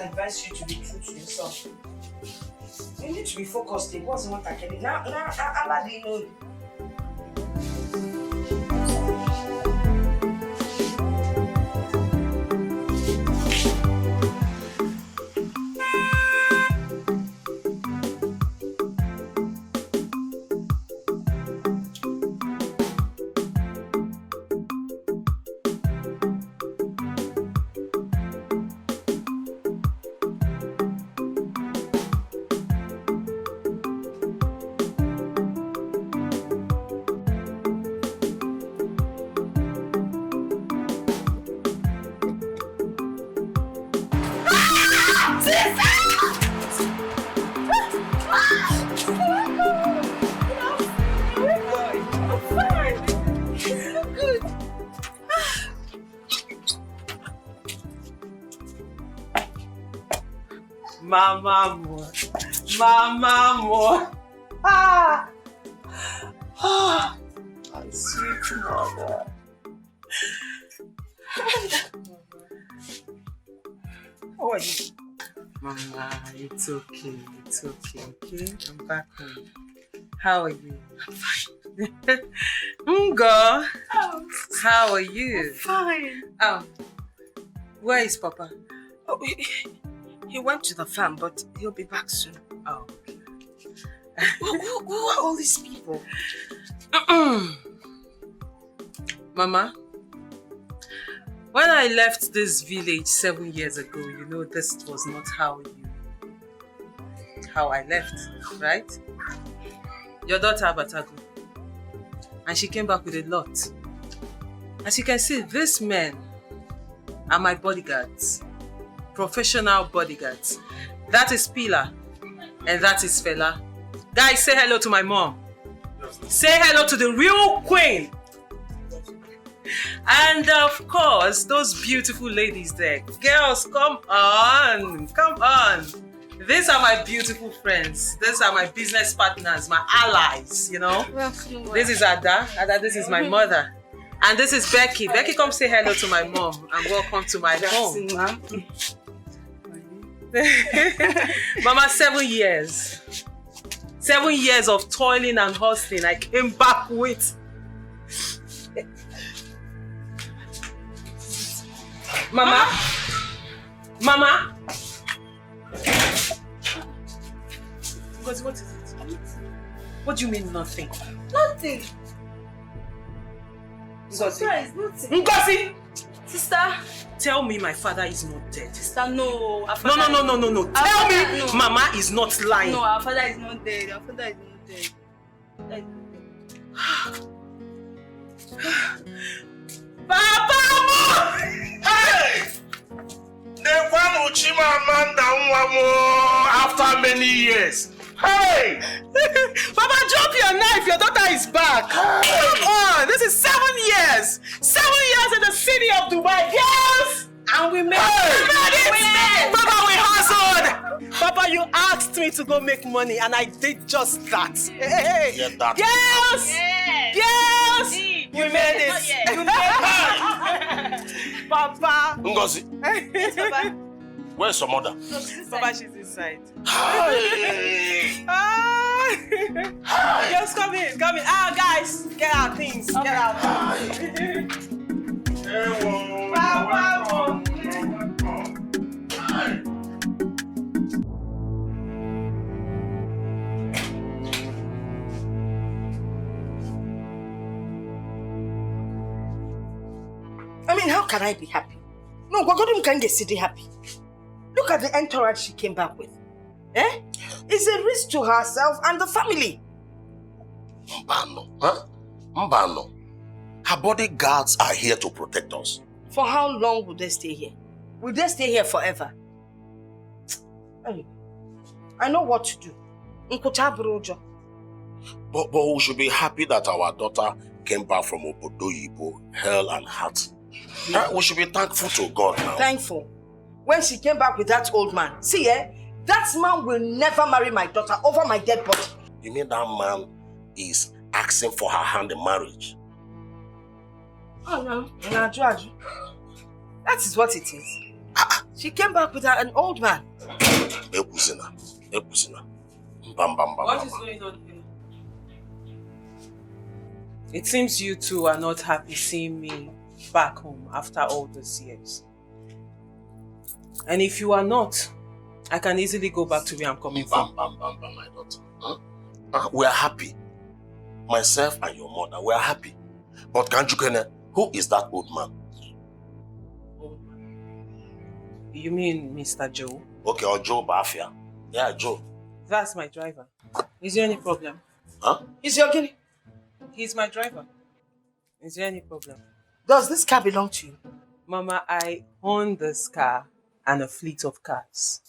advise you to be true to yourself. You need to be focused. It wasn't what I can do. Now, Allah didn't know you. Mama more. Ah, my sweet mother. How are you? Mama, it's okay. It's okay, okay? I'm back home. How are you? I'm fine. Ngo, how are you? I'm fine. Where is Papa? Oh, he went to the farm, but he'll be back soon. Oh, okay. Who are all these people? Mama, when I left this village 7 years ago, you know this was not how I left, right? Your daughter Abatago, and she came back with a lot. As you can see, these men are my bodyguards, professional bodyguards. That is Pila, and that is Fela. Guys, say hello to my mom. Say hello to the real queen. And of course, those beautiful ladies there. Girls, come on. Come on. These are my beautiful friends. These are my business partners, my allies, you know. This is Ada. Ada, this is my mother. And this is Becky. Becky, come say hello to my mom and welcome to my home. Mama, 7 years. 7 years of toiling and hustling. I came back with. Mama? Mama? Ngozi, what is it? What do you mean nothing? Nothing. Ngozi? Nothing. Ngozi! Sister? Tell me my father is not dead. Sister, no. No. Tell me no. Mama is not lying. No, our father is not dead. Our father is not dead. Papa! Hey! After many years. Hey! Papa, drop your knife. Your daughter is back. Hey. Come on. This is 7 years. 7 years in the city of Dubai. Yes! And we made it. Papa, we hustled. Papa, you asked me to go make money and I did just that. Hey. Yeah, that. Yes! Yes! You made it. You made it. Papa. Ngozi. Yes, Papa. Where's your mother? No, she's Papa, she's inside. Hey. Just come in. Guys, get our things. Okay. Get our things. Hey, Papa. I mean, how can I be happy? No, Gwagodum can't get city happy. Look at the entourage she came back with. Eh? It's a risk to herself and the family. Mbano, huh? Mbano. Her bodyguards are here to protect us. For how long will they stay here? Will they stay here forever? Anyway, I know what to do. But we should be happy that our daughter came back from Obodoyibo, hell and heart. We should be thankful to God now. Thankful. When she came back with that old man, see, that man will never marry my daughter over my dead body. You mean that man is asking for her hand in marriage? Oh no, that is what it is. She came back with an old man. Epusina. Bam, bam, bam, What is bam. going on here? It seems you two are not happy seeing me back home after all these years. And if you are not, I can easily go back to where I'm coming from. Bam, my daughter. Huh? We are happy. Myself and your mother, we are happy. But Kanjukene, who is that old man? Old man? You mean Mr. Joe? Okay, or Joe Bafia. Yeah, Joe. That's my driver. Is there any problem? Huh? Is your guinea? He's my driver. Is there any problem? Does this car belong to you? Mama, I own this car and a fleet of cars.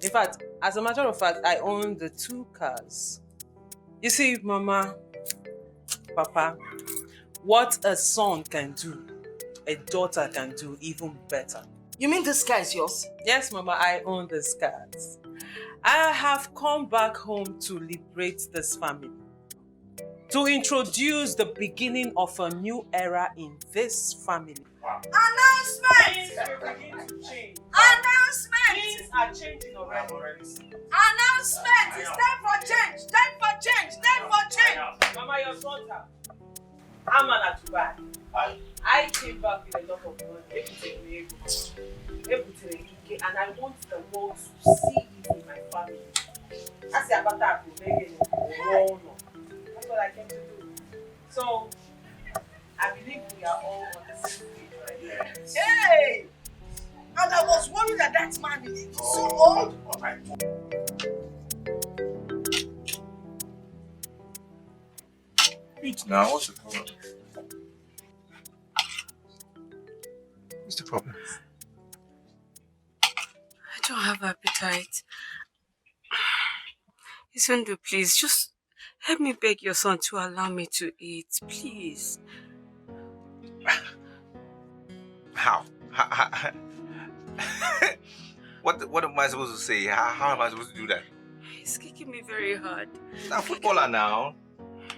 In fact, as a matter of fact, I own the 2 cars. You see, Mama, Papa, what a son can do, a daughter can do even better. You mean this car is yours? Yes, Mama, I own these cars. I have come back home to liberate this family, to introduce the beginning of a new era in this family. Announcement! Announcement! Things are changing already. Announcement! It's time for change! Time for change! Time for change! Mama, your daughter, I'm an Atubai. I came back with a lot of money, and I want the world to see it in my family. That's what I came to do. So, I believe we are all on the same page right now. Hey! And I was worried that that man is so old. Eat now, what's the problem? What's the problem? I don't have appetite. Isundu, please, just help me beg your son to allow me to eat, please. How? What am I supposed to say? How am I supposed to do that? He's kicking me very hard. He's a footballer now.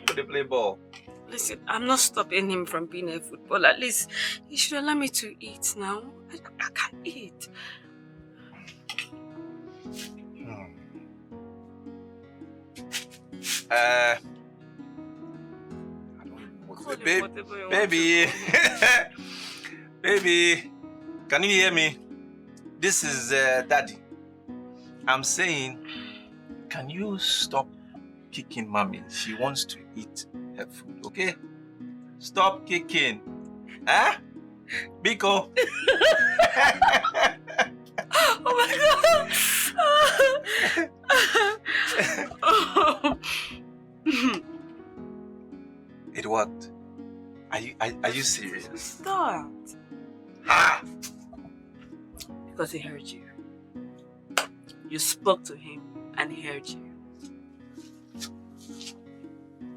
But they play ball. Listen, I'm not stopping him from being a footballer. At least he should allow me to eat now. I can't eat. I don't even know. Baby. Baby, can you hear me? This is Daddy. I'm saying, can you stop kicking Mommy? She wants to eat her food, okay? Stop kicking. Huh? Biko. Oh my God. It worked. Are you serious? Stop. Ah! Because he heard you. You spoke to him and he heard you.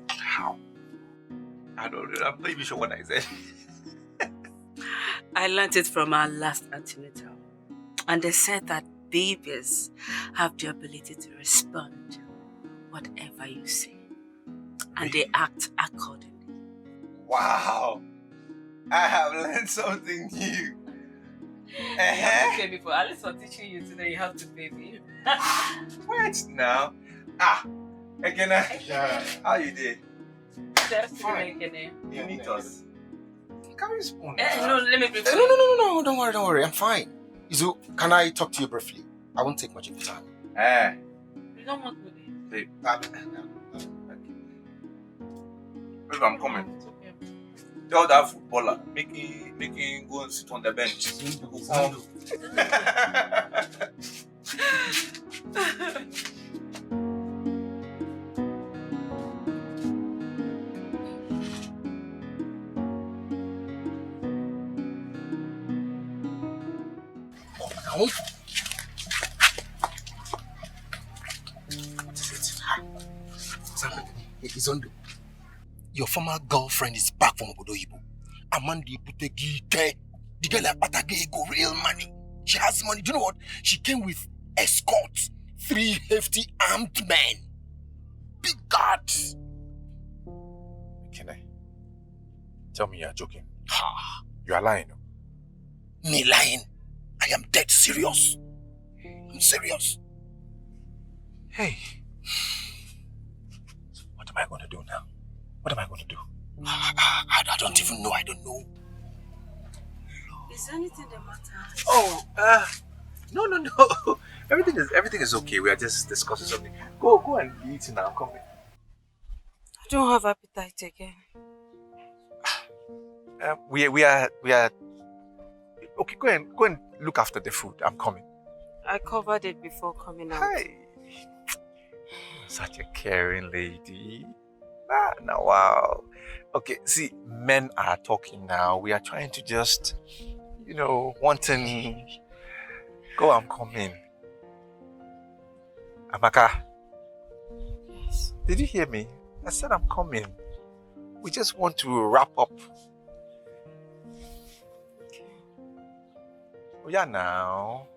How? I don't know. I'm not even sure what I said. I learned it from our last antenatal. And they said that babies have the ability to respond whatever you say. And they act accordingly. Wow! I have learned something new. Okay, before at least for teaching you today, you have to pay me. Wait now. Again, how you did? Fine. You meet us. Can we spoon? No, let me prepare. No, don't worry, I'm fine. Izu, can I talk to you briefly? I won't take much of your time. You don't want me. Babe, I'm coming. It's okay. Tell that footballer, make him go and sit on the bench. What is it? Izondo, your former girlfriend is back from Obodo Ibo. Amandi Putegite. The girl at Patage go real money. She has money. Do you know what? She came with escorts. 3 hefty armed men. Big guards. Can I? Tell me you're joking. Ha. You are lying. Me lying? I I am dead serious. I'm serious. Hey. So what am I going to do now? What am I going to do? I don't even know. I don't know. Is anything the matter? Oh, no. Everything is okay. We are just discussing something. Go and eat now. Come in. I don't have appetite again. We are. Okay, go and look after the food. I'm coming. I covered it before coming out. Hi. Such a caring lady. Now, wow. Okay, see, men are talking now. We are trying to just, wanting. Go, I'm coming. Amaka. Yes. Did you hear me? I said I'm coming. We just want to wrap up. Okay. Oh, yeah, now.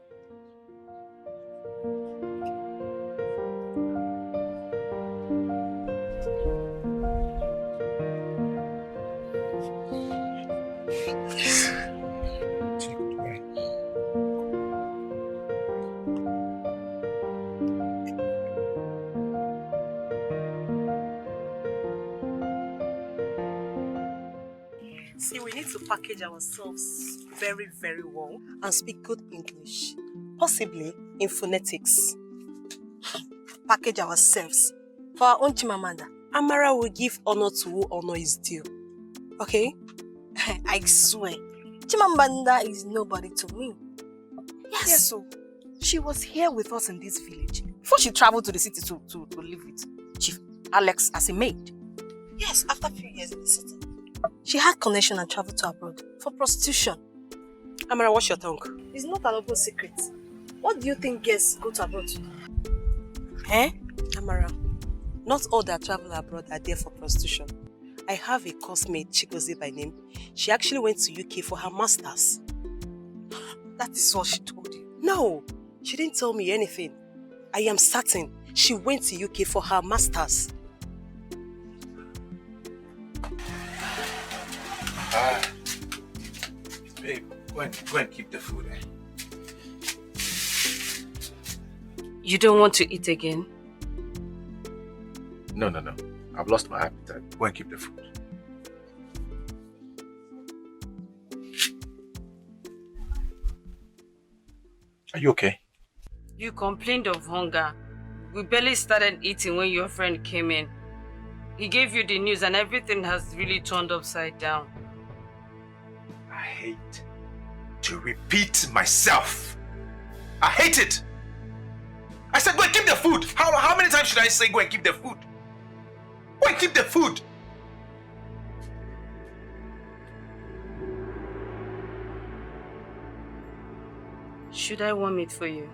See, we need to package ourselves very, very well and speak good English, possibly in phonetics. Package ourselves. For our own Chimamanda, Amara will give honor to who honor is due. Okay? I swear, Chimamanda is nobody to me. Yes, so she was here with us in this village before she traveled to the city to live with Chief Alex as a maid. Yes, after a few years in the city. She had connection and traveled to abroad for prostitution. Amara, watch your tongue. It's not an open secret. What do you think girls go to abroad to do? Eh? Amara, not all that travel abroad are there for prostitution. I have a coursemate, Chigozie by name. She actually went to UK for her master's. That is what she told you. No, she didn't tell me anything. I am certain she went to UK for her master's. Babe, go and keep the food, eh? You don't want to eat again? No. I've lost my appetite. Go and keep the food. Are you okay? You complained of hunger. We barely started eating when your friend came in. He gave you the news and everything has really turned upside down. I hate to repeat myself. I hate it. I said go and keep the food. How many times should I say go and keep the food? Go and keep the food. Should I warm it for you?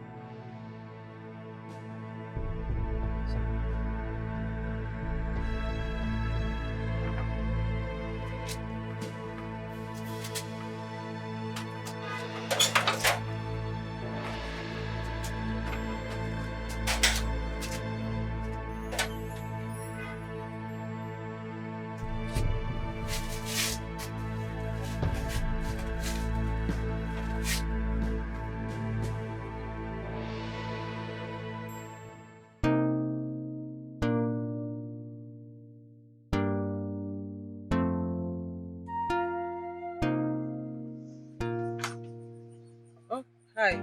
Hi.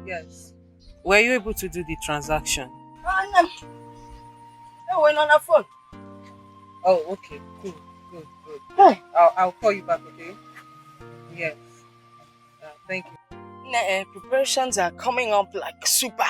Yes. Were you able to do the transaction? No, we're on our phone. Oh, okay. Good. Hey. I'll call you back, okay? Yes. Thank you. Preparations are coming up like super.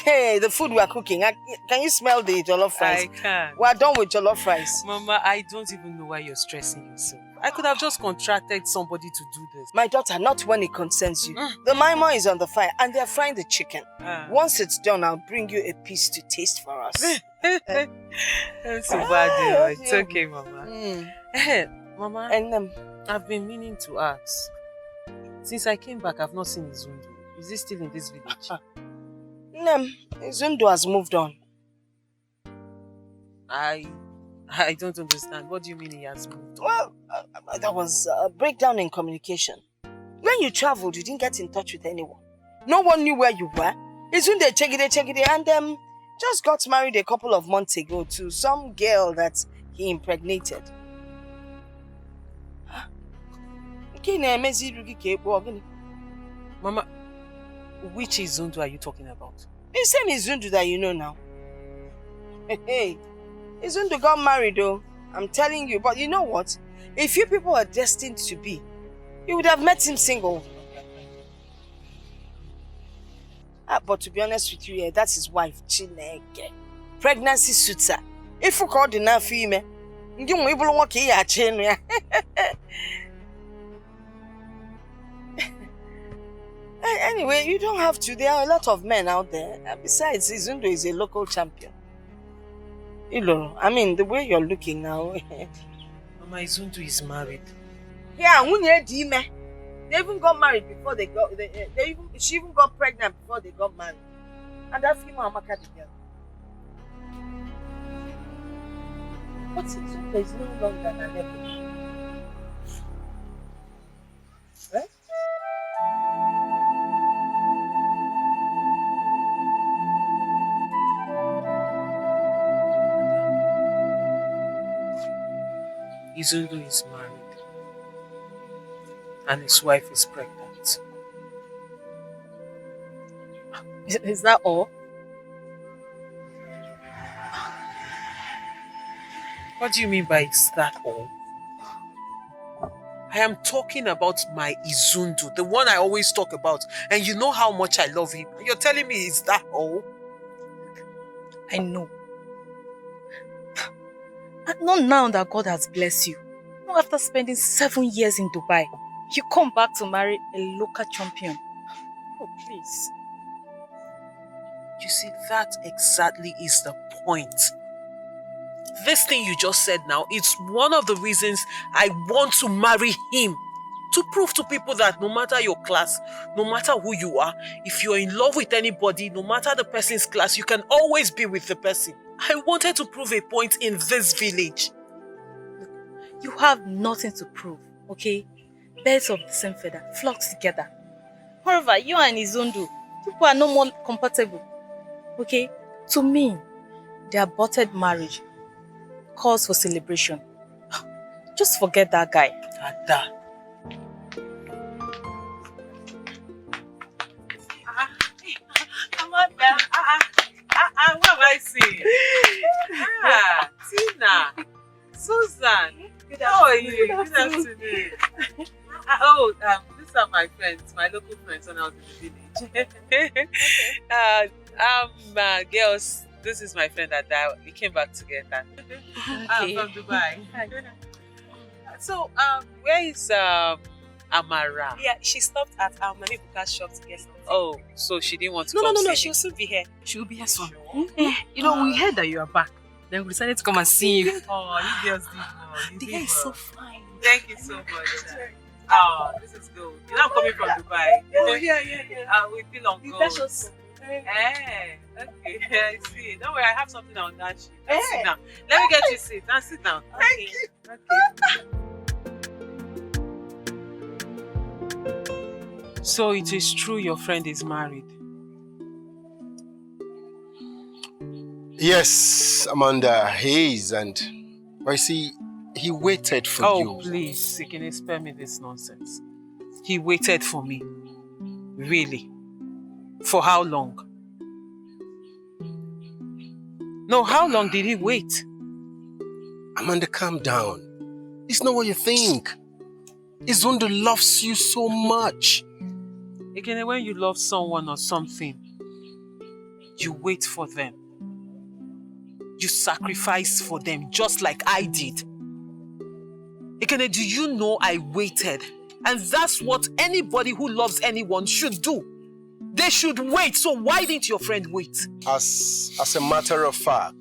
Hey, the food we are cooking. Can you smell the jollof rice? I can. We are done with jollof rice. Mama, I don't even know why you're stressing yourself. I could have just contracted somebody to do this. My daughter, not when it concerns you. The maima is on the fire and they are frying the chicken. Once it's done, I'll bring you a piece to taste for us. That's so bad. It's okay, Mama. Mama, And I've been meaning to ask. Since I came back, I've not seen Zundu. Is he still in this village? Zundu has moved on. I don't understand. What do you mean he has moved on? Well, there was a breakdown in communication. When you traveled, you didn't get in touch with anyone. No one knew where you were. It's when they check it, and just got married a couple of months ago to some girl that he impregnated. Mama, which Izundu are you talking about? The same Izundu that you know now. Hey, Izundu got married though. I'm telling you, but you know what? If you people are destined to be, you would have met him single. But to be honest with you, that's his wife, Chineke. Pregnancy suits her. If you call the na female, you won't even walk here. Anyway, you don't have to. There are a lot of men out there. And besides, Izundu is a local champion. I mean, the way you're looking now. Mama, Izundu is married. Yeah, they even got married before they got. She even got pregnant before they got married. And that female Amaka together. But Izundu is no longer an level. Right? Izundu is married. And his wife is pregnant. Is that all? What do you mean by is that all? I am talking about my Izundu, the one I always talk about. And you know how much I love him. You're telling me is that all? I know. And not now that God has blessed you. Not after spending 7 years in Dubai. You come back to marry a local champion. Oh, please. You see, that exactly is the point. This thing you just said now, it's one of the reasons I want to marry him. To prove to people that no matter your class, no matter who you are, if you're in love with anybody, no matter the person's class, you can always be with the person. I wanted to prove a point in this village. You have nothing to prove, okay? Birds of the same feather flock together. However, you and Izundu, people are no more compatible. Okay? To me, the aborted marriage calls for celebration. Just forget that guy. Ada. Amanda. What am I saying? Tina. Susan. How are you? Good afternoon. These are my friends, my local friends when I was in the village. Girls, this is my friend Ada. We came back together. Okay. From Dubai. So, where is Amara? Yeah, she stopped at our Mami Buka's shop to get something. Oh, so she didn't want to No, come see she'll me. soon be here. She'll be here soon. You know, we heard that you are back. Then we decided to come and see you. Oh, you girls did well. You The did guy is so well. fine. Thank you so much. Oh, this is good. You know I'm coming from Dubai. Oh, yeah. We feel on You guys gold. just... Okay, I see. Don't worry, I have something on that sheet. Sit down. Let me get you a seat. Now sit down. Thank you. Okay. So it is true your friend is married? Yes, Amanda, he is, and I see he waited for you. Oh, please, you can spare me this nonsense. He waited for me. Really? For how long? No, how long did he wait? Amanda, calm down. It's not what you think. Izundu loves you so much. Again, when you love someone or something, you wait for them. You sacrifice for them just like I did. Ekene, do you know I waited? And that's what anybody who loves anyone should do. They should wait. So why didn't your friend wait? As a matter of fact,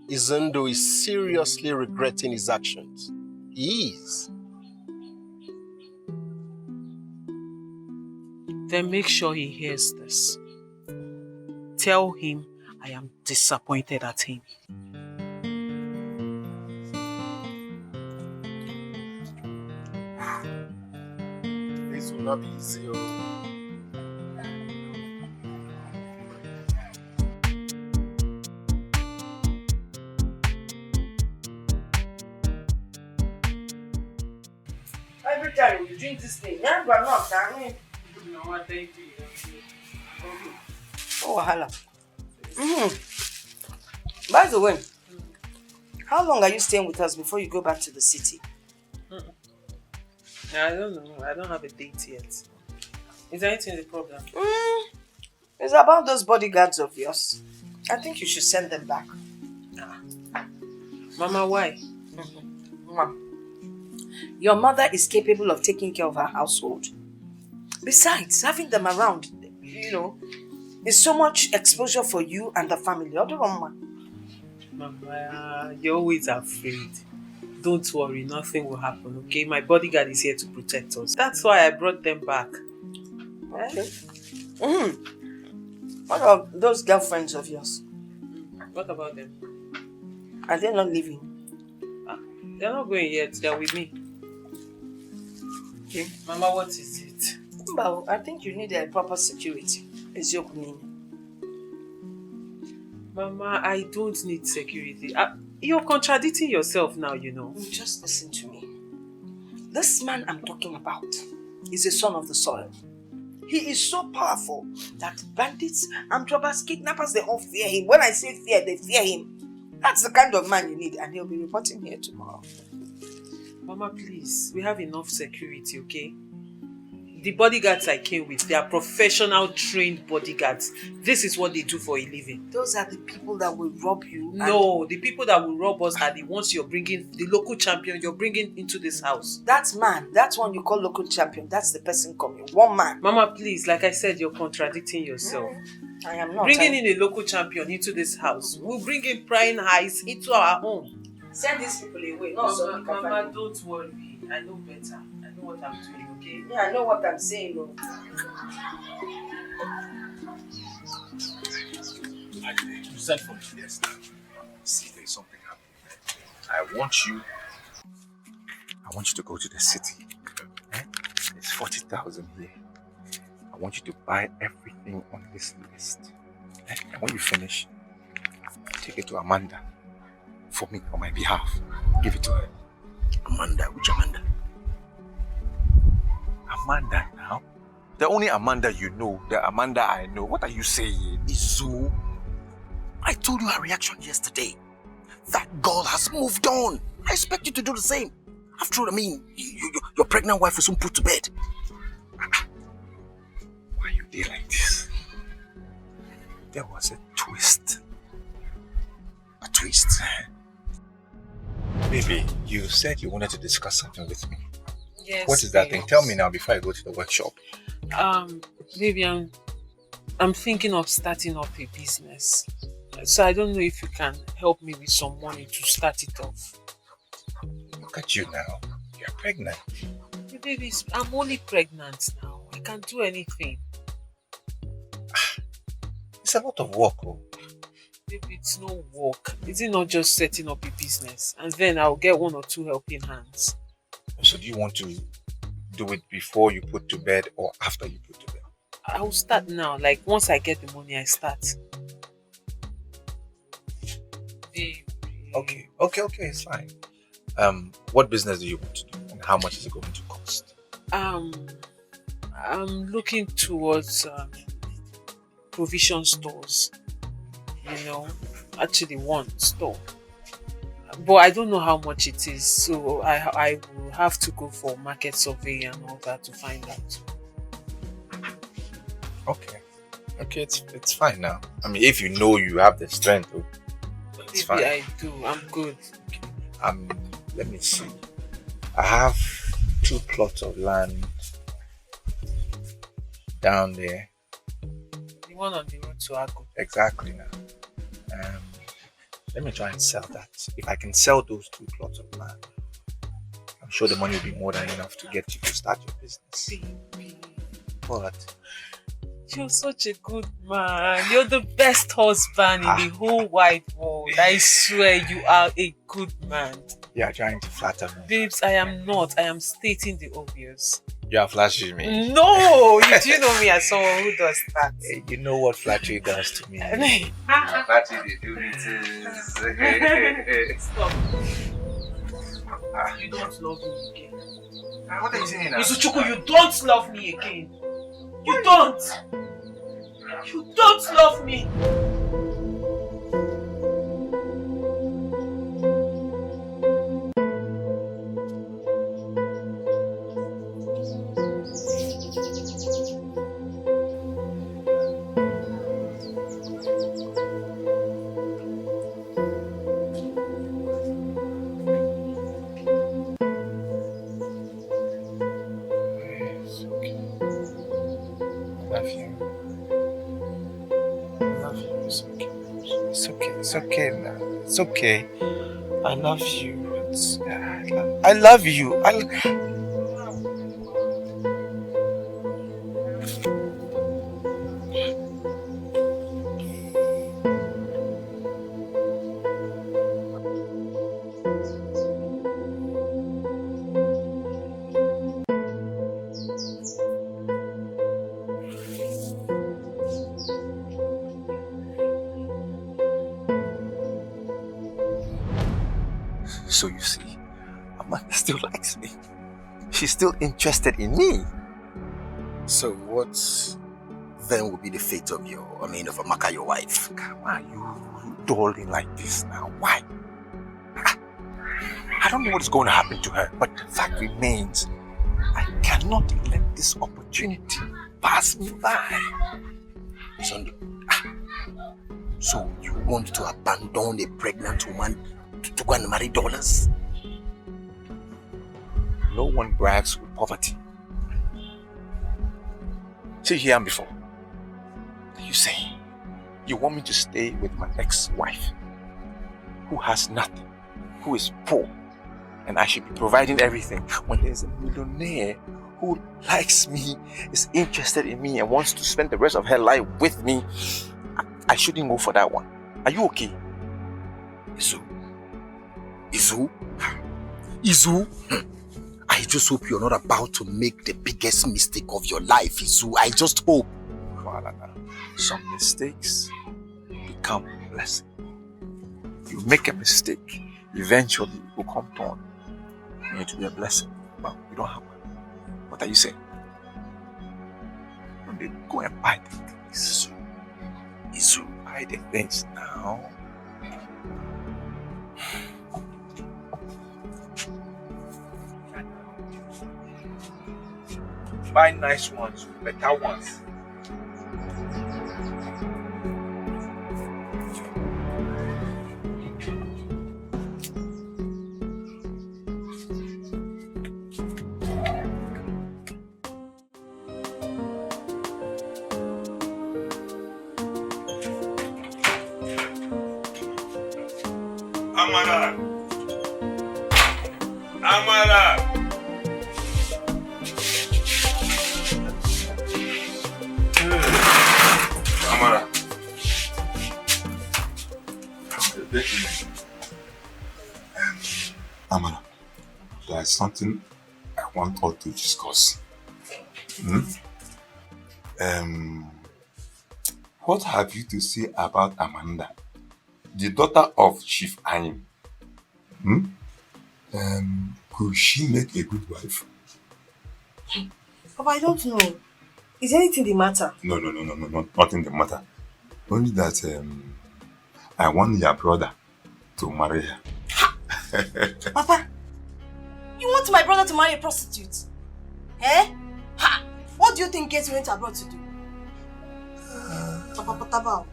Izundu is seriously regretting his actions. He is. Then make sure he hears this. Tell him I am disappointed at him. This will not be easy. Oh. Every time you drink this thing, yeah, but not, I mean. No, what thank you. Oh, wahala. By the way, how long are you staying with us before you go back to the city? I don't know. I don't have a date yet. Is there anything the problem? It's about those bodyguards of yours. I think you should send them back. Mama, why? Mom, your mother is capable of taking care of her household. Besides, having them around, is so much exposure for you and the family. Mama, you're always afraid. Don't worry, nothing will happen, okay? My bodyguard is here to protect us. That's why I brought them back. Okay. What about those girlfriends of yours? What about them? Are they not leaving? They're not going yet. They're with me. Okay. Mama, what is it? Well, I think you need a proper security. It's your opinion. Mama, I don't need security. You're contradicting yourself now, Just listen to me. This man I'm talking about is a son of the soil. He is so powerful that bandits, armed robbers, kidnappers, they all fear him. When I say fear, they fear him. That's the kind of man you need, and he'll be reporting here tomorrow. Mama, please. We have enough security, okay? The bodyguards I came with, they are professional, trained bodyguards. This is what they do for a living. Those are the people that will rob you. No, the people that will rob us are the ones you're bringing, the local champion you're bringing into this house. That man, that one you call local champion, that's the person coming. One man. Mama, please, like I said, you're contradicting yourself. I am not. Bringing in a local champion into this house will bring in prying eyes into our home. Send these people away. Mama, don't worry. I know better. I know what I'm doing, okay? Yeah, I know what I'm saying. No. You sent for me, yes. See, there's something happening. I want you to go to the city. There's 40,000 here. I want you to buy everything on this list. And when you finish, take it to Amanda. For me, on my behalf. Give it to her. Amanda, which Amanda? Amanda now? The only Amanda you know, the Amanda I know. What are you saying? Izu? I told you her reaction yesterday. That girl has moved on. I expect you to do the same. After all, your pregnant wife was soon put to bed. Why are you there like this? There was a twist. A twist? Baby, you said you wanted to discuss something with me. Yes. What is that thing? Tell me now before I go to the workshop. Baby, I'm thinking of starting up a business. So I don't know if you can help me with some money to start it off. Look at you now. You're pregnant. Hey, baby, I'm only pregnant now. I can't do anything. It's a lot of work, oh. Baby, it's no work. Is it not just setting up a business? And then I'll get 1 or 2 helping hands. So do you want to do it before you put to bed or after you put to bed? I'll start now. Like, once I get the money, I start. Baby. Okay, it's fine. What business do you want to do and how much is it going to cost? I'm looking towards provision stores. Actually one store. But I don't know how much it is, so I will have to go for market survey and all that to find out. Okay, it's fine now. If you know you have the strength, it's Maybe fine. I do. I'm good. Let me see. I have 2 plots of land down there. The one on the road to Ago. Exactly now. Let me try and sell that. If I can sell those 2 plots of land, I'm sure the money will be more than enough to get you to start your business. Baby, What? you're such a good man. You're the best husband in the whole wide world. I swear you are a good man. You are trying to flatter me. Babes, I am not. I am stating the obvious. You are flashing me. No! Do you know me as someone who does that? Hey, you know what flattery does to me. Flattery, they do it is. Stop. You don't love me again. What are you saying now? Izuchukwu, you don't love me again. You don't. You don't love me. It's okay now. It's okay. I love you. I love you. So you see, Amanda still likes me. She's still interested in me. So what then will be the fate of of Amaka, your wife? Why are you darling like this now? Why? I don't know what's going to happen to her, but the fact remains, I cannot let this opportunity pass me by. Sunday, so you want to abandon a pregnant woman to go and marry dollars? No one brags with poverty. See, here I'm before. You say you want me to stay with my ex-wife who has nothing, who is poor, and I should be providing everything when there's a millionaire who likes me, is interested in me, and wants to spend the rest of her life with me. I shouldn't go for that one. Are you okay? Izu, I just hope you're not about to make the biggest mistake of your life, Izu. I just hope. Some mistakes become a blessing. You make a mistake, eventually it will come to you to be a blessing. But we don't have one. What are you saying? When they go and buy the things, Izu, buy the things now. Buy nice ones, better ones. Amara! Amara! Amara. Amara, there is something I want us to discuss. What have you to say about Amanda, the daughter of Chief Anyim? Could she make a good wife? Papa, I don't know. Is anything the matter? No, nothing the matter. Only that I want your brother to marry her. Papa, you want my brother to marry a prostitute? Eh? Ha! What do you think Kate went abroad to do? Papa Pataba.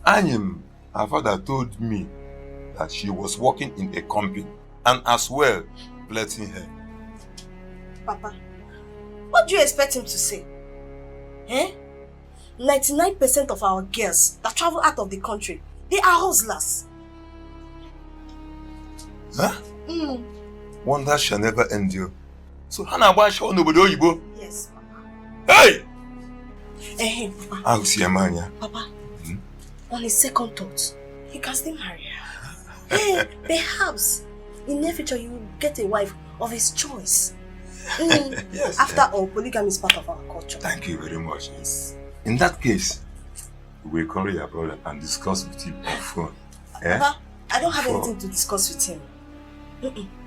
Anyim, her father told me that she was working in a company and as well blessing her. Papa, what do you expect him to say? Eh? 99% of our girls that travel out of the country, they are hustlers. Huh? Wonder shall never endure. So Hannah Basha nobody Oyibo. Yes, Papa. Hey! Eh, Papa. I'll see a man. Papa, on his second thought, he can still marry her. Hey, perhaps in the future you will get a wife of his choice. Yes. After all, polygamy is part of our culture. Thank you very much. Yes. In that case, we'll call your brother and discuss with him on phone. Papa, I don't have anything to discuss with him.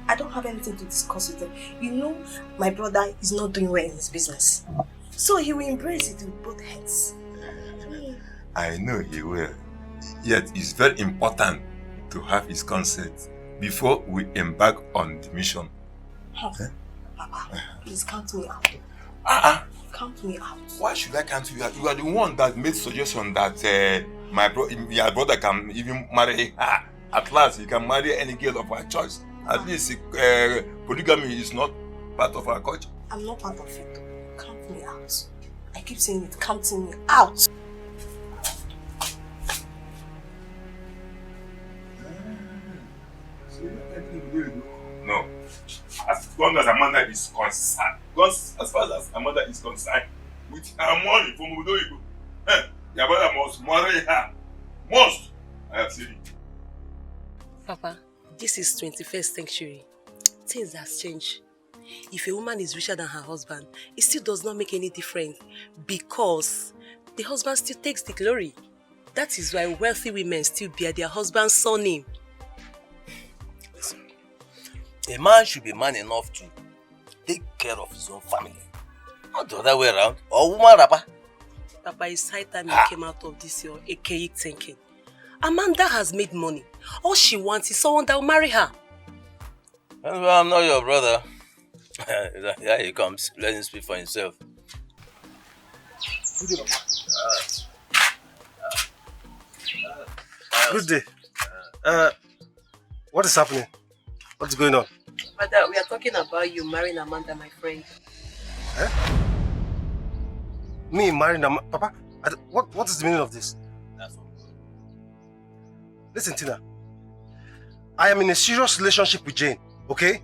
I don't have anything to discuss with him. You know, my brother is not doing well in his business. So he will embrace it with both hands. I know he will. Yet it's very important to have his consent before we embark on the mission. Papa, please count me out. Count me out. Why should I count you out? You are the one that made suggestion that your brother can even marry her. At last, he can marry any girl of our choice. At least polygamy is not part of our culture. I'm not part of it. Count me out. I keep saying it, counting me out. No. As long as Amanda is concerned, because as far as Amanda is concerned, with her money from Udoibo, your brother must marry her. Must. I have said it. Papa, this is 21st century. Things have changed. If a woman is richer than her husband, it still does not make any difference because the husband still takes the glory. That is why wealthy women still bear their husband's surname. Listen, a man should be man enough to take care of his own family. Not the other way around. Or woman rapper. Papa, it's high time you came out of this your archaic thinking. Amanda has made money. All she wants is someone that will marry her. Well, I'm not your brother. Here he comes. Let him speak for himself. Good day. What is happening? What's going on? Father, we are talking about you marrying Amanda, my friend. Me marrying Amanda? Papa, what is the meaning of this? Listen, Tina. I am in a serious relationship with Jane, okay?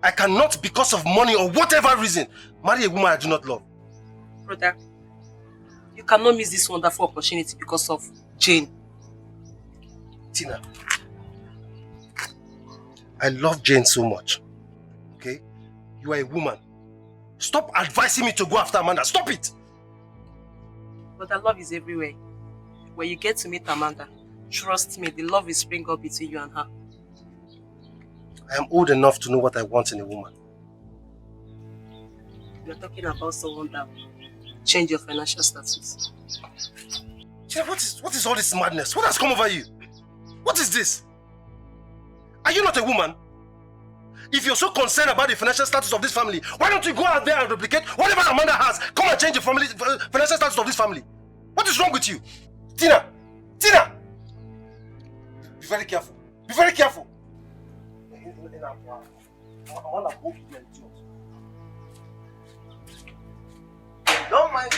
I cannot, because of money or whatever reason, marry a woman I do not love. Brother, you cannot miss this wonderful opportunity because of Jane. Tina, I love Jane so much, okay? You are a woman. Stop advising me to go after Amanda. Stop it! But the love is everywhere. When you get to meet Amanda, trust me, the love will spring up between you and her. I am old enough to know what I want in a woman. You're talking about someone that will change your financial status. Tina, what is all this madness? What has come over you? What is this? Are you not a woman? If you're so concerned about the financial status of this family, why don't you go out there and replicate whatever Amanda has? Come and change the financial status of this family. What is wrong with you? Tina! Tina! Be very careful. Be very careful. Don't mind.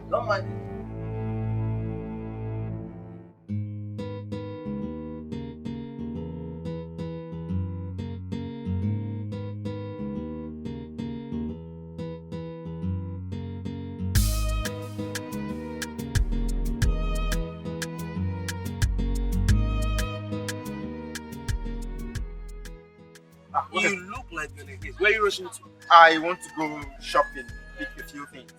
Don't mind. You look like you're in a haste. Where are you rushing to? I want to go shopping, pick a few things.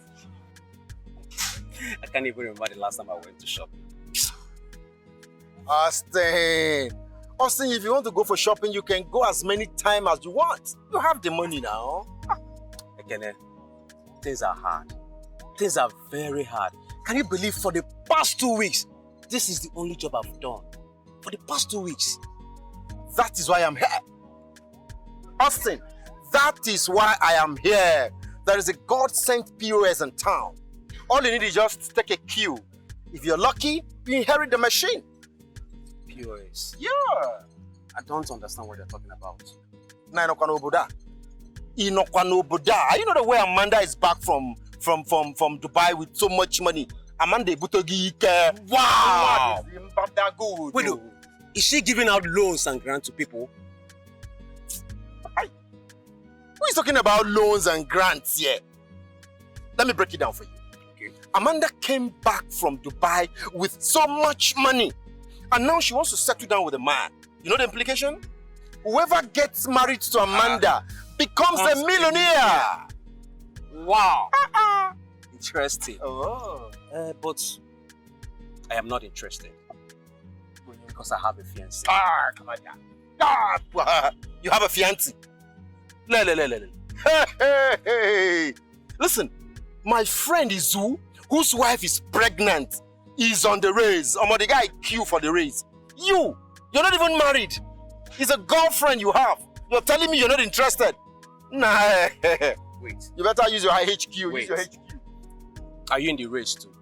I can't even remember the last time I went to shopping. Austin, if you want to go for shopping, you can go as many times as you want. You have the money now. Again, things are hard. Things are very hard. Can you believe for the past 2 weeks, this is the only job I've done? For the past 2 weeks. That is why I'm here. Austin, that is why I am here. There is a God-sent POS in town. All you need is just take a cue. If you're lucky, you inherit the machine. POS? Yeah. I don't understand what you're talking about. You know the way Amanda is back from Dubai with so much money? Amanda Butogi. Wow! Wait, is she giving out loans and grants to people? Who is talking about loans and grants here? Let me break it down for you. Okay. Amanda came back from Dubai with so much money. And now she wants to settle down with a man. You know the implication? Whoever gets married to Amanda becomes a millionaire. Wow. Interesting. Oh. But I am not interested. Because I have a fiancé. Come on, you have a fiancé. Hey. Listen, my friend Izu, whose wife is pregnant, is on the race. The guy queue for the race. You're not even married. It's a girlfriend you have. You're telling me you're not interested? Nah. Wait. You better use your HQ. Wait. Use your HQ. Are you in the race too?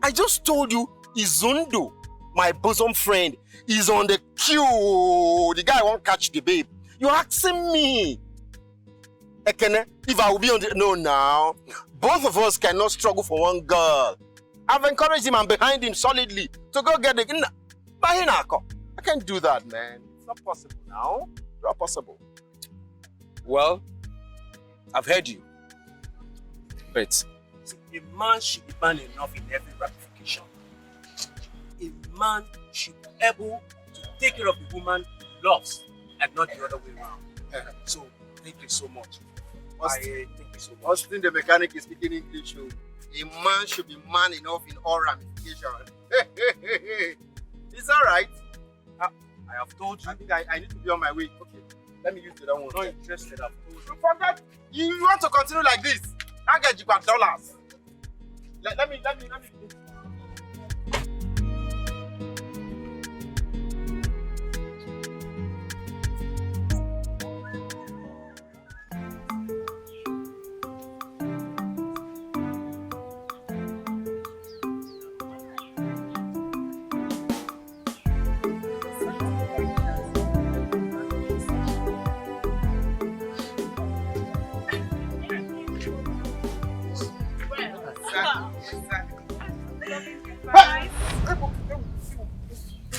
I just told you Izundo, my bosom friend, is on the queue. The guy won't catch the babe. You're asking me. Ekene, if I will be on the... No, now. Both of us cannot struggle for one girl. I've encouraged him and behind him solidly to go get the... I can't do that, man. It's not possible now. It's not possible. Well, I've heard you. But a man should be man enough in every ramification. A man should be able to take care of the woman he loves and not the other way around. So, thank you so much. Thank you so much. Austin, the mechanic, is speaking English. A man should be man enough in all ramifications. It's all right. I have told you. I think I need to be on my way. Okay, let me use the other one. I'm not interested. I've told you. You forget. You want to continue like this? I get you back dollars. Let me.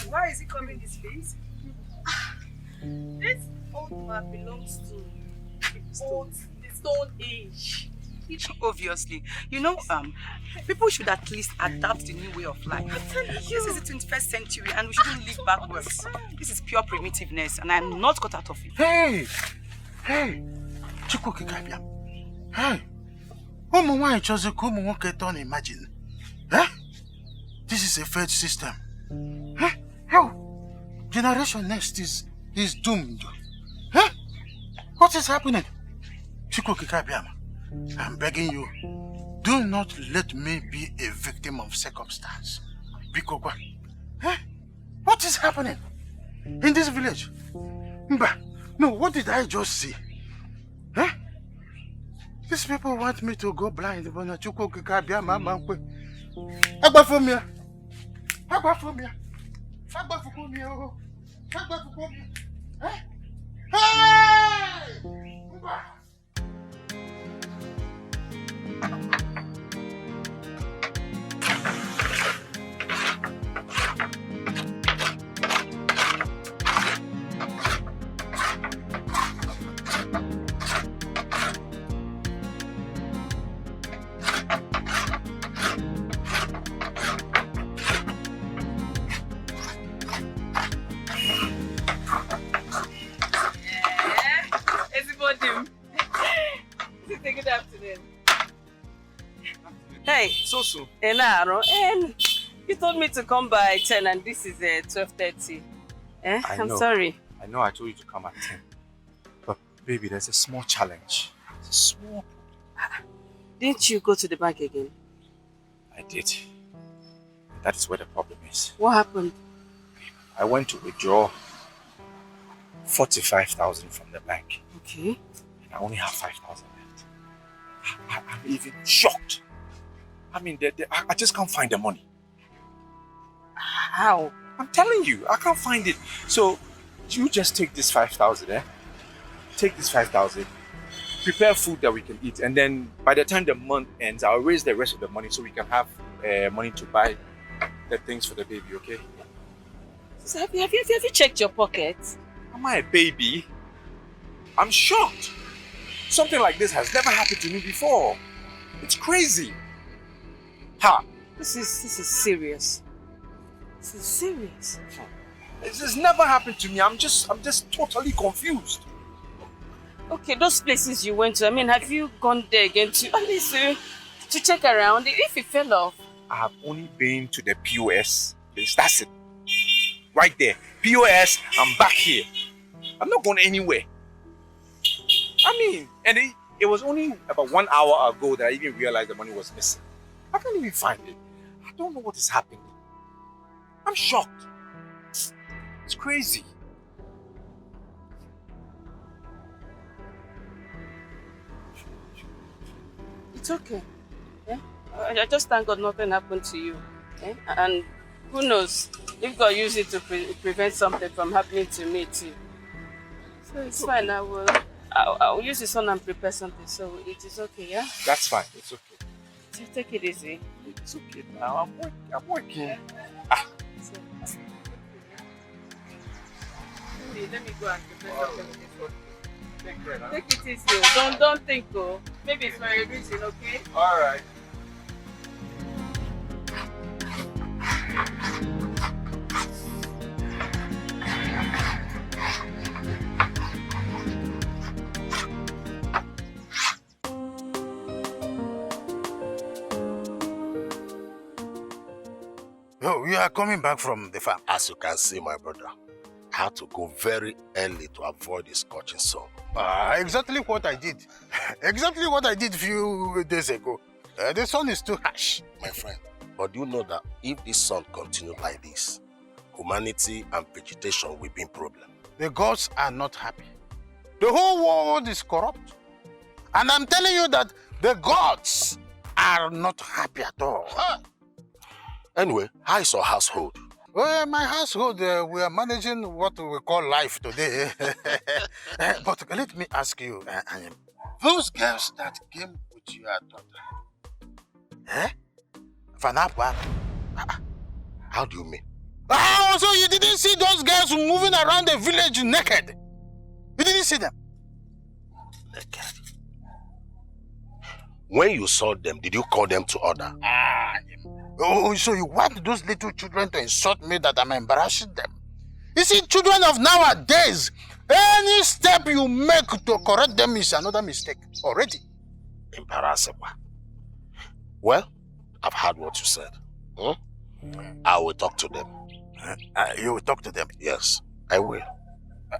Why is he coming this place? This old man belongs to the stone age. Obviously. You know, people should at least adapt the new way of life. This is the 21st century and we shouldn't live backwards. This is pure primitiveness and I'm not cut out of it. Hey! Chukwu Kikabia. Hey! Umu nwaanyị chọzị ka ụmụ nwoke tọ na-imagine. This is a failed system. How? Generation next is doomed. What is happening? Chukwu Kikabia, I'm begging you, do not let me be a victim of circumstance. Bikokwa. What is happening in this village? Mba, no, what did I just see? These people want me to go blind, but not Chukwu Kikabia, mama. Agba for me. Hey! Hey, so soon. And you told me to come by 10 and this is 12:30. I'm sorry. I know I told you to come at 10. But baby, there's a small challenge. It's a small problem. Didn't you go to the bank again? I did. That is where the problem is. What happened? I went to withdraw 45,000 from the bank. Okay. And I only have 5,000 left. I'm even shocked. I mean, I just can't find the money. How? I'm telling you, I can't find it. So, you just take this 5,000, Take this 5,000, prepare food that we can eat, and then by the time the month ends, I'll raise the rest of the money so we can have money to buy the things for the baby, okay? So have you checked your pockets? Am I a baby? I'm shocked. Something like this has never happened to me before. It's crazy. Ha! This is serious. This is serious. This has never happened to me. I'm just totally confused. Okay, those places you went to, I mean, have you gone there again to at least to check around if it fell off? I have only been to the POS place. That's it. Right there. POS, I'm back here. I'm not going anywhere. I mean, and it was only about 1 hour ago that I even realized the money was missing. I can't even find it. I don't know what is happening. I'm shocked. It's crazy. It's okay. Yeah? I just thank God nothing happened to you. Yeah? And who knows, if God used it to prevent something from happening to me too. So it's fine. I'll use the sun and prepare something, so it is okay, yeah? That's fine. It's okay. So take it easy. It's okay now. I'm working. Yeah. So, let me go and prepare something for you. Take care, huh? Take it easy. Don't think, oh. Maybe it's for a reason, okay? All right. Oh, you are coming back from the farm? As you can see, my brother, I had to go very early to avoid the scorching sun. Exactly what I did. Exactly what I did a few days ago. The sun is too harsh. My friend, but do you know that if this sun continued like this, humanity and vegetation will be in problem? The gods are not happy. The whole world is corrupt. And I'm telling you that the gods are not happy at all. Anyway, how is your household? Well, my household, we are managing what we call life today. But let me ask you, those girls that came with your daughter, Fanapa? How do you mean? Oh, so you didn't see those girls moving around the village naked? You didn't see them? Naked? When you saw them, did you call them to order? Oh, so you want those little children to insult me that I'm embarrassing them? You see, children of nowadays, any step you make to correct them is another mistake already. Embarrassing. Well, I've heard what you said. I will talk to them. You will talk to them? Yes, I will.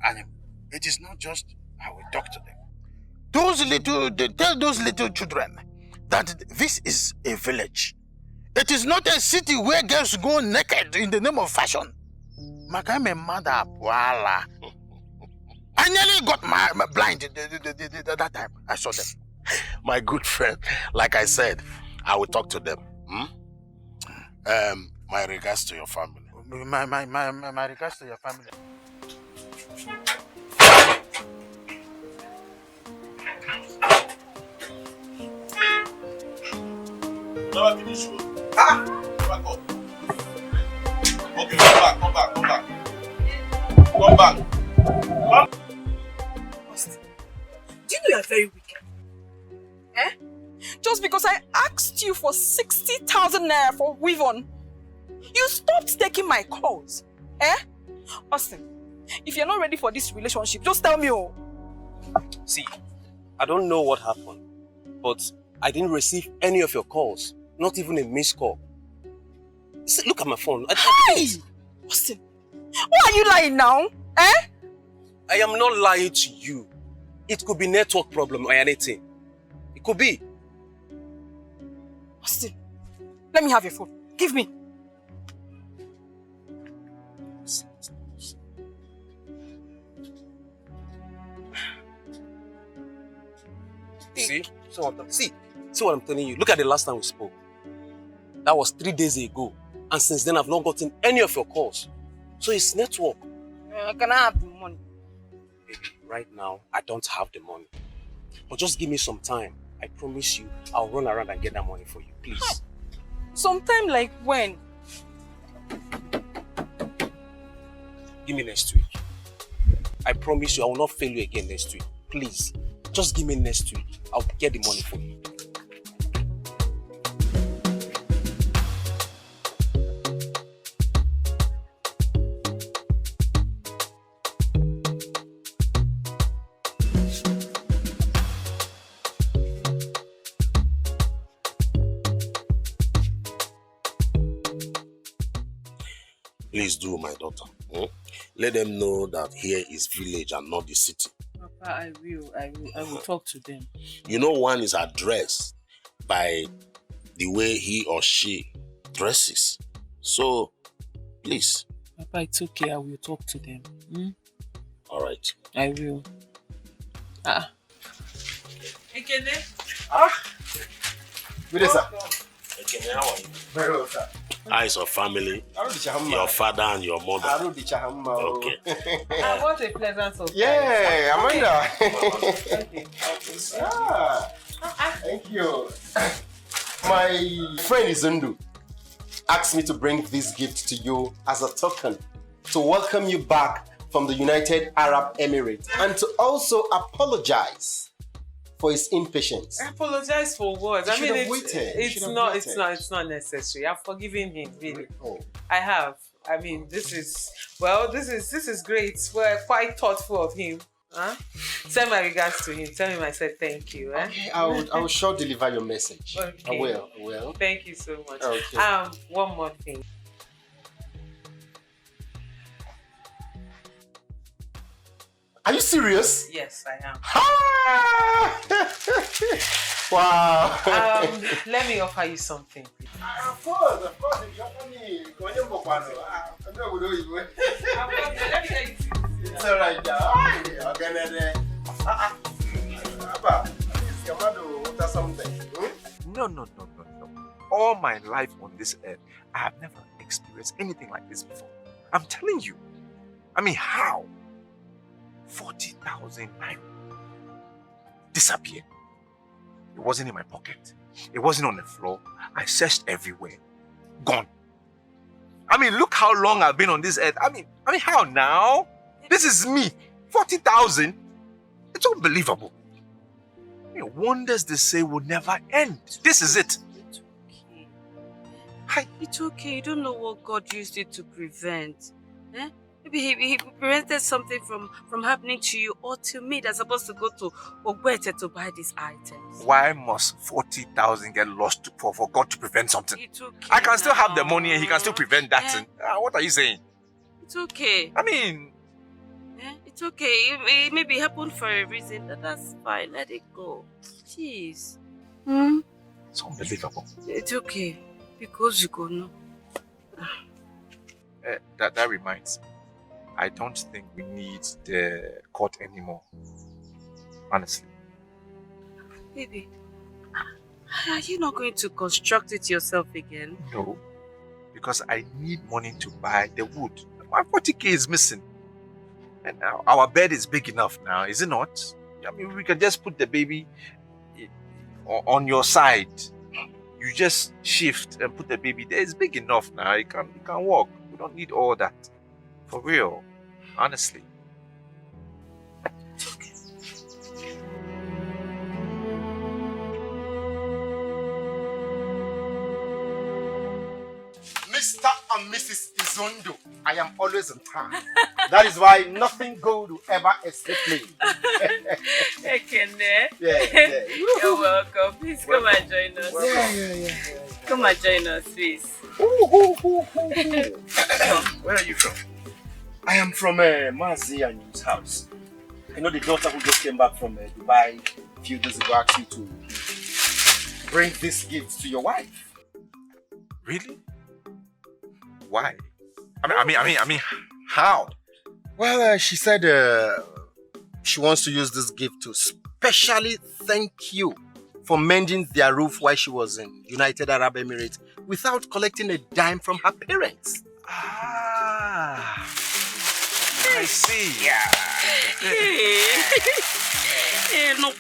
And it is not just I will talk to them. Tell those little children that this is a village. It is not a city where girls go naked in the name of fashion. Makame mother, voila. I nearly got blind that time. I saw them. My good friend, like I said, I will talk to them. My regards to your family. My regards to your family. Never finish you. Back up. Okay, come back. Come back. Do you know you are very wicked? Just because I asked you for 60,000 naira for weave-on, you stopped taking my calls. Austin, if you're not ready for this relationship, just tell me. See, I don't know what happened, but I didn't receive any of your calls, not even a missed call. See, look at my phone. Hey! Austin, why are you lying now? I am not lying to you. It could be network problem or anything. It could be. Austin, let me have your phone. Give me. See what I'm telling you. Look at the last time we spoke. That was 3 days ago. And since then, I've not gotten any of your calls. So it's network. Can I have the money? Right now, I don't have the money. But just give me some time. I promise you, I'll run around and get that money for you, please. Sometime like when? Give me next week. I promise you, I will not fail you again next week. Please, just give me next week. I'll get the money for you. Please do, my daughter. Let them know that here is village and not the city. Papa, I will talk to them. You know, one is addressed by the way he or she dresses. So, please. Papa, it's okay. I will talk to them. All right. I will. Ekene? Good day, sir. Ekene, how are you? Very well, sir. How is your family? Your father and your mother? Okay. What a pleasant surprise. Yeah, Amanda. Okay. Thank you. My friend Izundu asked me to bring this gift to you as a token to welcome you back from the United Arab Emirates and to also apologize for his impatience. I apologize for what? I mean, it's not necessary. I've forgiven him, really. I have. I mean, this is great. We're quite thoughtful of him. Send my regards to him. Tell him I said thank you. Okay, I will sure deliver your message. Okay. I will. Thank you so much. Okay. One more thing. Are you serious? Yes, I am. Wow. Let me offer you something. Of course. If you offer me, it's all right. No. All my life on this earth, I have never experienced anything like this before. I'm telling you. I mean, how? 40,000 naira disappeared. It wasn't in my pocket. It wasn't on the floor. I searched everywhere. Gone. I mean, look how long I've been on this earth. I mean, how now? This is me. 40,000? It's unbelievable. Wonders they say will never end. This is it. It's okay. You don't know what God used it to prevent. Maybe he prevented something from happening to you or to me that's supposed to go to Ogbete to buy these items. Why must 40,000 get lost for God to prevent something? It's okay. I can still have the money and he can still prevent that thing. What are you saying? It's okay. I mean... It's okay. It maybe happened for a reason. That's fine. Let it go. Jeez. It's unbelievable. It's okay. Because you go no. That reminds me. I don't think we need the court anymore. Honestly. Baby, are you not going to construct it yourself again? No. Because I need money to buy the wood. My 40k is missing. And now our bed is big enough now, is it not? I mean, we can just put the baby on your side. You just shift and put the baby there. It's big enough now. It can walk. We don't need all that. For real. Honestly. Mr. and Mrs. Izondo, I am always on time. That is why nothing good will ever escape me. Ekene. Yeah. You're welcome. Please come and join us. Yeah. Come and join us, please. Where are you from? I am from Mazi and his house. I know the daughter who just came back from Dubai a few days ago asked you to bring this gift to your wife. Really? Why? I mean, how? Well, she said she wants to use this gift to specially thank you for mending their roof while she was in United Arab Emirates without collecting a dime from her parents. I see. Yeah. No,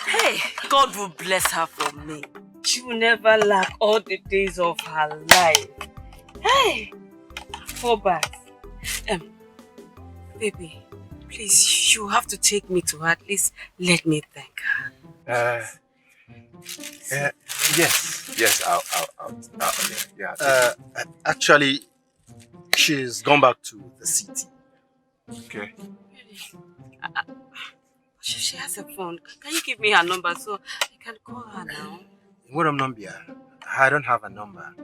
Hey, God will bless her for me. She will never lack all the days of her life. Hey, fall back. Baby, please, you have to take me to her. At least let me thank her. Yes, I'll actually, she's gone back to the city. Okay. She has a phone. Can you give me her number so I can call her now? What number? I don't have a number.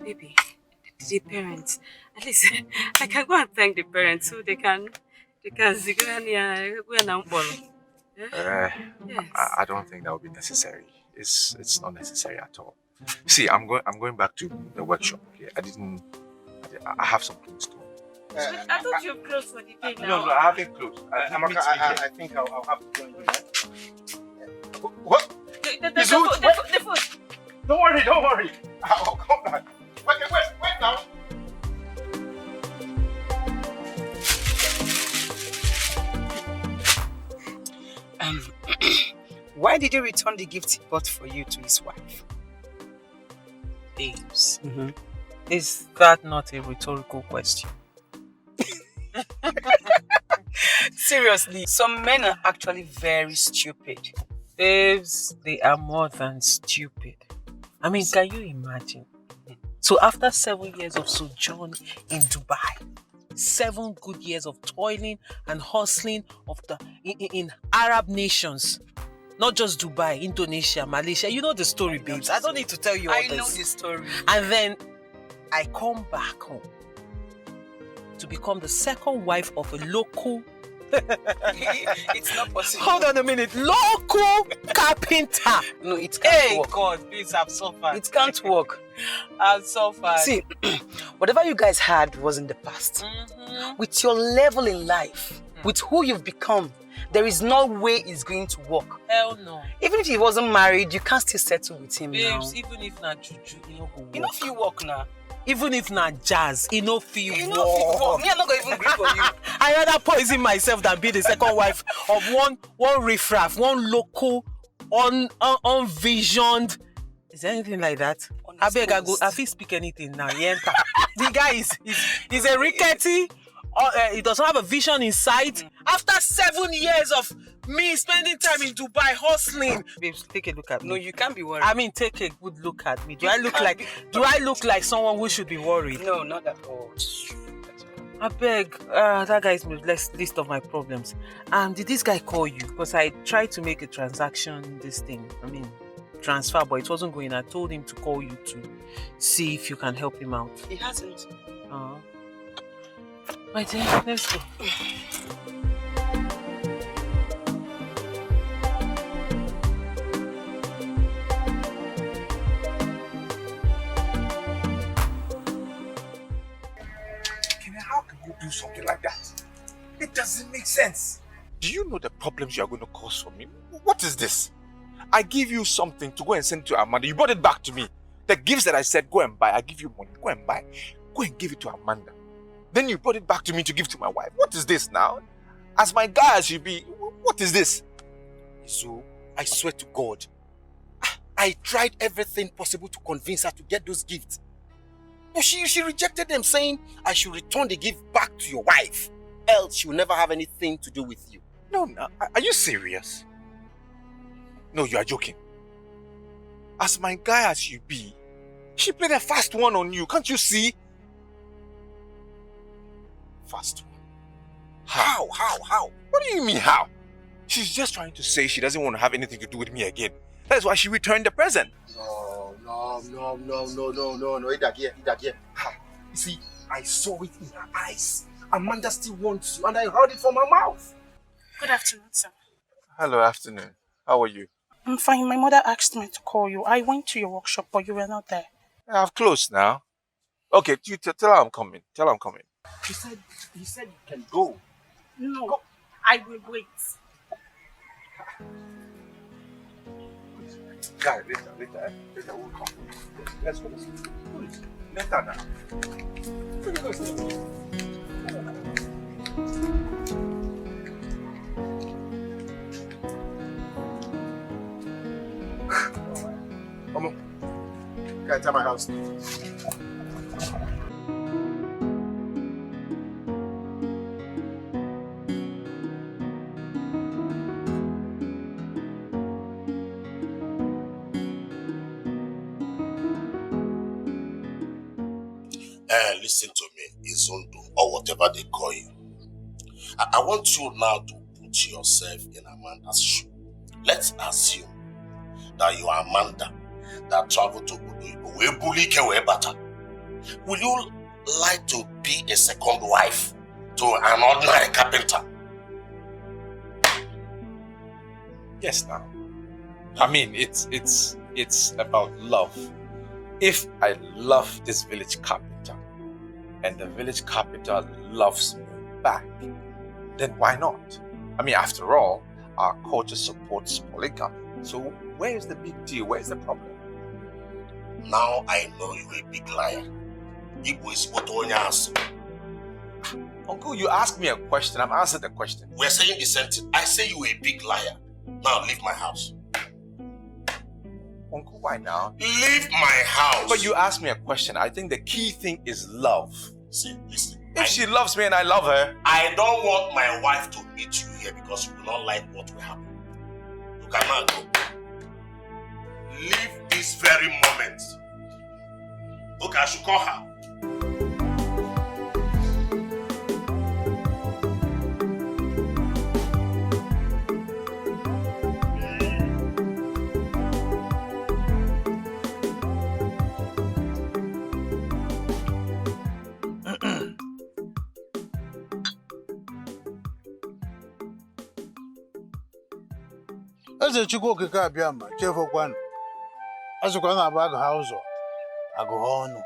Baby, the parents, at least I can go and thank the parents so they can I don't think that would be necessary. It's not necessary at all. See, I'm going back to the workshop. Okay, I have some things to do. I thought you closed for the day now. No, I haven't closed. I think I'll have to join you. What? The food. Don't worry. I'll come back. Wait now. Why did you return the gift he bought for you to his wife? Babes, is that not a rhetorical question? Seriously, some men are actually very stupid. Babes, they are more than stupid. I mean, can you imagine? So after 7 years of sojourn in Dubai, 7 good years of toiling and hustling in Arab nations, not just Dubai, Indonesia, Malaysia. You know the story, babes. I don't need to tell you all this. I know the story. And then I come back home to become the second wife of a local... It's not possible. Hold on a minute. Local carpenter. No, it can't work. God, please, I've suffered. It can't work. I've suffered. See, whatever you guys had was in the past. With your level in life, with who you've become, there is no way it's going to work. Hell no. Even if he wasn't married, you can still settle with him now. Babes, even if not juju, you know if you work now. Even if not jazz, you know feel Me, I'm not going to even grip on you. I rather poison myself than be the second wife of one riffraff, one local, unvisioned. Is there anything like that? I beg, I feel speak anything now. The guy is a rickety. He doesn't have a vision in sight. After 7 years of me spending time in Dubai hustling, babes, take a look at me. No, you can't be worried. I mean, take a good look at me. Do I look like someone who should be worried? No, not at all. I beg, that guy is my list of my problems. Did this guy call you? Because I tried to make a transaction, transfer, but it wasn't going. I told him to call you to see if you can help him out. He hasn't. My dear, let's go. How can you do something like that? It doesn't make sense. Do you know the problems you are going to cause for me? What is this? I give you something to go and send to Amanda. You brought it back to me. The gifts that I said, go and buy. I give you money. Go and buy. Go and give it to Amanda. Then you brought it back to me to give to my wife. What is this now? As my guy as you be, what is this? So, I swear to God, I tried everything possible to convince her to get those gifts. But she rejected them, saying I should return the gift back to your wife. Else she will never have anything to do with you. No, are you serious? No, you are joking. As my guy as you be, she played a fast one on you. Can't you see? Fast one. How? What do you mean how? She's just trying to say she doesn't want to have anything to do with me again. That's why she returned the present. No. Idagie. You see, I saw it in her eyes. Amanda still wants you, and I heard it from her mouth. Good afternoon, sir. Hello, afternoon. How are you? I'm fine. My mother asked me to call you. I went to your workshop, but you were not there. I've closed now. Okay, you tell her I'm coming. Tell her I'm coming. He said you can go. No, go. I will wait. Guy, later we'll come. Let's go. Later now. Come on. Can I enter my house? Listen to me, Izundu, or whatever they call you. I want you now to put yourself in Amanda's shoe. Let's assume that you are Amanda that traveled to Obodo Ibo. Will you like to be a second wife to an ordinary carpenter? Yes, now. I mean, it's about love. If I love this village carpenter and the village carpenter loves me back, then why not? I mean, after all, our culture supports polygamy. So where is the big deal? Where is the problem? Now I know you're a big liar. Igbo is what on your answer. Uncle, you asked me a question. I'm answering the question. We're saying the same thing. I say you're a big liar. Now leave my house. Uncle, why now? Leave my house. But you asked me a question. I think the key thing is love. See, listen. If she loves me and I love her. I don't want my wife to meet you here because you will not like what will happen. You cannot go. Leave this very moment. Okay, I should call her. Eze Chukwu okike abịa ma chefukwanụ. Azụkwa na abụ agụha ụzọ, agụha ọnụ.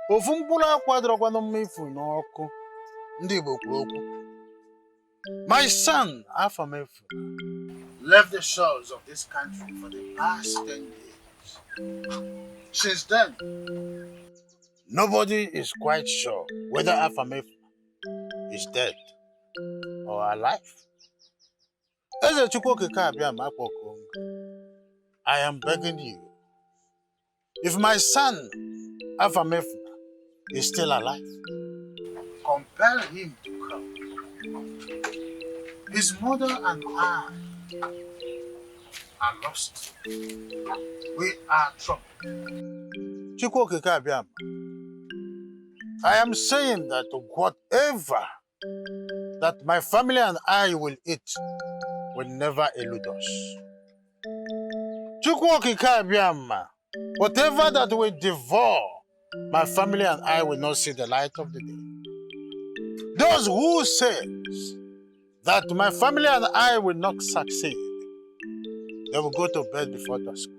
Ofu mkpụrụ akwa dọrọkwanụ mma ifu n'ọkụ. Ndị Igbo kwuru okwu. My son, Afamefu, left the shores of this country for the past 10 years. Since then, nobody is quite sure whether Afamefu is dead or alive. Eze Chukwu okike abịa ma akpọkuo m. I am begging you, if my son Afamefu is still alive, compel him to come. His mother and I are lost. We are troubled. Chukwu okike abịa ma, I am saying that whatever that my family and I will eat will never elude us. Chukwu okike abịa ma, whatever that will devour my family and I will not see the light of the day. Those who says that my family and I will not succeed, they will go to bed before dusk.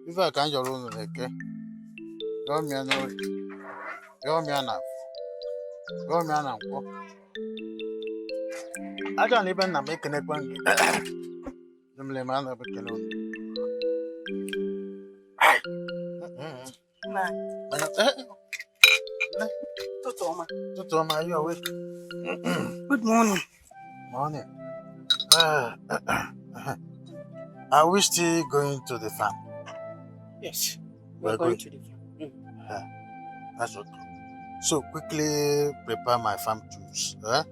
If I can't your own okay, go me an I don't even make an appointment. The man of a canoe. Totoma, you awake? Good morning. Morning. Are we still going to the farm? Yes, We're going to the farm. That's okay. So quickly prepare my farm tools. Okay.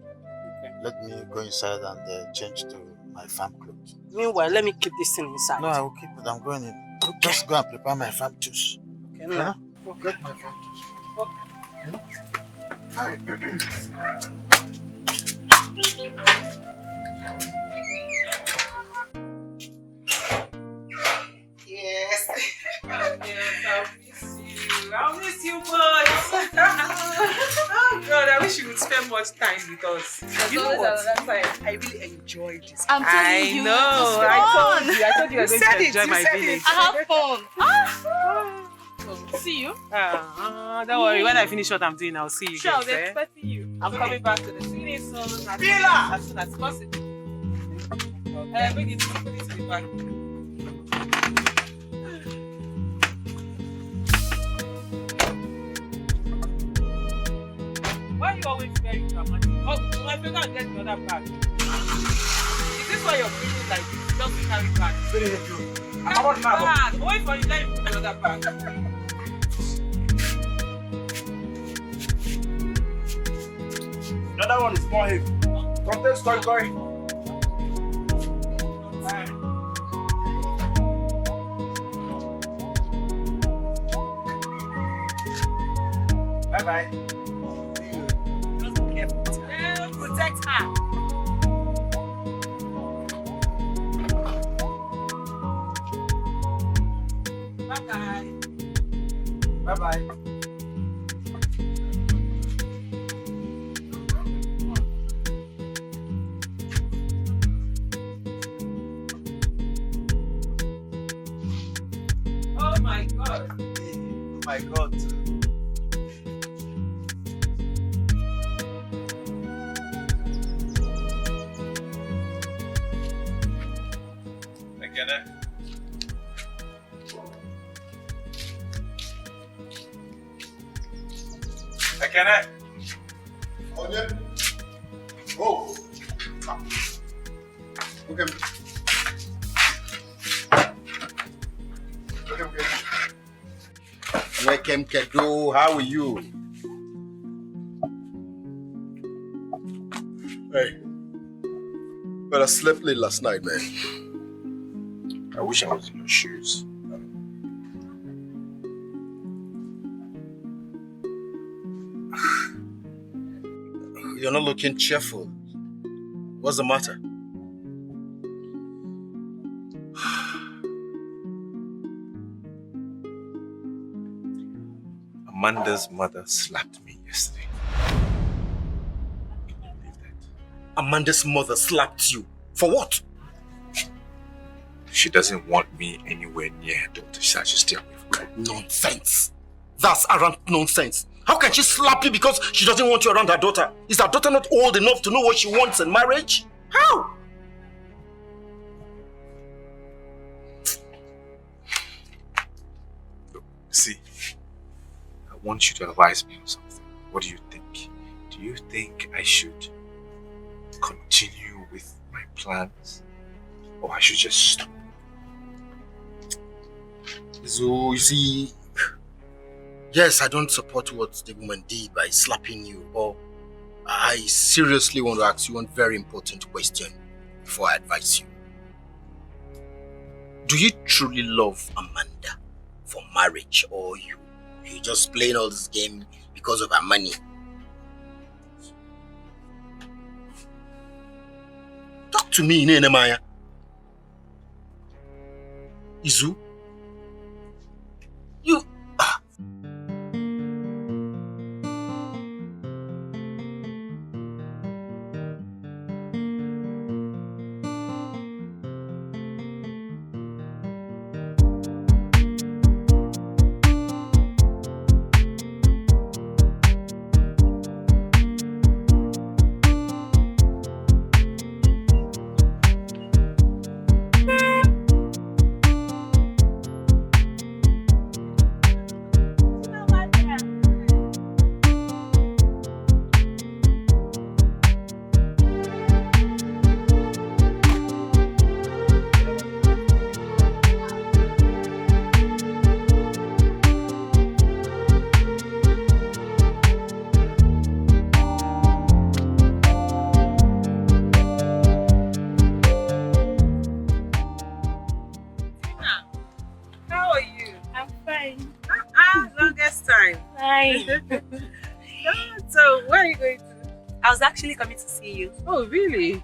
Let me go inside and change to my farm clothes. Meanwhile, let me keep this thing inside. No, I will keep it. I'm going in. Okay. Just go and prepare my farm tools. Okay, no. Get my farm tools. Yes. I'll miss you, boys. Oh God, I wish you would spend much time with us. You know what? I really enjoyed this. I'm telling you, I told you I was going to enjoy my village. I have fun. See you. Don't worry. When I finish what I'm doing, I'll see you. Sure, I'll be guys, expecting you. I'm coming back to the city soon as soon as possible. Bring it to the back. Why are you always very dramatic? Oh, my finger and get the other bag. Is this why you're feeling like this? Just to carry back. I'm about to bag. Wait for you, let me put the other bag. The other one is more heavy. Contains koi. Bye-bye. Just be careful. Get her. Bye-bye. Bye-bye. Oh my God. Oh my God. Ekene. Onye? Oh. Okay. Welcome, Kedo. How are you? Hey. But I slept late last night, man. I wish I was in your shoes. You're not looking cheerful. What's the matter? Amanda's mother slapped me yesterday. Amanda's mother slapped you. For what? She doesn't want me anywhere near her daughter. She said I should stay away from her. Nonsense. That's arrant nonsense. How can she slap you because she doesn't want you around her daughter? Is her daughter not old enough to know what she wants in marriage? How? Look, see, I want you to advise me on something. What do you think? Do you think I should continue with my plans? Or I should just stop? So, you see, yes, I don't support what the woman did by slapping you, but I seriously want to ask you one very important question before I advise you. Do you truly love Amanda for marriage, or you just playing all this game because of her money? Talk to me, Nehemiah. Izu? You... So, where are you going to? I was actually coming to see you. Oh, really?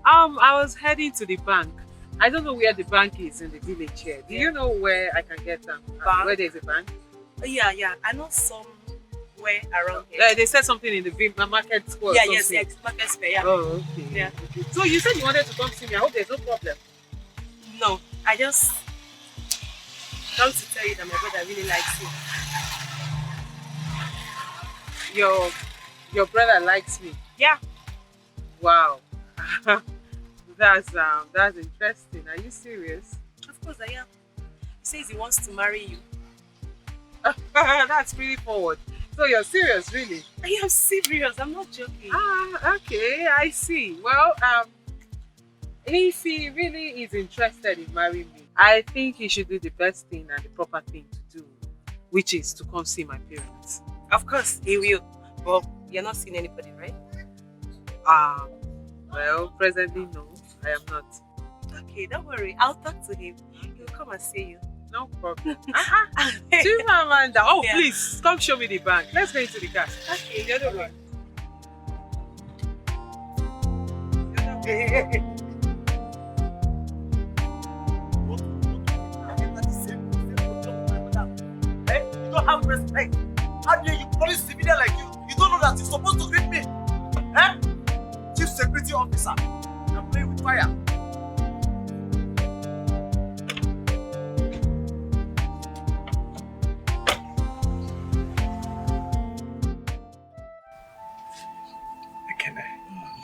I was heading to the bank. I don't know where the bank is in the village here. Do you know where I can get them? Where there's a bank? Yeah. I know somewhere around here. They said something in the market square. Yes, market square. Yeah. Oh, okay. Yeah. So you said you wanted to come see me. I hope there's no problem. No, I just come to tell you that my brother really likes you. Your brother likes me. Yeah. Wow. That's interesting. Are you serious? Of course I am. He says he wants to marry you. That's pretty forward. So you're serious, really? I am serious. I'm not joking. Okay, I see. Well, if he really is interested in marrying me, I think he should do the best thing and the proper thing to do, which is to come see my parents. Of course, he will. But you're not seeing anybody, right? Well, presently, no, I am not. Okay, don't worry. I'll talk to him. He'll come and see you. No problem. Amanda. Oh, yeah. Please, come show me the bank. Let's go into the car. Okay, the other way. Hey. You don't have respect. How dare you, police civilian like you? You don't know that you're supposed to greet me. Eh? Chief security officer. You're playing with fire.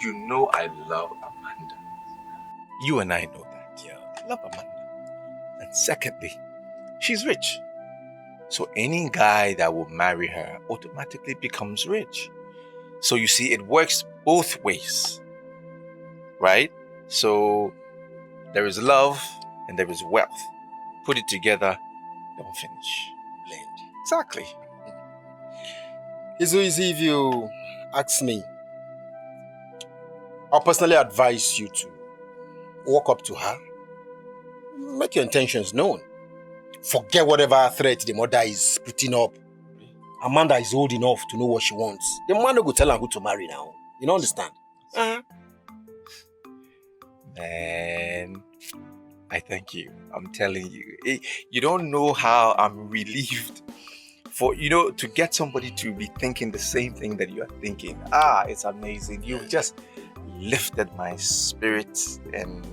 You know I love Amanda. You and I know that. Yeah, I love Amanda. And secondly, she's rich. So any guy that will marry her automatically becomes rich. So you see, it works both ways. Right? So there is love and there is wealth. Put it together, don't finish. Blend. Exactly. It's so easy if you ask me. I'll personally advise you to walk up to her, make your intentions known. Forget whatever threat the mother is putting up. Amanda is old enough to know what she wants. The man will tell her who to marry now. You don't understand? Man, I thank you. I'm telling you. You don't know how I'm relieved for, to get somebody to be thinking the same thing that you are thinking. It's amazing. You've just lifted my spirits and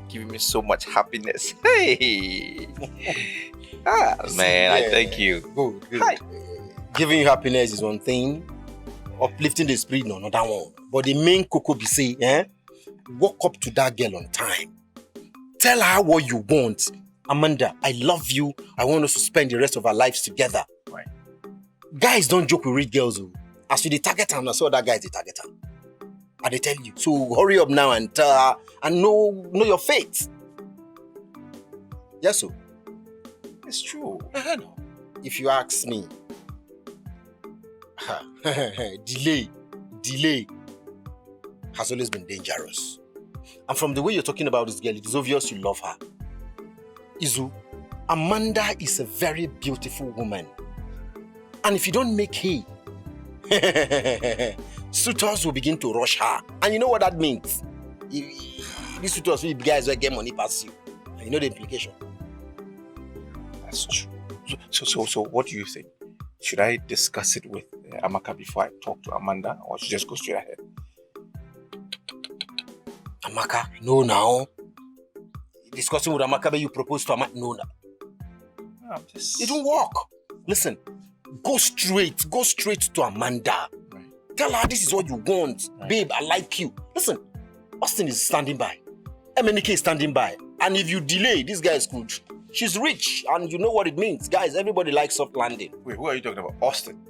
given me so much happiness. Hey! Man, I thank you. Good. Hi. Giving you happiness is one thing. Uplifting the spirit, no, another one. But the main cocoa be say, walk up to that girl on time. Tell her what you want. Amanda, I love you. I want us to spend the rest of our lives together. Right. Guys don't joke with rich girls. As you the target her, I saw that guy is the target her. I tell you. So hurry up now and tell her and know your fate. Yes, so. It's true. If you ask me, delay has always been dangerous. And from the way you're talking about this girl, it is obvious you love her. Izu, Amanda is a very beautiful woman. And if you don't make hay, suitors will begin to rush her. And you know what that means? These suitors will be guys who get money past you. And you know the implication. That's true. So what do you think? Should I discuss it with Amaka before I talk to Amanda, or should I just go straight ahead? Amaka? No, now. Discussing with Amaka, you propose to Amaka? No, now. It don't work. Listen, go straight to Amanda. Right. Tell her this is what you want. Right. Babe, I like you. Listen, Austin is standing by. MNK is standing by. And if you delay, this guy is good. She's rich, and you know what it means. Guys, everybody likes soft landing. Wait, who are you talking about? Austin?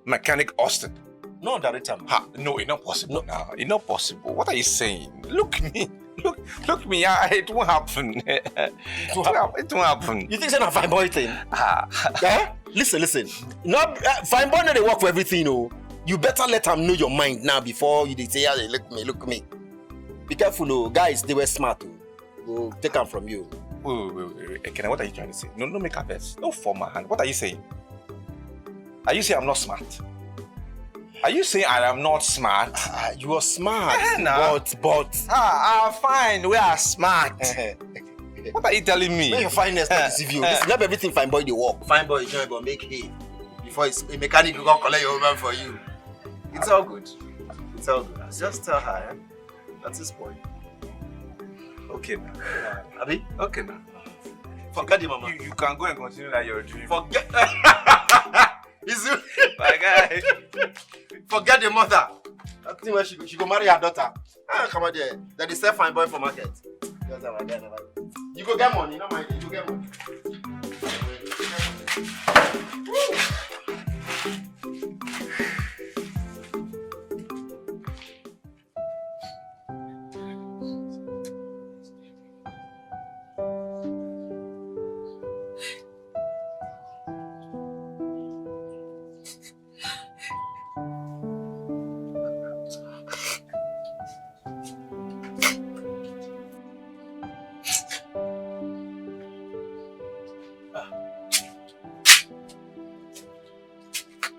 Mechanic Austin? No, director. No, it's not possible now. It's not possible. What are you saying? Look me. Look me. It won't happen. It won't happen. You think it's a fine boy thing? Listen. Not fine boy, no, they work for everything. Oh. You better let them know your mind now before you say, look me. Be careful, oh. Guys, they were smart. Oh. Take them from you. Wait. Kenna, what are you trying to say? No, make a verse. No form my hand. What are you saying? Are you saying I'm not smart? Are you saying I am not smart? You are smart. But. Fine. We are smart. What are you telling me? Make your fineness not deceive you. Listen, not everything fine boy they work. Fine boy is join but make hay. Before a mechanic will come collect your woman for you. It's all good. Just tell her. That's his point. Okay now. Abi? Okay now. Forget the mama. You can go and continue that your dream. Forget. My guy. Forget the mother. I think when she go marry her daughter. Come on there. That is fine boy for market. You go get money, no mind. You go get money.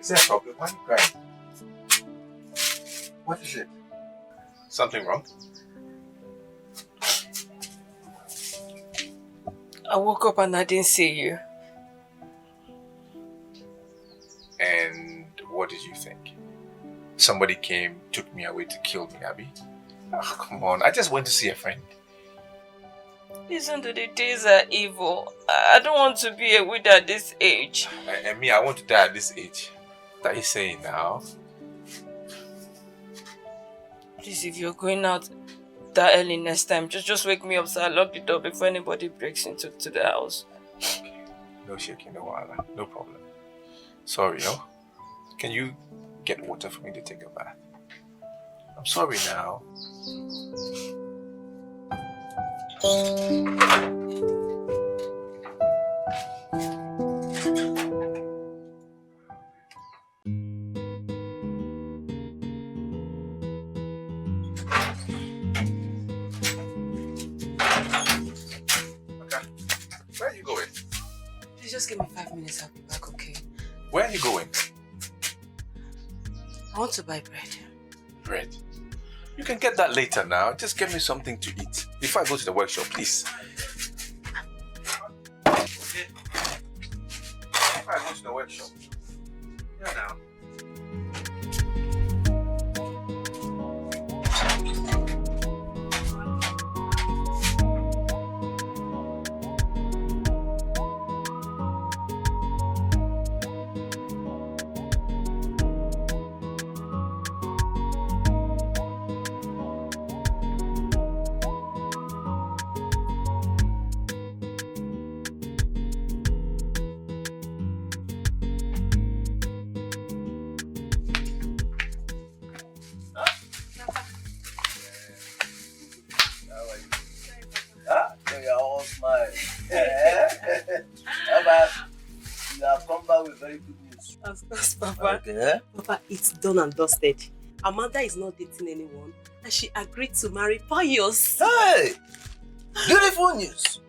Is there a problem? Why are you crying? What is it? Something wrong? I woke up and I didn't see you. And what did you think? Somebody came, took me away to kill me, Abby? Oh, come on, I just went to see a friend. Listen to the days are evil. I don't want to be a widow at this age. And me, I want to die at this age. What are you saying now? Please, if you're going out that early next time, just wake me up so I lock the door before anybody breaks into the house. No shaking, no wala, no problem. Sorry, no? Can you get water for me to take a bath? I'm sorry now. Where are you going? Please just give me 5 minutes, I'll be back, okay? Where are you going? I want to buy bread. Bread? You can get that later now. Just get me something to eat before I go to the workshop, please. Okay. Before I go to the workshop. Yeah, now. Of course, Papa. Okay. Papa, it's done and dusted. Amanda is not dating anyone and she agreed to marry Pius. Hey! Beautiful news!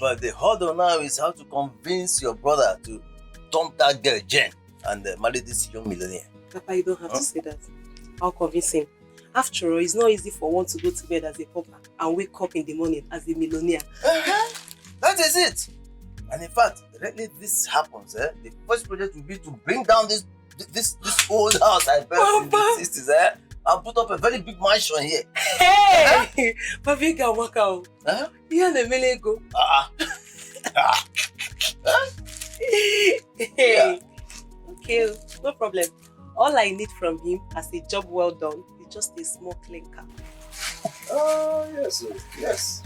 But the hurdle now is how to convince your brother to dump that girl Jen and marry this young millionaire. Papa, you don't have to say that. I'll convince him. After all, it's not easy for one to go to bed as a pauper and wake up in the morning as a millionaire. That is it! And in fact, directly this happens, the first project will be to bring down this old house I built in the 60s, and put up a very big mansion here. Hey! Papi can work out. You and the Mele go. Hey. Okay, no problem. All I need from him as a job well done is just a small clinker. Oh, yes, yes.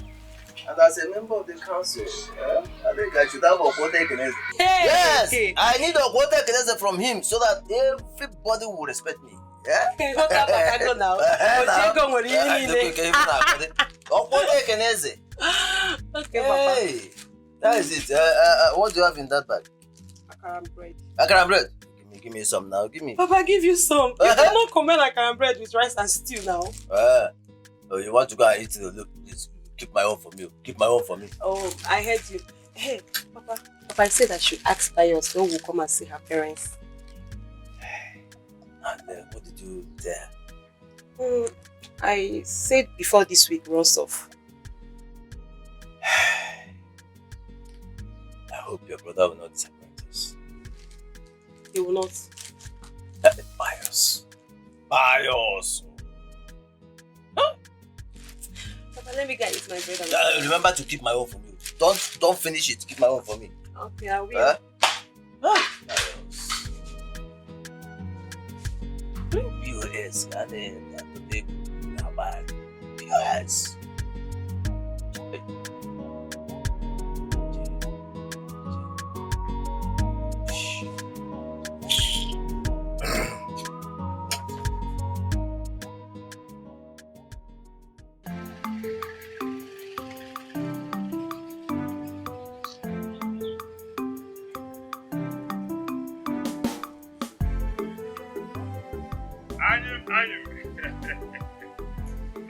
And as a member of the council, I think I should have a quota Ekeneze. Hey! Yes! I need a quota Ekeneze from him so that everybody will respect me. Yeah? Okay, what about I go now? Okay, hey, that is it. What do you have in that bag? Akara bread. Akara bread? Give me some now. Give me. Papa, give you some. You cannot comment akara bread with rice and stew now. Oh, you want to go and eat it? Look, please. Keep my own for me. Keep my own for me. Oh, I heard you. Hey, Papa. Papa, I said I should ask Pius when we come and see her parents. And what did you there? I said before this week runs off. I hope your brother will not disappoint us. He will not. Pius. Pius. Papa, let me get it my bread. Remember to keep my own for me. Don't finish it. Keep my own for me. Okay, I will. POS, POS.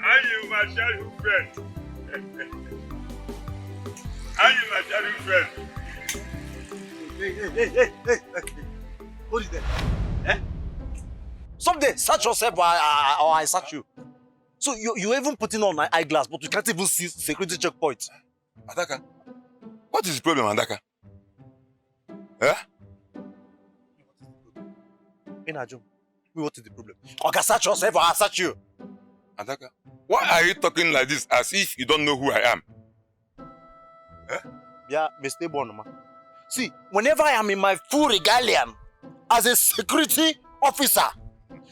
I'm my childhood friend. I'm my childhood friend. Hey. What is that? Someday, search yourself or I search you. So you even putting on an eyeglass, but you can't even see security checkpoints. Adaka, what is the problem, Adaka? Eh? Inajum, what is the problem? Okay, search yourself or I'll search you. Adaka, why are you talking like this as if you don't know who I am? Eh? Yeah, Mr. Bonoma. See, whenever I am in my full regalian as a security officer,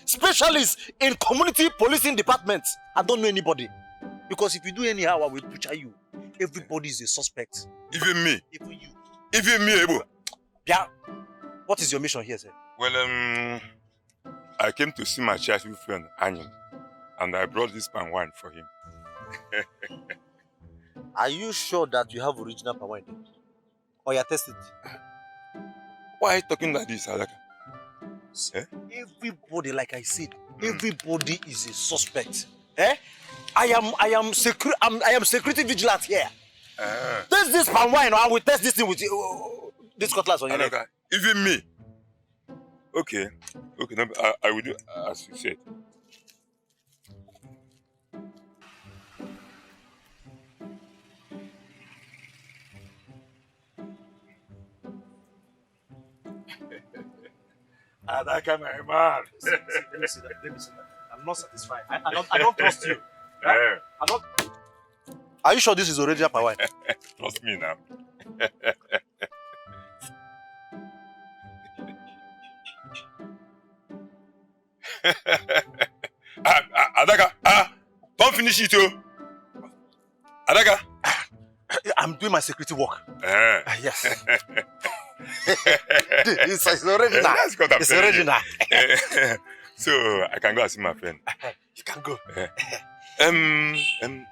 specialist in community policing department, I don't know anybody. Because if you do anyhow, I will picture you. Everybody is a suspect. Even me? Even you. Even me, Ebo? Yeah. What is your mission here, sir? Well, I came to see my childhood friend, Anyan, and I brought this palm wine for him. Are you sure that you have original palm wine? Or you tested it? Why are you talking like this, Adaka? Eh? Everybody, like I said, everybody is a suspect. Eh? I am security vigilant here. Test this palm wine, or I will test this thing with you. This cutlass on your neck. Even me. Okay, no, I will do as you said. Adaka, my man. Let me see that. I'm not satisfied. I don't trust you. I'm not. Are you sure this is original palm wine? Trust me now. Adaka, don't finish it, oh. Adaka. I'm doing my security work. Yes. It's original. That's what I'm it's telling original. you. So I can go and see my friend. You can go.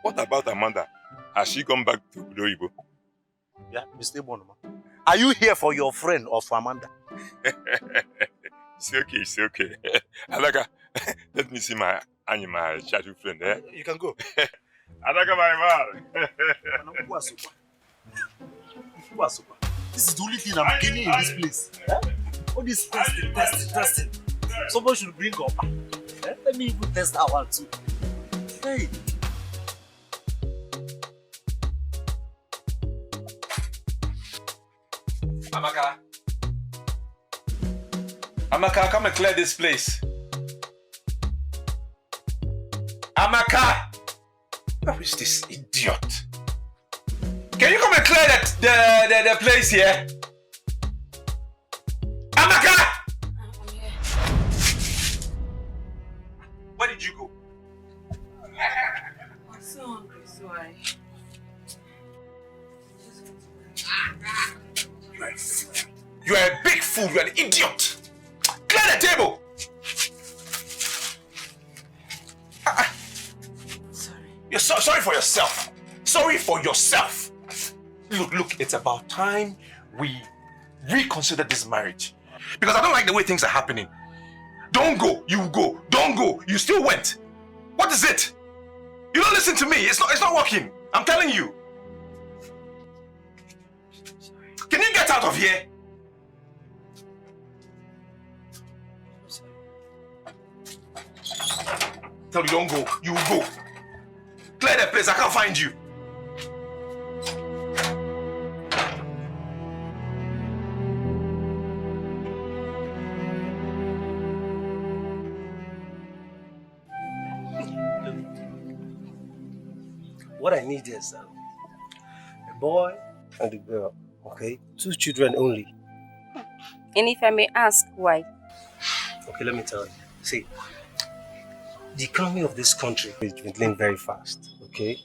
What about Amanda? Has she come back to Ibo? Yeah, Mr. Bonoma. Are you here for your friend or for Amanda? It's okay. Adaka, let me see my childhood friend. Eh? You can go. Adaka, my man. This is the only thing I'm getting in this place. All this testing. Someone should bring up. Let me even test that one too. Hey. Amaka, come and clear this place. Amaka! Where is this idiot? Can you come and clear the place here? Amaka! Where did you go? I'm so hungry, so I... You are a big fool. You are an idiot. Clear the table. Sorry. You're sorry for yourself. Sorry for yourself. Look, it's about time we reconsider this marriage. Because I don't like the way things are happening. Don't go, you go. Don't go, you still went. What is it? You don't listen to me. It's not working. I'm telling you. Can you get out of here? Tell you don't go, you go. Clear the place, I can't find you. What I need is a boy and a girl. Okay? 2 children only. And if I may ask why? Okay, let me tell you. See, the economy of this country is dwindling very fast. Okay?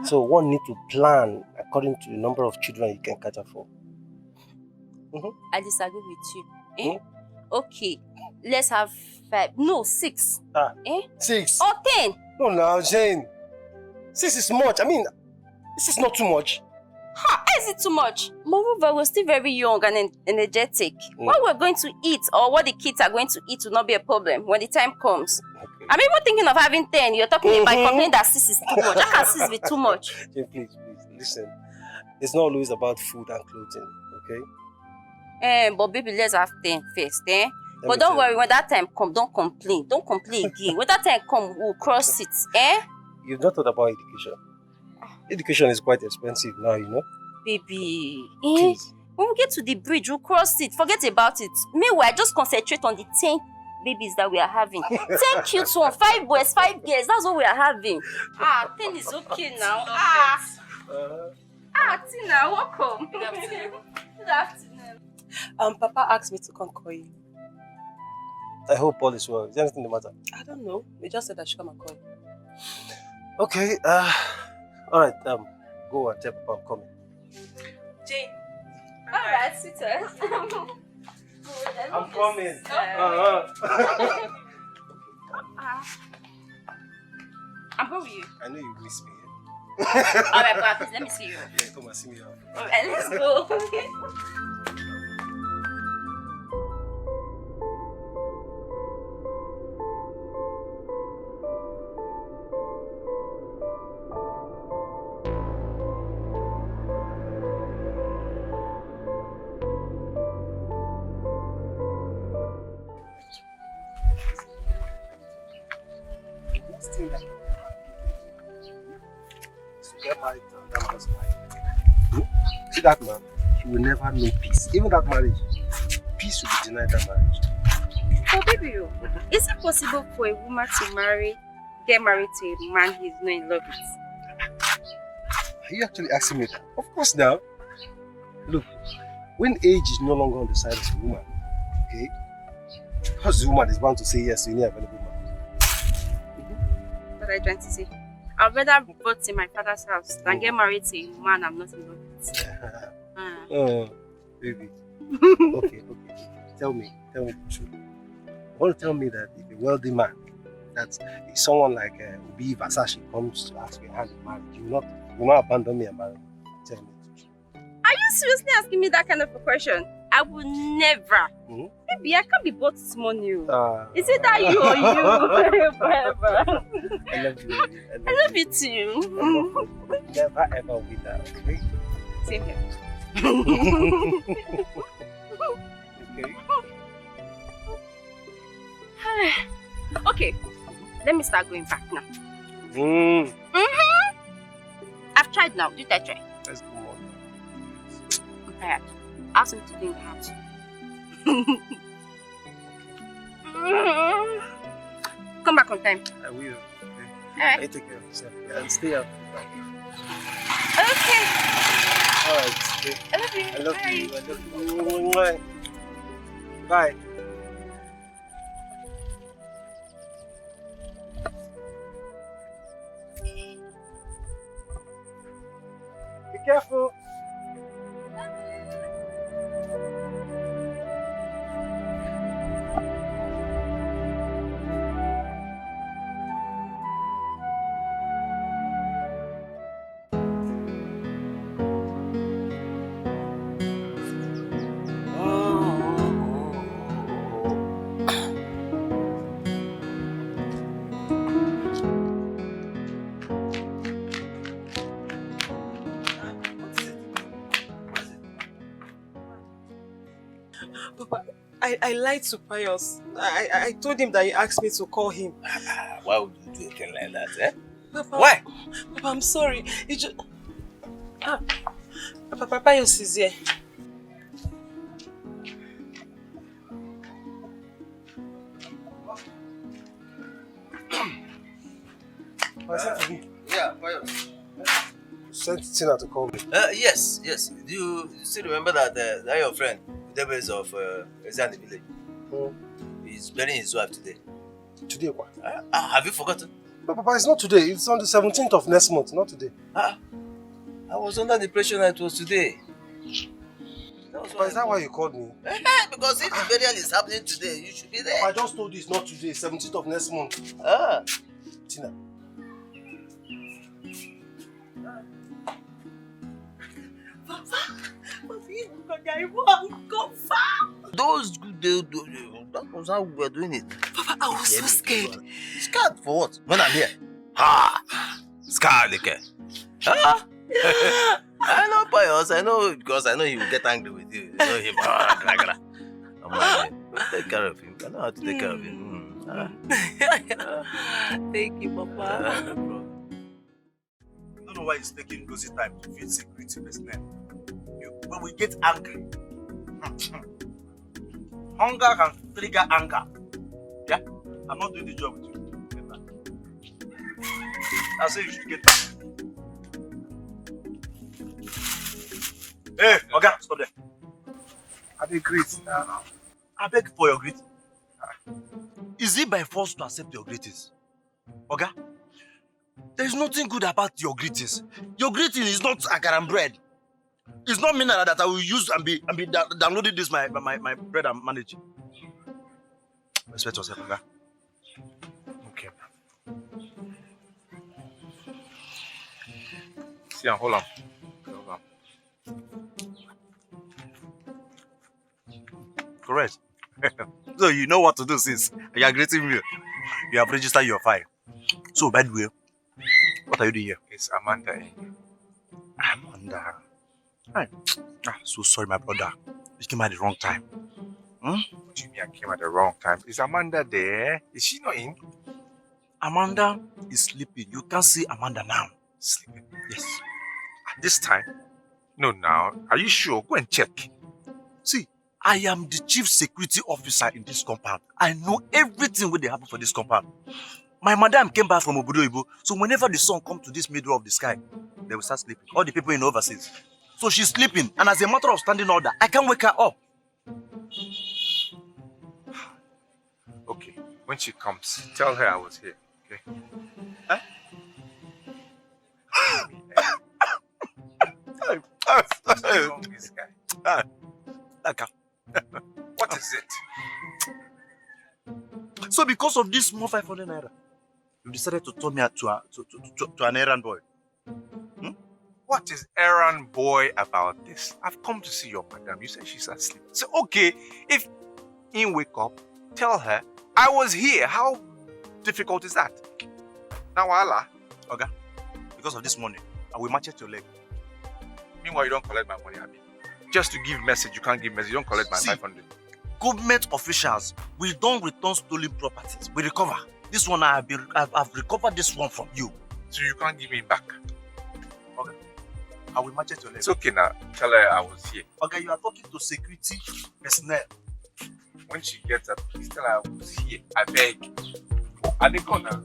So one need to plan according to the number of children you can cater for. I disagree with you. Okay, let's have 5. No, 6. 6. Or 10. No, now, Jane. 6 is much. I mean, this is not too much. How is it too much? Moreover, we're still very young and energetic. What we're going to eat or what the kids are going to eat will not be a problem when the time comes. I'm even thinking of having 10. You're talking about complaining that 6 is too much. How can 6 be too much? Jane, please, listen. It's not always about food and clothing, okay? But baby, let's have 10 first, But don't worry, when that time comes, don't complain. Don't complain again. When that time comes, we'll cross it, You've not thought about education. Education is quite expensive now, you know. Baby, Please. when we get to the bridge, we'll cross it. Forget about it. Meanwhile, just concentrate on the 10 babies that we are having. 10 cute ones, 5 boys, 5 girls. That's what we are having. 10 is okay now. Tina, welcome. Good afternoon. Good afternoon. Papa asked me to come call you. I hope all is well. Is there anything the matter? I don't know. They just said I should come and call you. Okay, alright, go and tell Papa I'm coming. Jane. Alright, sweetheart. I'm coming. I'm going with you. I know you miss me. Alright, but please let me see you. Yeah, come and see me out. Alright, let's go. Get married to that man's wife. See that man, he will never know peace. Even that marriage, peace will be denied that marriage. Oh, baby, is it possible for a woman to get married to a man he's not in love with? Are you actually asking me that? Of course now. Look, when age is no longer on the side of the woman, okay, because the woman is bound to say yes to any available man. What are you trying to say? I'd rather vote in my father's house than get married to a man I'm not in love with. Oh, baby. Okay. Tell me the truth. You want to tell me that if a wealthy man, that if someone like Obi Versace comes to ask your hand in marriage, you will not abandon me and marry me? Tell me the truth. Are you seriously asking me that kind of a question? I will never. Baby, I can't be bought this money. Is it that you or you? Forever. I love you. I love you too. Never ever with that, okay? Same here. Okay, let me start going back now. I've tried now. Did I try? Let's go on. I'm tired. Ask him to do in the house. Come back on time. I will. Okay. Alright. I take care of yourself. Yeah, and stay out. Okay. Alright. I love you. I love Bye. you. I love you. Bye. Be careful. Papa, I lied to Pius. I told him that he asked me to call him. Why would you do a thing like that, eh? Papa, Why? Papa, I'm sorry. It just... Papa, Pius is here. Yeah, Pius. Sent Tina to call me. Yes. Do you still remember that that your friend, the devils of Ezan village? He's burying his wife today. Today, what? Have you forgotten? No, Papa, it's not today. It's on the 17th of next month, not today. I was under the impression that it was today. Papa, is that why you called me? Because if the burial is happening today, you should be there. Papa, I just told you it's not today, 17th of next month. Tina. Those good that was how we were doing it. Papa, I was so scared. Scared for what? When I'm here. Scared again. I know Pius, I know because I know he will get angry with you. You know him. I'm like, take care of him. I know how to take care of him. Thank you, Papa. don't know why it's taking Gozi time to feed security personnel. When we get angry, hunger can trigger anger. Yeah? I'm not doing the job with you. I say you should get back. Hey, Oga, stop there. I beg greet now. I beg for your greeting. Is it by force to accept your greetings? Oga, there is nothing good about your greetings. Your greeting is not akaram bread. It's not mineral that I will use and be downloading this my bread and manage. Respect yourself, Oga. Okay. See, hold on. Correct. So you know what to do since you are greeting me. You have registered your file. So by the way, what are you doing here? It's Amanda. Amanda. So sorry, my brother. You came at the wrong time. What do you mean I came at the wrong time? Is Amanda there? Is she not in? Amanda is sleeping. You can't see Amanda now. Sleeping? Yes. At this time? No, now. Are you sure? Go and check. See, I am the chief security officer in this compound. I know everything what they happen for this compound. My madam came back from Obodo Ibo, so whenever the sun comes to this middle of the sky, they will start sleeping. All the people in overseas. So she's sleeping, and as a matter of standing order, I can't wake her up. Okay, when she comes, tell her I was here, okay? Huh? What's wrong with this guy? What is it? So because of this small 500 naira, you decided to turn me out to an errand boy. What is errand boy about this? I've come to see your madam. You said she's asleep. So okay, if you wake up, tell her I was here. How difficult is that? Now Allah. Okay. Because of this money, I will match your leg. Meanwhile, you don't collect my money, Abi. Just to give message, you can't give message. You don't collect my 500. Government officials, we don't return stolen properties. We recover. This one I've recovered this one from you. So you can't give me back. Okay. I will match your leg. It's okay now. Tell her I was here. Okay, you are talking to security personnel. When she gets up, please tell her I was here. I beg. Are they gone now?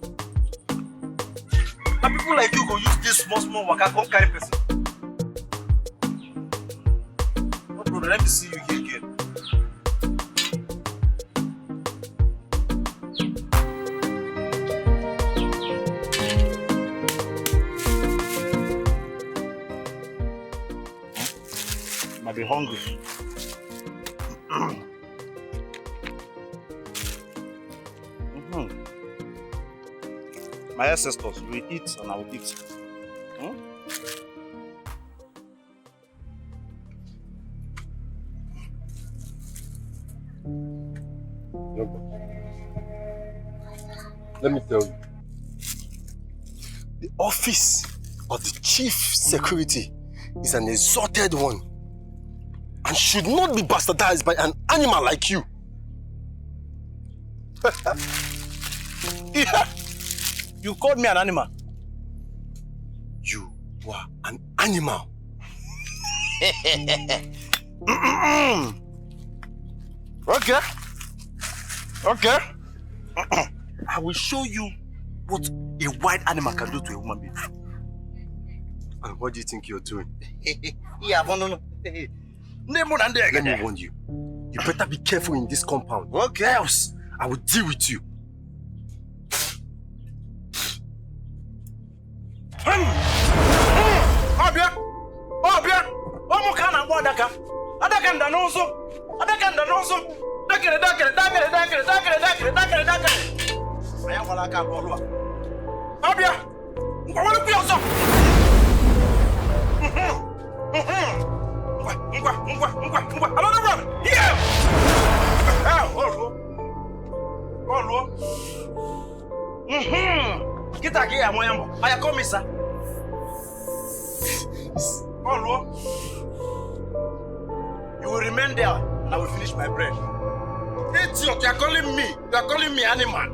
And people like you go use this small waka come carry person. No problem, let me see you here again. Might be hungry. My ancestors will eat and I will eat. Let me tell you. The office of the chief security is an exalted one and should not be bastardized by an animal like you. Yeah. You called me an animal. You were an animal. Okay. Okay. I will show you what a wild animal can do to a human being. And what do you think you're doing? Yeah, no. Let me warn you. You better be careful in this compound. Okay. Else, I will deal with you. Kita aquí a moyambo. Aya komisa. You will remain there and I will finish my bread. Idiot, you are calling me. You are calling me animal.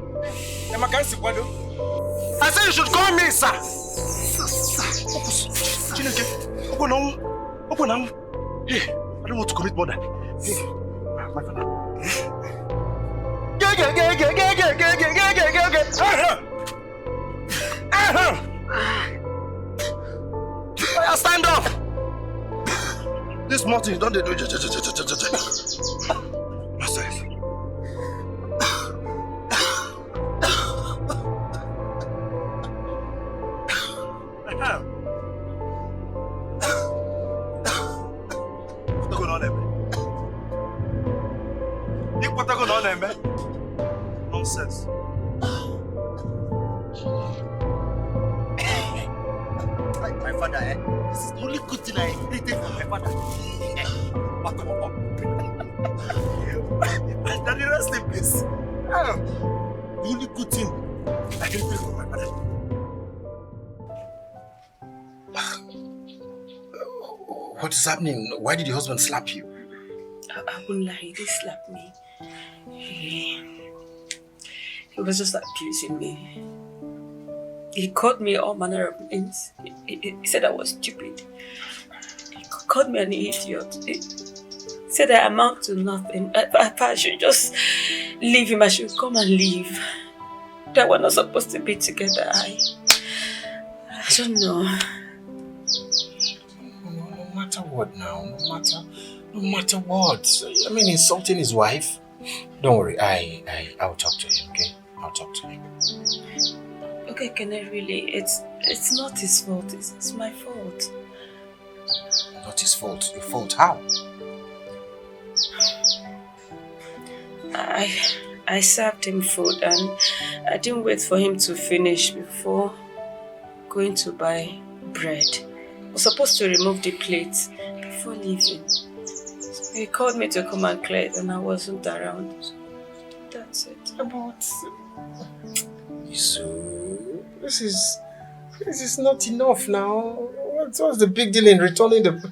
I say you should call me sir. Open now. Hey, I don't want to commit murder. Hey, my father. Stand up. This morning you don't do myself. Nonsense. My father, this is the only good thing I inherited from my father. Daddy, rest in peace. The only good thing I inherited from my father. What is happening? Why did your husband slap you? I won't lie, he did slap me. He was just abusing me. He called me all manner of names. He said I was stupid. He called me an idiot. He said I amount to nothing. I should just leave him. I should come and leave. That we're not supposed to be together. I don't know. No matter what now, no matter what. I mean, insulting his wife. Don't worry, I'll talk to him, okay? I'll talk to him. Okay, can I really? It's not his fault. It's my fault. Not his fault. Your fault? How? I served him food and I didn't wait for him to finish before going to buy bread. I was supposed to remove the plate before leaving. So he called me to come and clear it and I wasn't around. That's it. But so this is not enough now. What's the big deal in returning the?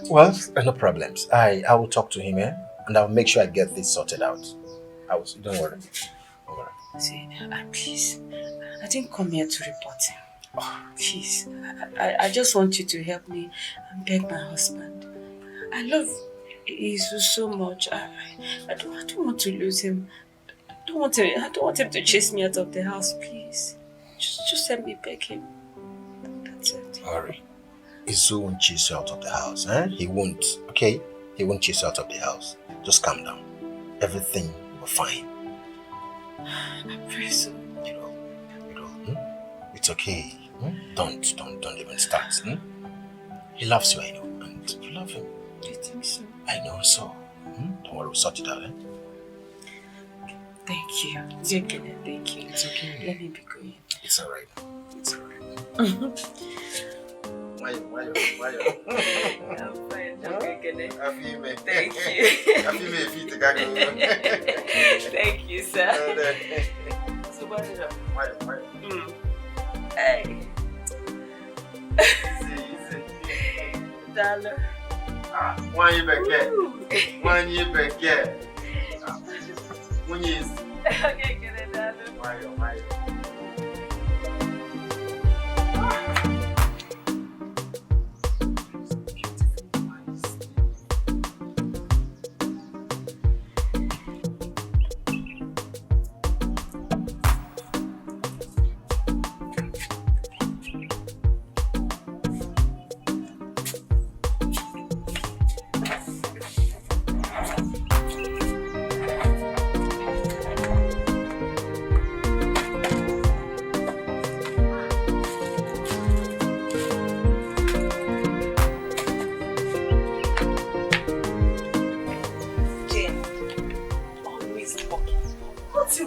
Well, no problems. I will talk to him, and I'll make sure I get this sorted out. Don't worry. Don't worry. See, please, I didn't come here to report him. Oh, please, I just want you to help me and beg my husband. I love Jesus so much. I don't want to lose him. I don't want him to chase me out of the house, please. Just help me beg him. That's it. Hurry. Izu won't chase you out of the house, He won't, okay? He won't chase you out of the house. Just calm down. Everything will be fine. I pray so. It's okay. Don't even start. He loves you, I know, and you love him. Do you think so? I know so. Don't worry, we'll sort it out, Thank you. Thank you. It's okay. Let me be going. It's alright. It's alright. Why? I'm fine. I'm okay. Thank you. Thank you, sir. So what is up? Hey. Dollar. Why you back here? When you okay, get it, dollar. Why?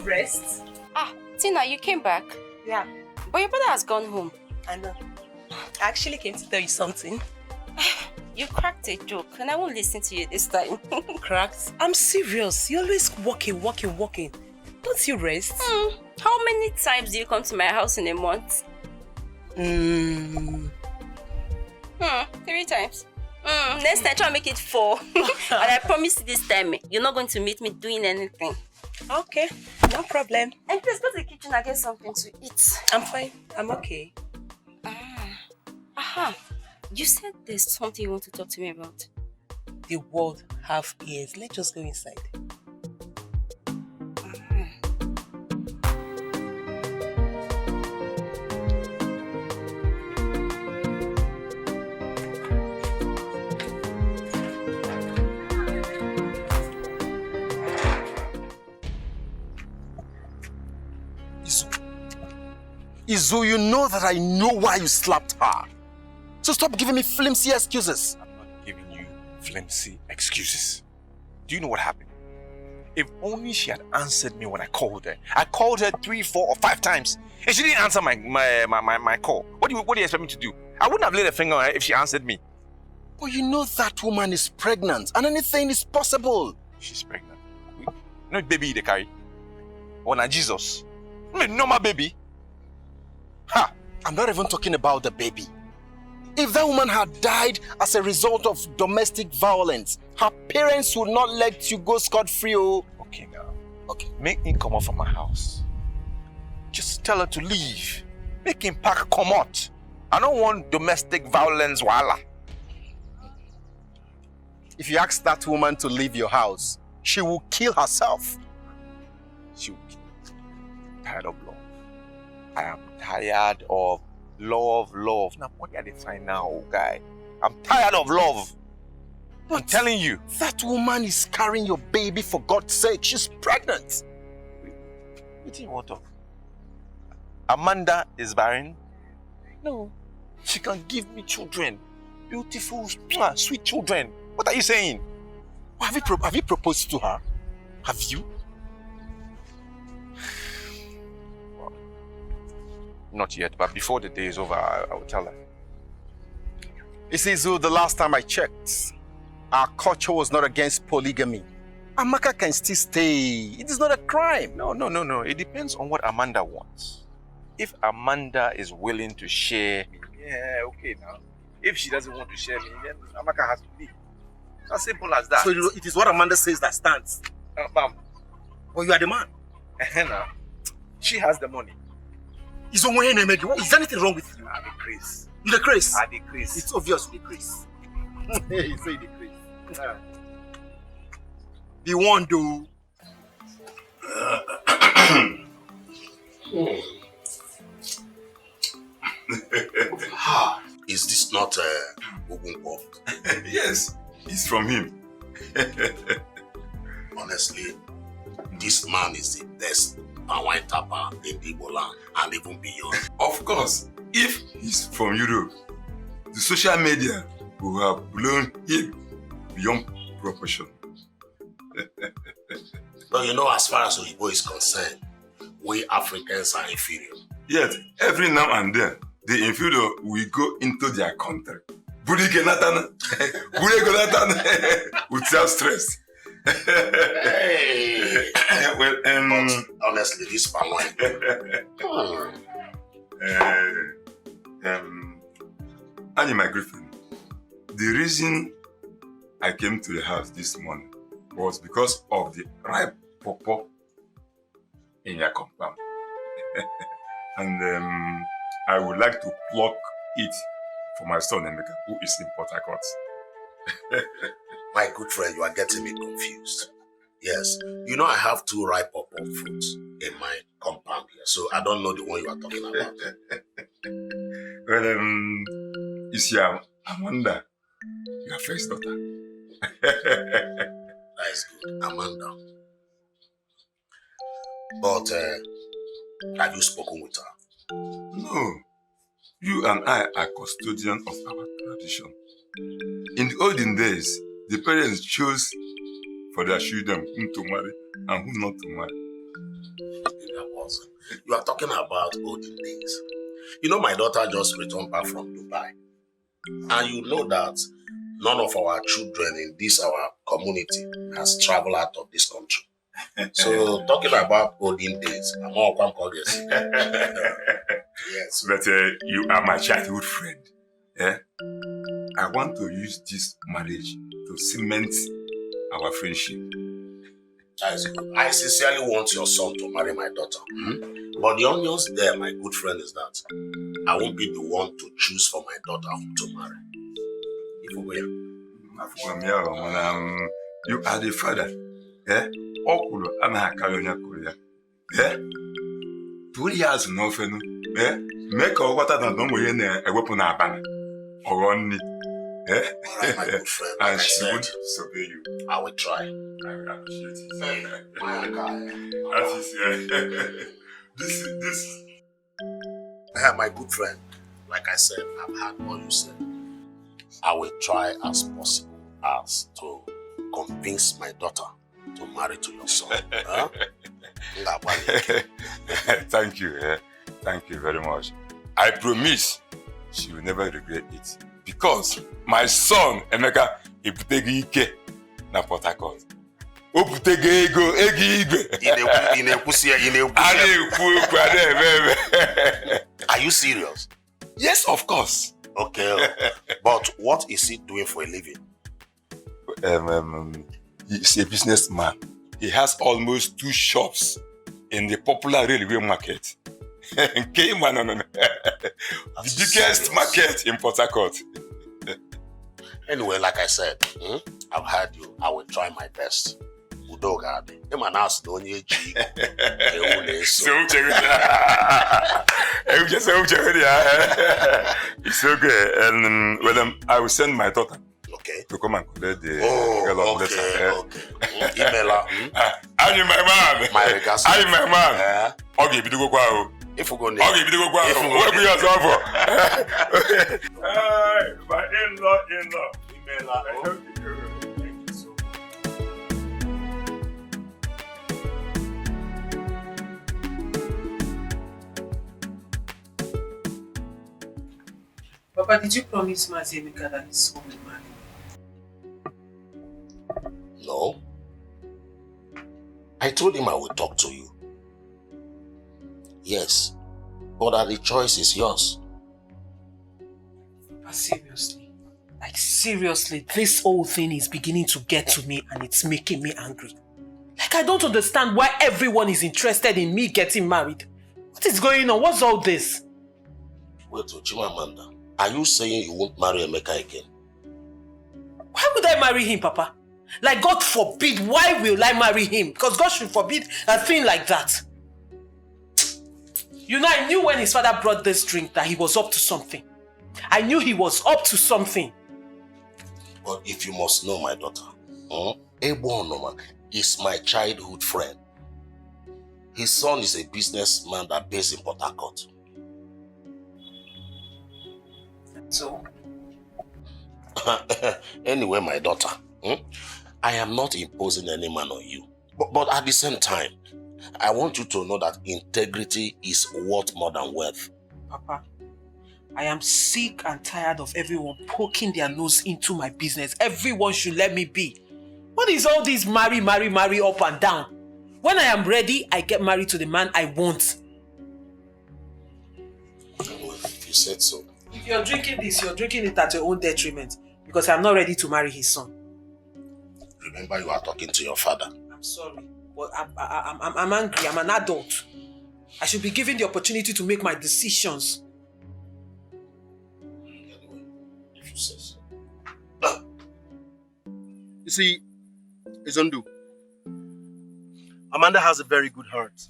Rest. Tina, you came back? Yeah. But your brother has gone home. I know. I actually came to tell you something. You cracked a joke and I won't listen to you this time. Cracked? I'm serious. You're always walking. Don't you rest? How many times do you come to my house in a month? 3 times. Next time, try to make it 4. And I promise you this time, you're not going to meet me doing anything. Okay, no problem. And please go to the kitchen and get something to eat. I'm fine. I'm okay. Aha. You said there's something you want to talk to me about. The world have ears. Let's just go inside. Izu, you know that I know why you slapped her. So stop giving me flimsy excuses. I'm not giving you flimsy excuses. Do you know what happened? If only she had answered me when I called her. I called her 3, 4, or 5 times, and she didn't answer my call. What do you expect me to do? I wouldn't have laid a finger on her if she answered me. But you know that woman is pregnant, and anything is possible. She's pregnant. No baby they carry. Or na Jesus. I mean, normal baby. Ha! I'm not even talking about the baby. If that woman had died as a result of domestic violence, her parents would not let you go scot-free. Oh. Okay now. Okay. Make him come out from my house. Just tell her to leave. Make him pack come out. I don't want domestic violence, wala. If you ask that woman to leave your house, she will kill herself. She will kill. I'm tired of love. I am tired of love. Now, what are they find now, guy? I'm tired of love. But I'm telling you. That woman is carrying your baby, for God's sake. She's pregnant. What do you want of? Amanda is barren? No. She can give me children. Beautiful, sweet children. What are you saying? Have you proposed to her? Have you? Well, not yet, but before the day is over, I will tell her. You see, Zu, the last time I checked, our culture was not against polygamy. Amaka can still stay. It is not a crime. No. It depends on what Amanda wants. If Amanda is willing to share me, yeah, okay now. If she doesn't want to share me, then Amaka has to leave. As simple as that. So it is what Amanda says that stands. Bam. But you are the man. Now, she has the money. Is there anything wrong with you? I decrease. You decrease? I decrease. It's obvious you decrease. You say you decrease. Be warned, though. Is this not Ogunpo? Yes, it's from him. Honestly, this man is the best Pawai Tapa in Igbo land and even beyond. Of course, if he's from Europe, the social media will have blown him beyond proportion. But you know, as far as Oyibo is concerned, we Africans are inferior. Yet, every now and then, the inferior will go into their country. Without stress. Hey. Well, but honestly, this Pawai. Annie, my girlfriend, the reason I came to the house this morning was because of the ripe pawpaw in your compound. And I would like to pluck it for my son Emeka, who is in Port Harcourt. My good friend, you are getting me confused. Yes, you know I have 2 ripe pawpaw fruits in my compound here, so I don't know the one you are talking about. Well, is your Amanda your first daughter? That is good, Amanda. But have you spoken with her? No. You and I are custodians of our tradition. In the olden days, the parents chose for their children whom to marry and whom not to marry. You are talking about olden days. You know, my daughter just returned back from Dubai. And you know that none of our children in this our community has traveled out of this country. So talking about olden days, I'm all yes. But you are my childhood friend. Yeah? I want to use this marriage to cement our friendship. That is good. I sincerely want your son to marry my daughter. But the onions there, my good friend, is that I won't be the one to choose for my daughter whom to marry. If we were. You are the father. Eh? Okulu anahakalyonya kulia. Eh? 2 years no fenu. Eh? Make a water than no more in a weapon abana. Or only. Eh? My good friend, I like I said, should disobey you. I will try. I appreciate it. My guy. That is this. My good friend, like I said, I've heard what you said. I will try as possible as to convince my daughter to marry to your son. Huh? Thank you. Thank you very much. I promise she will never regret it. Because my son, Emeka, he putegi ike na Port Harcourt. O putegi ego igwe. Are you serious? Yes, of course. Okay. But what is he doing for a living? He's a businessman. He has almost 2 shops in the popular railway market. The biggest market in Port Harcourt. Anyway, like I said, I've heard you. I will try my best. Udogade. It's okay. And I will send my daughter. Okay. To come and collect the okay. Email her. I'm my man. My regards. I'm my man. Okay, you go go. If we go near. Okay, you go go. What be yourself for? My in-law. Email her. Thank you so much. Papa, did you promise Mazemika that his son will marry? No. I told him I would talk to you. Yes. But that the choice is yours. But seriously. Like seriously, this whole thing is beginning to get to me and it's making me angry. Like I don't understand why everyone is interested in me getting married. What is going on? What's all this? Wait, Chimamanda. Are you saying you won't marry Emeka again? Why would I marry him, Papa? Like, God forbid, why will I marry him? Because God should forbid a thing like that. You know, I knew when his father brought this drink that he was up to something. I knew he was up to something. But if you must know, my daughter, Ebonoma is my childhood friend. His son is a businessman that based in Port Harcourt. So? Anyway, my daughter, I am not imposing any man on you. But at the same time, I want you to know that integrity is worth more than wealth. Papa, I am sick and tired of everyone poking their nose into my business. Everyone should let me be. What is all this marry up and down? When I am ready, I get married to the man I want. Well, if you said so. If you're drinking this, you're drinking it at your own detriment. Because I'm not ready to marry his son. Remember, you are talking to your father. I'm sorry, but I'm angry. I'm an adult. I should be given the opportunity to make my decisions. Anyway, if you say so. You see, Izondu, Amanda has a very good heart.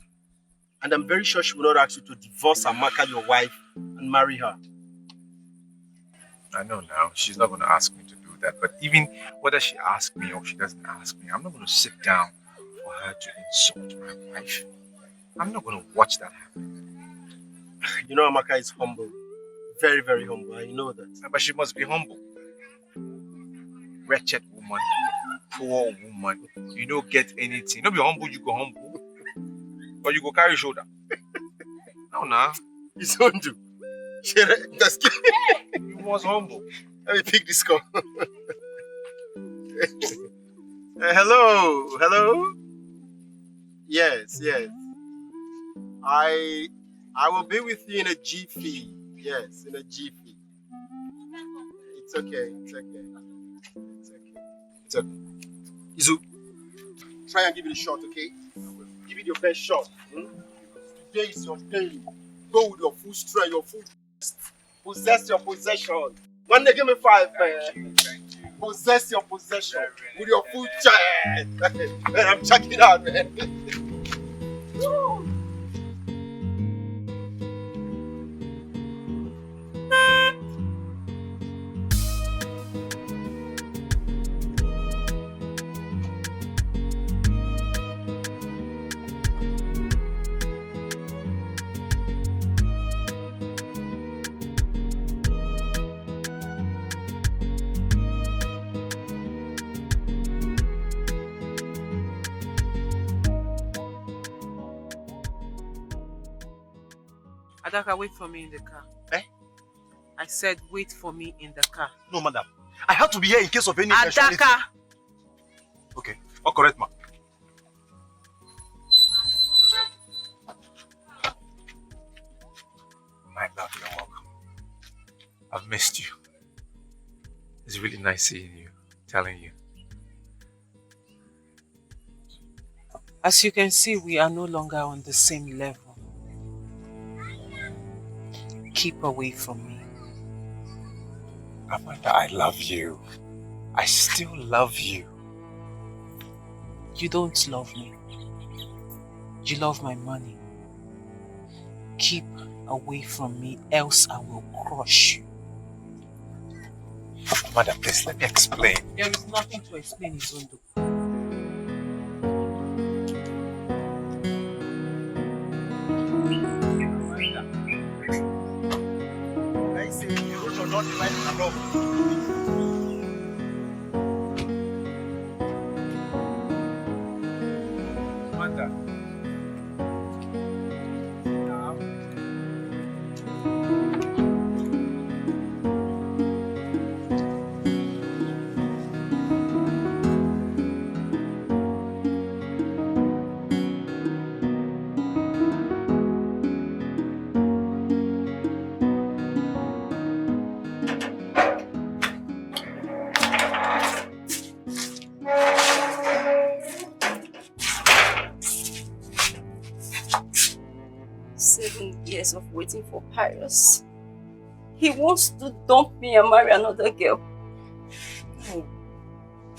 And I'm very sure she will not ask you to divorce Amaka, your wife, and marry her. I know now, she's not going to ask me to do that. But even whether she asks me or she doesn't ask me, I'm not going to sit down for her to insult my wife. I'm not going to watch that happen. You know, Amaka is humble. Very, very humble. I know that. But she must be humble. Wretched woman. Poor woman. You don't get anything. Don't be humble, you go humble. Or you go carry shoulder. No, nah. It's Izondu. You was humble. Let me pick this call. Hello. Yes. I will be with you in a jiffy. Yes, in a jiffy. It's okay. Izu, try and give it a shot, okay? Give it your best shot. Today is your day. Go with your full strength, your full best. Possess your possession. One day, give me 5, man. Possess your possession with your full chest. Man, I'm checking it out, man. Adaka, wait for me in the car. Eh? I said wait for me in the car. No, madam. I have to be here in case of any eventuality. Adaka! Okay. Oh, correct, ma. My love, you're welcome. I've missed you. It's really nice seeing you, telling you. As you can see, we are no longer on the same level. Keep away from me. Amanda, I love you. I still love you. You don't love me. You love my money. Keep away from me, else I will crush you. Amanda, please let me explain. There is nothing to explain, Izondo. I say, you not divide enough. Of waiting for Pius. He wants to dump me and marry another girl. No.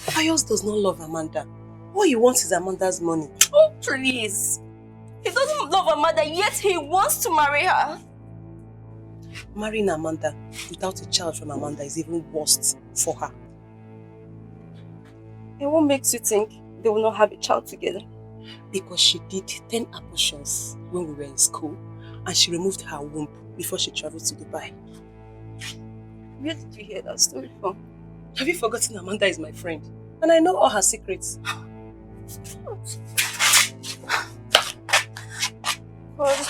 Pius does not love Amanda. All he wants is Amanda's money. Oh, please. He doesn't love Amanda, yet he wants to marry her. Marrying Amanda without a child from Amanda is even worse for her. And what makes you think they will not have a child together? Because she did 10 abortions when we were in school. And she removed her womb before she traveled to Dubai. Where did you hear that story from? Have you forgotten Amanda is my friend? And I know all her secrets. But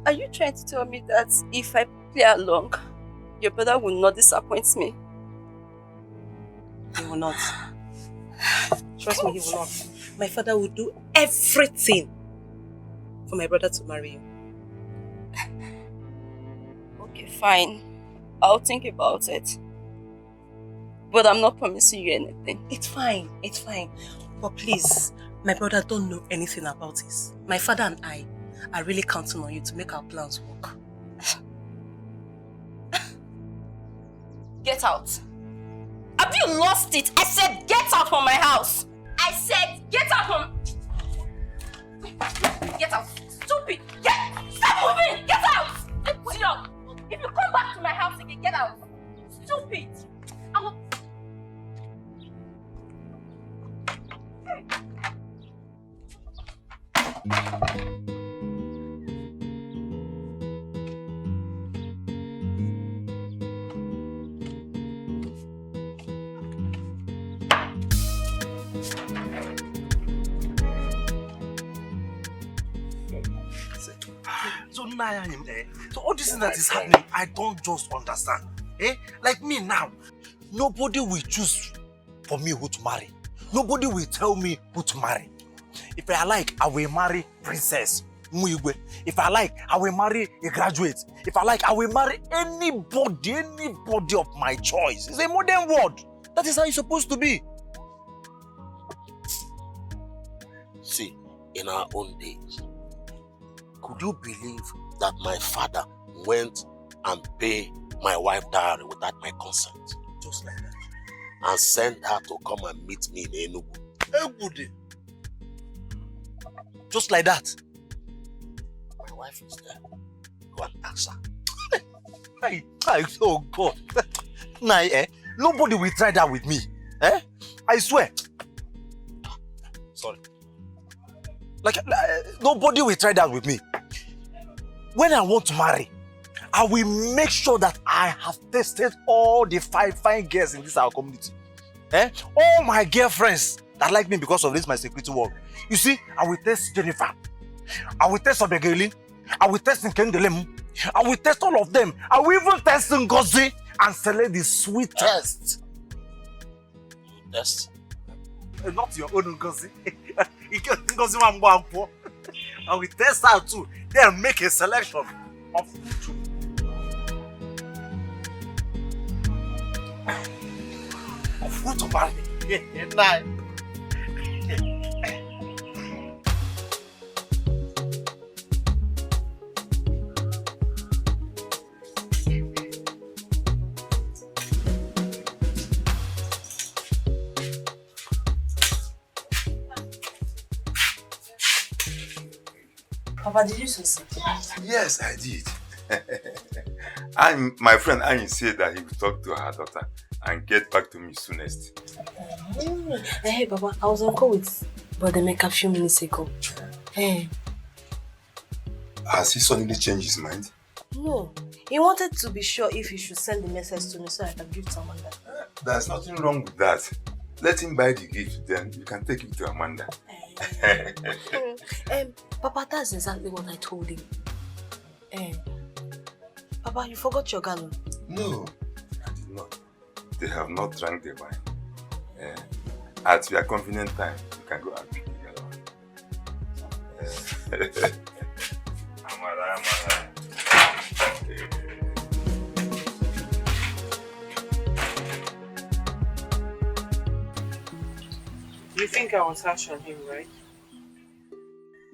are you trying to tell me that if I play along, your brother will not disappoint me? He will not. Trust me, he will not. My father will do everything for my brother to marry you. Okay, fine. I'll think about it. But I'm not promising you anything. It's fine. It's fine. But please, my brother don't know anything about this. My father and I are really counting on you to make our plans work. Get out. Have you lost it? I said get out from my house. I said get out from... Get out. Stupid. Stop moving. Get out. Idiot. If you come back to my house again, get out. Stupid. I will... So all this thing that is happening, I don't just understand. Like me now, nobody will choose for me who to marry. Nobody will tell me who to marry. If I like, I will marry Princess Muigwe. If I like, I will marry a graduate. If I like, I will marry anybody of my choice. It's a modern world. That is how it's supposed to be. See, in our own days, could you believe that my father went and paid my wife dowry without my consent? Just like that. And sent her to come and meet me in Enugu. Enugu. Just like that. My wife is there. Go and ask her. Oh God. Nah, nobody will try that with me. I swear. Sorry. Like, nobody will try that with me. When I want to marry, I will make sure that I have tested all the fine girls in this our community. All my girlfriends that like me because of this my security work. You see, I will test Jennifer. I will test Obegeli. I will test Nkendelem. I will test all of them. I will even test Ngozi and select the sweetest. Test? Not your own Ngozi. Ngozi. I will test her too. Then make a selection of two. Of what about it? Nah. Papa, did you succeed? Yes, I did. And my friend Annie said that he would talk to her daughter and get back to me soonest. Hey, Papa, I was on call with Brother Meka a few minutes ago. Hey. Has he suddenly changed his mind? No. He wanted to be sure if he should send the message to me so I can give to Amanda. There's nothing wrong with that. Let him buy the gift, then you can take it to Amanda. Papa, that's exactly what I told him. Papa, you forgot your gallon. No, I did not. They have not drank the wine. At your convenient time, you can go and pick the gallon. Amara. You think I was harsh on him, right?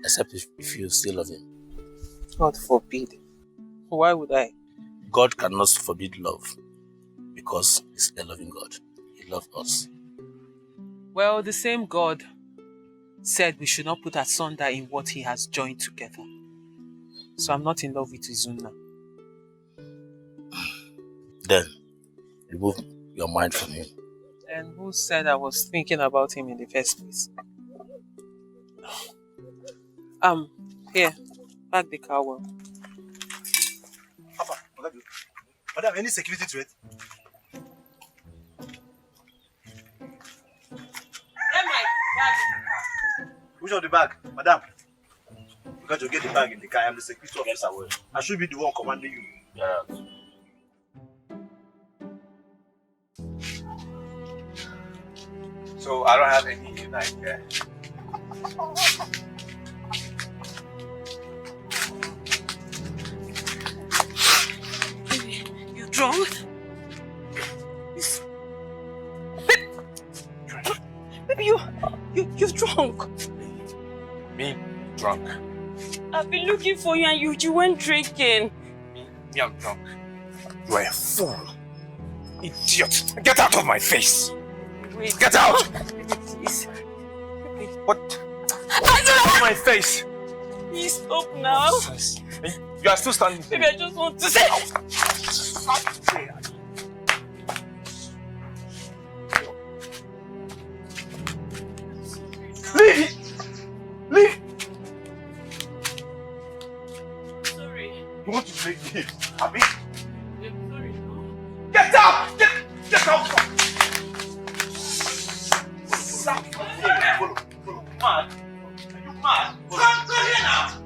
Except if you still love him. God forbid. Why would I? God cannot forbid love because he's a loving God. He loves us. Well, the same God said we should not put asunder in what he has joined together. So I'm not in love with Izuna. Then, remove your mind from him. And who said I was thinking about him in the first place? Here, pack the car well. Papa, Madam, any security threat? Get my bag in the car. Which of the bag? Madam, you got to get the bag in the car. I'm the security officer. I should be the one commanding you. Yeah. So I don't have any knife here. You drunk? Baby, you're drunk. Me, drunk. I've been looking for you and you went drinking. Me, I'm drunk. You are a fool. Idiot. Get out of my face. Wait. Get out! Please. What? Get out of my face! Please stop now. You are still standing. Baby, I just want to say. Leave! Leave! Sorry. You want to break me? Abby? I'm sorry. Get out! Get out! Follow. Mad? Are you mad? Go here now!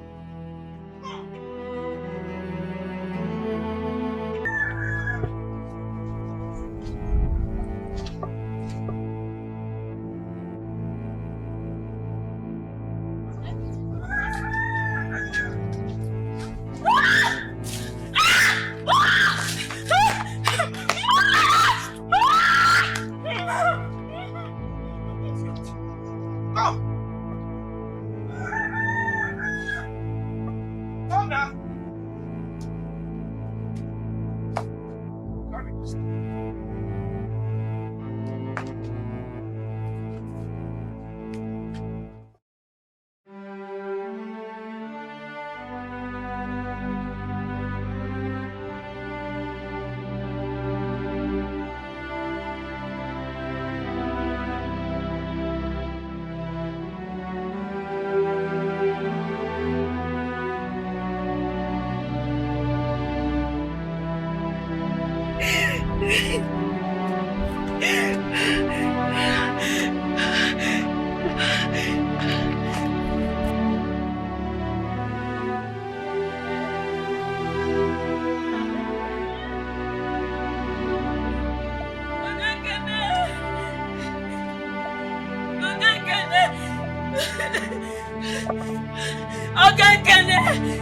Okay, Kenneth.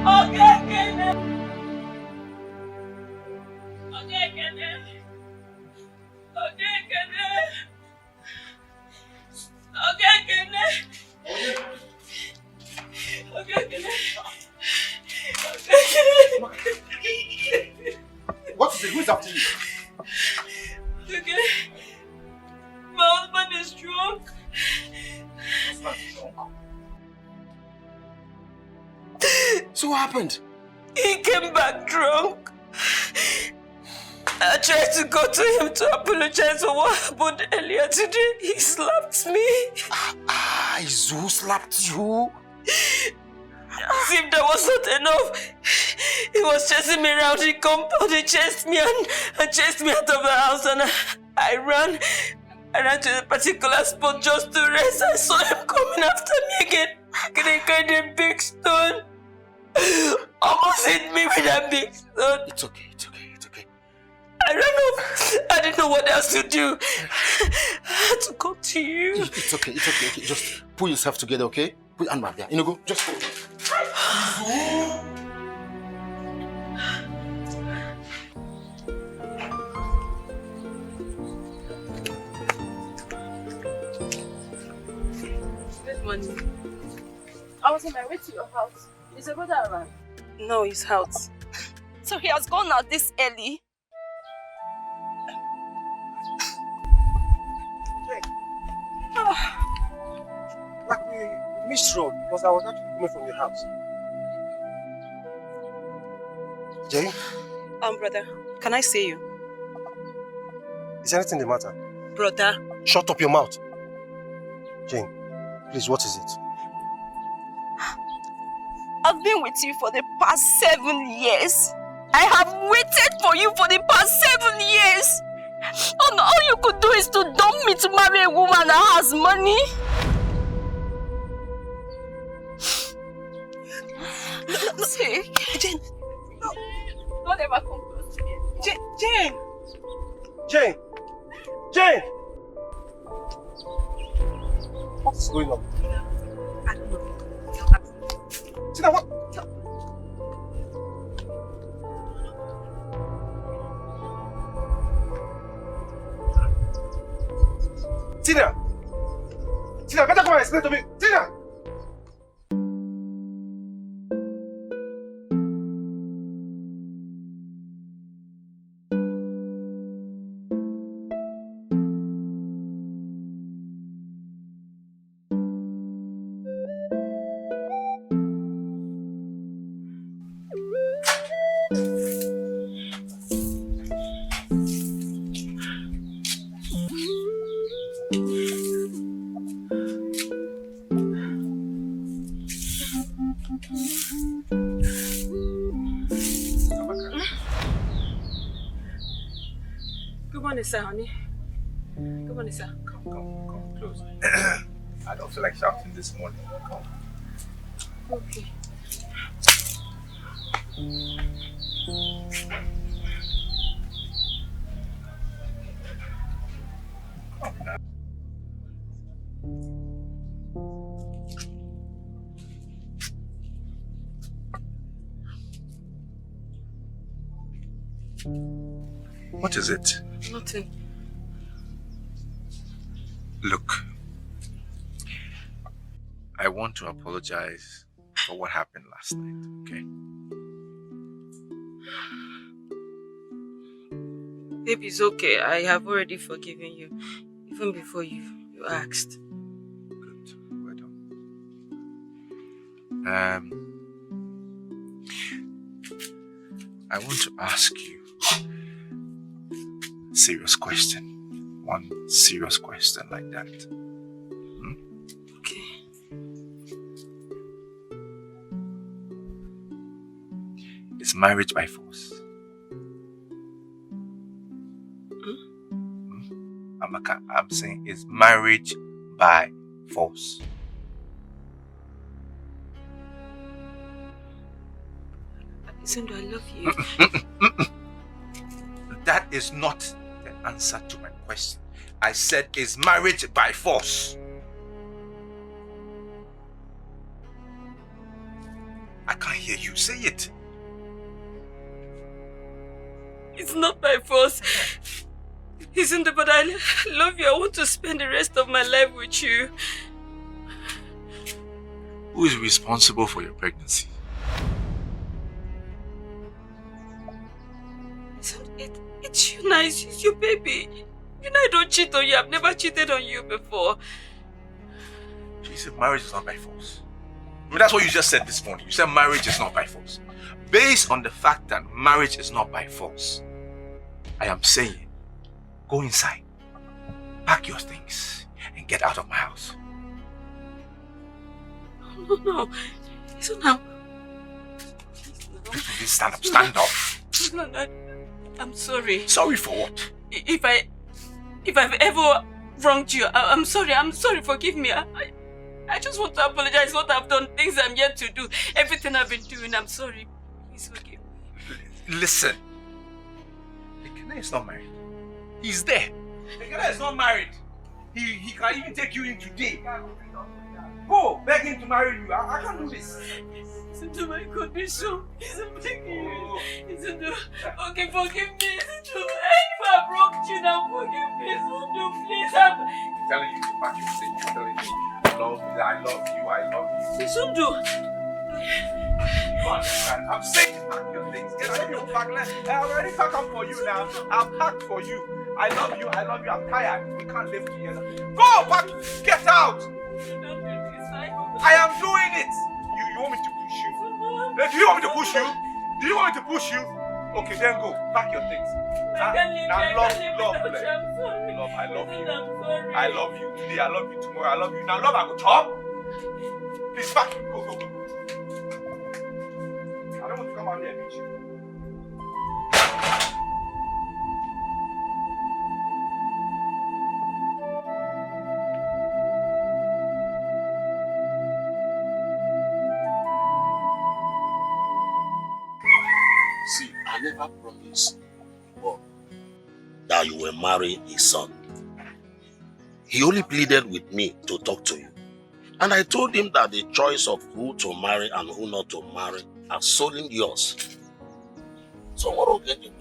Okay, Kenneth. Okay, Kenneth. Okay, Kenneth. Okay, Kenneth. Okay, Kenneth. What is it? Who is after you? Okay. My husband is drunk. So what happened? He came back drunk. I tried to go to him to apologize for what happened earlier today. He slapped me. Izu slapped you? As if that was not enough. He was chasing me around the compound. He chased me and chased me out of the house, and I ran. I ran to a particular spot just to rest. I saw him coming after me again. He carried a big stone. Almost hit me with a big stone. It's okay, it's okay, it's okay. I ran off. I didn't know what else to do. I had to come to you. It's okay, it's okay, okay. Just pull yourself together, okay? Put your hand back there. You know, go. Just go. Good morning. I was on my way to your house. Is your brother around? No, he's out. So he has gone out this early? Like we missed road because I was actually coming from your house. Jane? Brother, can I see you? Is anything the matter? Brother. Shut up your mouth. Jane, please, what is it? I've been with you for the past 7 years. I have waited for you for the past 7 years. And all you could do is to dump me to marry a woman that has money. No, Jane. No. Don't ever come close to me. Jane. Jane! Jane! What is going on? I don't know. Tina, what? Tina! Tina, better come and explain to me. Tina! Good morning, sir, honey. Good morning, sir. Come close. I don't feel like shouting this morning. Come. Okay. What is it? Nothing. Look, I want to apologize for what happened last night, okay? Baby, it's okay. I have already forgiven you. Even before you asked. Good. Well done. I want to ask you a serious question. One serious question like that. Okay. Is marriage by force? Amaka, I'm saying, is marriage by force? Listen, I love you. That is not the answer to my question. I said, is marriage by force? I can't hear you. Say it. It's not by force. Isn't it? But I love you. I want to spend the rest of my life with you. Who is responsible for your pregnancy? It's you, nice. It's your baby. You know I don't cheat on you. I've never cheated on you before. You said marriage is not by force. I mean, that's what you just said this morning. You said marriage is not by force. Based on the fact that marriage is not by force, I am saying, go inside, pack your things, and get out of my house. No. Listen now. Please stand up, stand up. No, I'm sorry. Sorry for what? If I've ever wronged you, I'm sorry. I'm sorry. Forgive me. I just want to apologize for what I've done, things I'm yet to do, everything I've been doing. I'm sorry. Please forgive me. Listen. Ekene is not married. He's there. Ekene is not married. He can even take you in today. Go, beg him to marry you. I can't do this. Listen to my condition. Listen, begging you. Listen to... Okay, forgive me. Listen to... If I wronged you now, forgive me. Listen to, please. I'm telling you, back your thing. You're telling me, I love you. Listen to... You understand? I'm saying pack your things. Get out of your pack. I already packed up for you now. I'll pack for you. I love you. I'm tired. We can't live together. Go, pack. Get out. I am doing it. You want me to push you? Do you want me to push you? Do you want me to push you? Okay, then go. Pack your things. Love, I love you. I love you today. I love you tomorrow. I love you. Now, love, I go chop. Please pack. Go. I don't want to come out here and meet you. See, I never promised God that you will marry his son. He only pleaded with me to talk to you. And I told him that the choice of who to marry and who not to marry are solely yours. So what will get you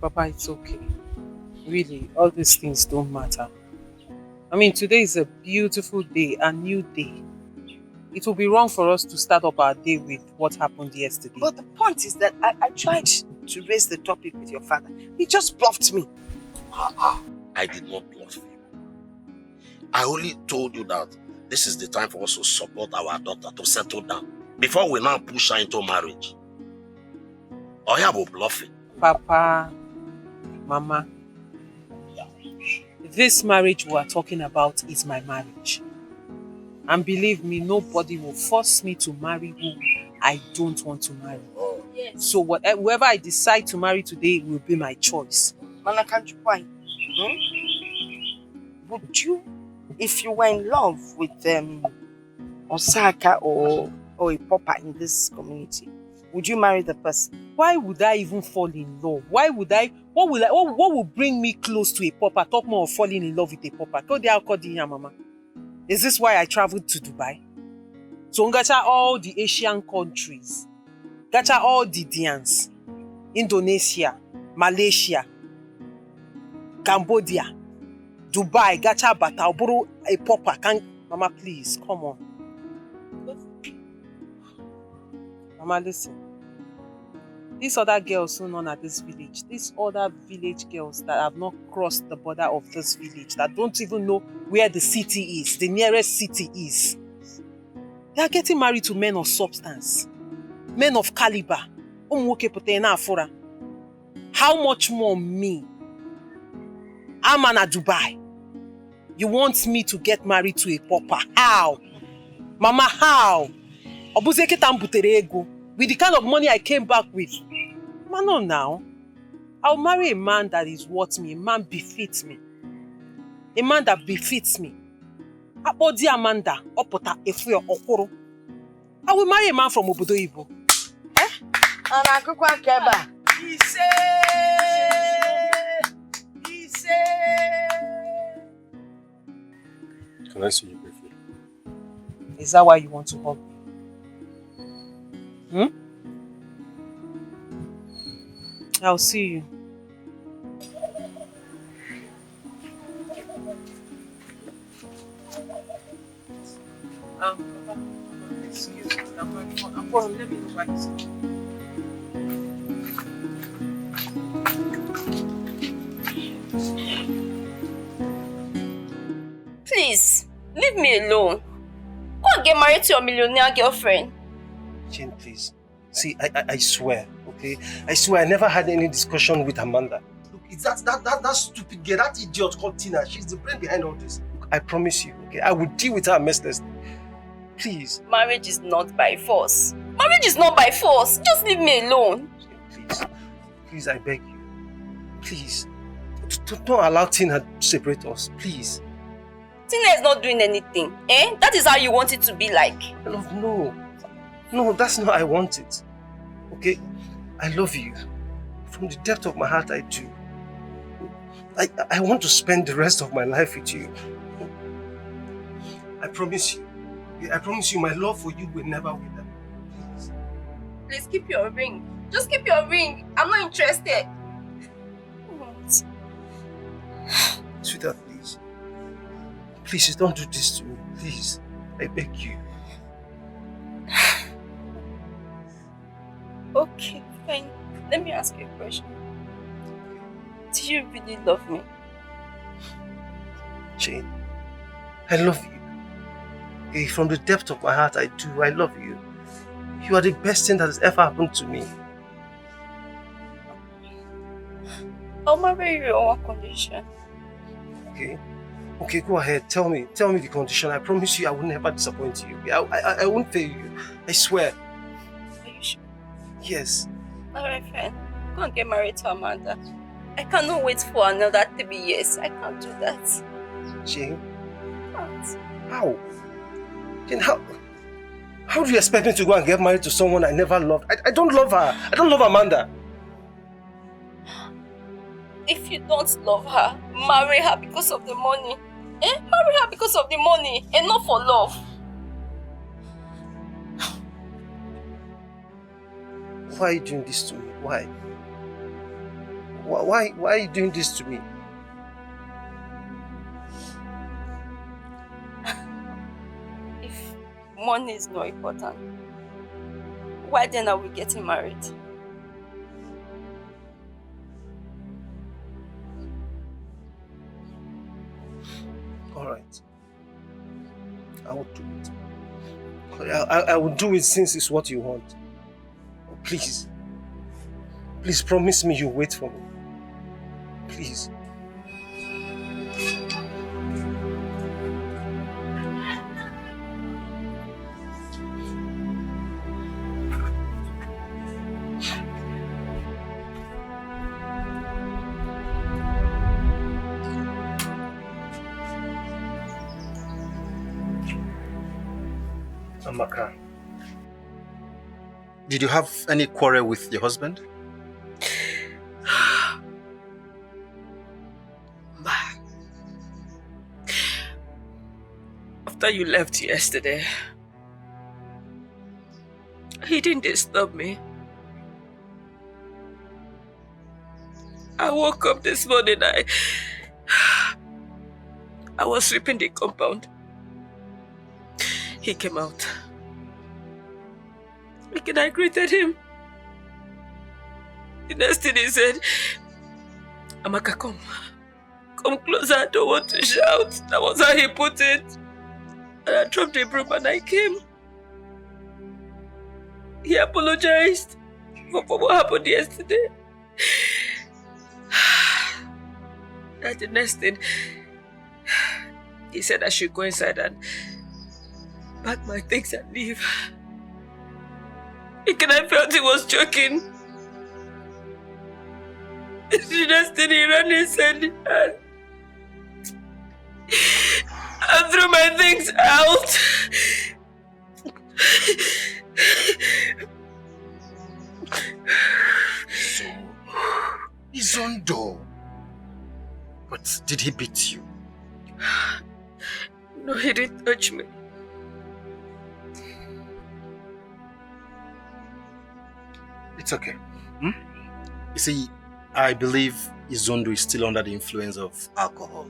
Papa, it's okay. Really, all these things don't matter. I mean, today is a beautiful day, a new day. It will be wrong for us to start up our day with what happened yesterday. But the point is that I tried to raise the topic with your father. He just bluffed me. I did not bluff you. I only told you that this is the time for us to support our daughter to settle down before we now push her into marriage. Or you will bluff it. Papa, Mama, this marriage we are talking about is my marriage. And believe me, nobody will force me to marry who I don't want to marry. Oh, yes. So whoever I decide to marry today will be my choice. Mana, can't you why? Would you, if you were in love with Osaka or a pauper in this community, would you marry the person? Why would I even fall in love? Why would I? What will bring me close to a pauper? Talk more of falling in love with a pauper. Go there, call the mama. Is this why I traveled to Dubai? So gacha all the Asian countries, gacha all the Dians, Indonesia, Malaysia, Cambodia, Dubai, gacha bata, buru a pauper. Mama, please, come on. Mama, listen. These other girls who known at this village, these other village girls that have not crossed the border of this village, that don't even know where the city is, the nearest city is. They are getting married to men of substance, men of caliber. How much more me? I'm in Dubai. You want me to get married to a pauper? How? Mama, how? With the kind of money I came back with. Man, no now. I'll marry a man that is worth me. A man befits me. A man that befits me. Abodi Amanda, opota efuyo okoro. I will marry a man from Obodo Ibo. Anakukwa keba. Can I see you briefly? Is that why you want to hug me? I'll see you. Excuse me. I'm going. Let me know what you say. Please, leave me alone. Go and get married to your millionaire girlfriend. Jane, please. See, I swear, okay? I swear I never had any discussion with Amanda. Look, it's that stupid girl, that idiot called Tina. She's the brain behind all this. Look, I promise you, okay? I will deal with her mercilessly. Please. Marriage is not by force. Marriage is not by force. Just leave me alone. Jane, please. Please, I beg you. Please. Don't allow Tina to separate us, please. Tina is not doing anything, eh? That is how you want it to be like. Love, no. No, that's not how I want it. Okay? I love you. From the depth of my heart, I do. I want to spend the rest of my life with you. I promise you. I promise you my love for you will never wither. Please keep your ring. Just keep your ring. I'm not interested. Sweetheart, please. Please, don't do this to me. Please. I beg you. Okay, fine. Let me ask you a question. Do you really love me? Jane, I love you. Okay, from the depth of my heart, I do. I love you. You are the best thing that has ever happened to me. I'll marry you on one condition. Okay? Okay, go ahead. Tell me the condition. I promise you I will never disappoint you. I won't fail you. I swear. Are you sure? Yes. Alright, fine. Go and get married to Amanda. I cannot wait for another 3 years. I can't do that. Jane? Can't. How? Jane, how do you expect me to go and get married to someone I never loved? I don't love her. I don't love Amanda. If you don't love her, marry her because of the money. Eh? Marry her because of the money and not for love. Why are you doing this to me? Why? Why are you doing this to me? If money is not important, why then are we getting married? Alright. I will do it. I will do it since it's what you want. Please. Please promise me you'll wait for me. Please. Amaka, did you have any quarrel with your husband? After you left yesterday, he didn't disturb me. I woke up this morning, I was sweeping the compound. He came out. And I greeted him. The next thing he said, Amaka, come. Come closer, I don't want to shout. That was how he put it. And I dropped the broom and I came. He apologized for what happened yesterday. That's the next thing. He said I should go inside and pack my things and leave. And I felt he was joking. The next thing he ran inside and threw my things out. So, he's on door. But did he beat you? No, he didn't touch me. It's okay. You see, I believe Izondo is still under the influence of alcohol.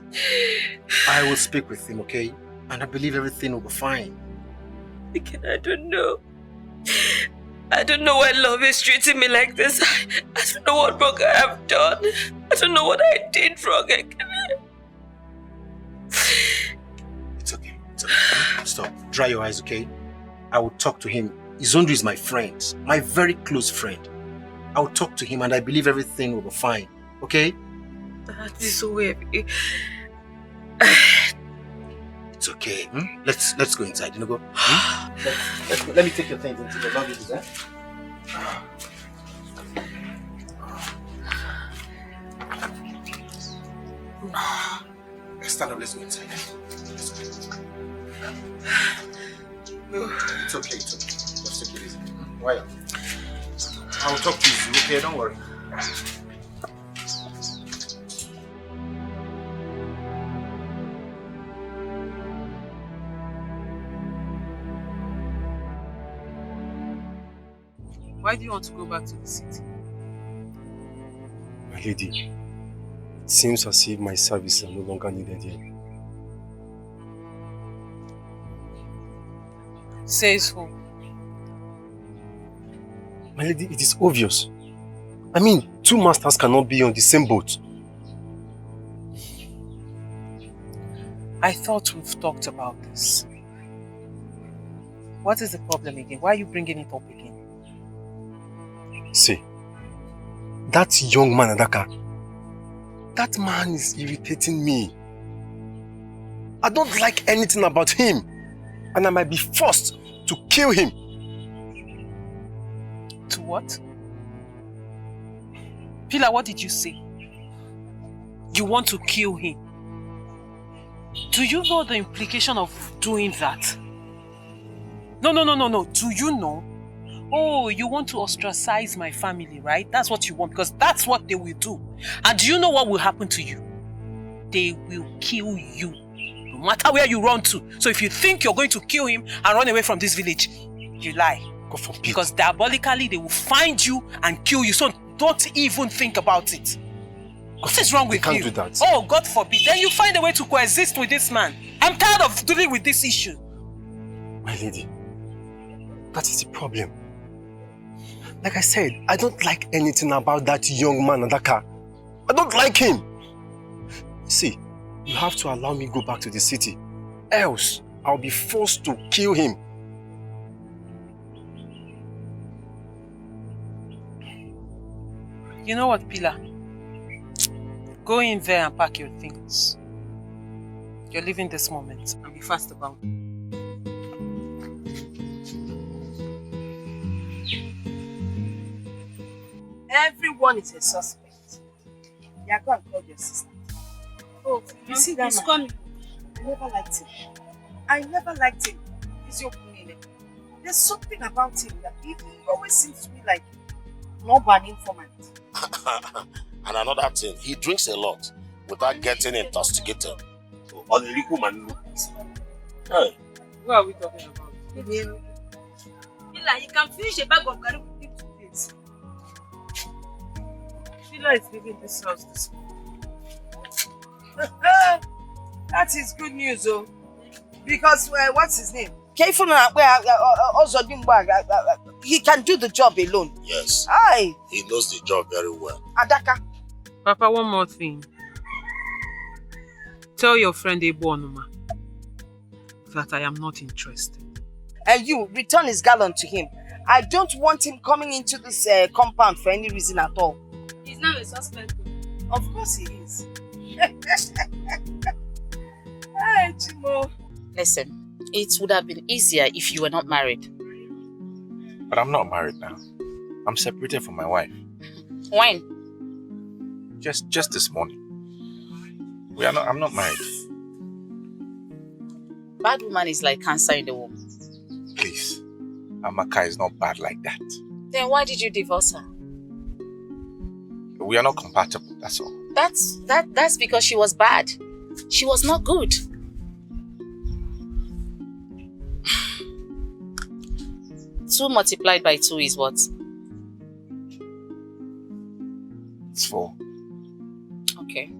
I will speak with him, okay? And I believe everything will be fine. Again, I don't know. I don't know why love is treating me like this. I don't know what wrong I have done. I don't know what I did wrong again. It's okay. It's okay. Stop. Dry your eyes, okay? I will talk to him. Izondo is my friend. My very close friend. I will talk to him and I believe everything will be fine. Okay? That is so heavy. It's okay. Let's go inside. You know, go. Let's go. Let me take your things into the luggage, eh? Let's stand up. Let's go inside. Let's go. It's okay. It's okay. Just take it easy. Why? I'll talk to you. Okay? Don't worry. Why do you want to go back to the city? My lady, it seems as if my services are no longer needed here. Says who? My lady, it is obvious. I mean, two masters cannot be on the same boat. I thought we've talked about this. What is the problem again? Why are you bringing it up again? See, that young man, Adaka, that man is irritating me. I don't like anything about him. And I might be forced to kill him. To what? Pilar, what did you say? You want to kill him? Do you know the implication of doing that? No. Do you know? Oh, you want to ostracize my family, right? That's what you want, because that's what they will do. And do you know what will happen to you? They will kill you, no matter where you run to. So if you think you're going to kill him and run away from this village, you lie. God forbid. Because diabolically, they will find you and kill you. So don't even think about it. What is wrong with you? They can't do that. Oh, God forbid. Then you find a way to coexist with this man. I'm tired of dealing with this issue. My lady, that is the problem. Like I said, I don't like anything about that young man, Adaka. I don't like him. See, you have to allow me go back to the city. Else, I'll be forced to kill him. You know what, Pilar? Go in there and pack your things. You're leaving this moment and be fast about it. Everyone is a suspect. Yeah, go and call your sister. Oh, you see that man? coming. I never liked him. He's your queen. There's something about him that he always seems to be like an informant. And another thing, he drinks a lot without getting intoxicated. Hey. What are we talking about? Pilar, you can finish a bag of curry with him 2 days. Pilar is leaving this house this morning. That is good news, though. Because, what's his name? He can do the job alone. Yes. Aye. He knows the job very well. Adaka. Papa, one more thing. Tell your friend Ebo Onuma that I am not interested. And you, return his gallon to him. I don't want him coming into this compound for any reason at all. He's now a suspect. Of course he is. Hi, Chimo. Listen, it would have been easier if you were not married. But I'm not married now. I'm separated from my wife. When? Just this morning. I'm not married. Bad woman is like cancer in the womb. Please. Amaka is not bad like that. Then why did you divorce her? We are not compatible, that's all. That's because she was bad. She was not good. 2 multiplied by 2 is what? 4. Okay.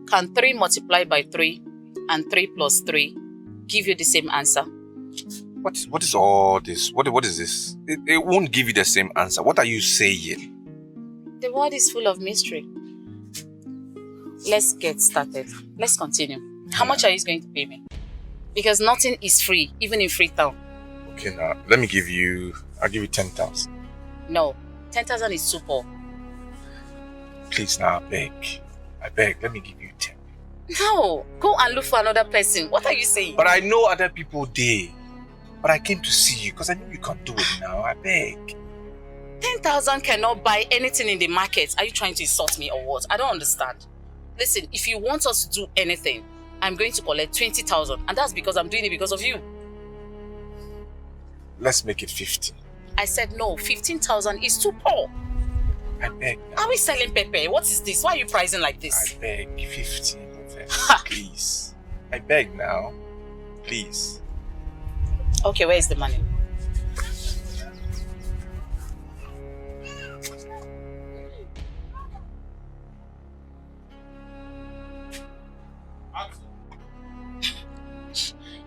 Can 3 multiplied by 3 and 3 plus 3 give you the same answer? What is all this? What is this? It won't give you the same answer. What are you saying? The world is full of mystery. Let's get started. Let's continue. How much are you going to pay me? Because nothing is free, even in Freetown. Okay, now let me give you. I'll give you 10,000. No, 10,000 is too poor. Please, now I beg. Let me give you 10. No, go and look for another person. What are you saying? But I know other people there. But I came to see you because I know you can't do it now. I beg. 10,000 cannot buy anything in the market. Are you trying to insult me or what? I don't understand. Listen, if you want us to do anything, I'm going to collect 20,000, and that's because I'm doing it because of you. Let's make it 15. I said no, 15,000 is too poor. I beg. Are we selling pepper? What is this? Why are you pricing like this? I beg, 15. Please. I beg now. Please. Okay, where is the money?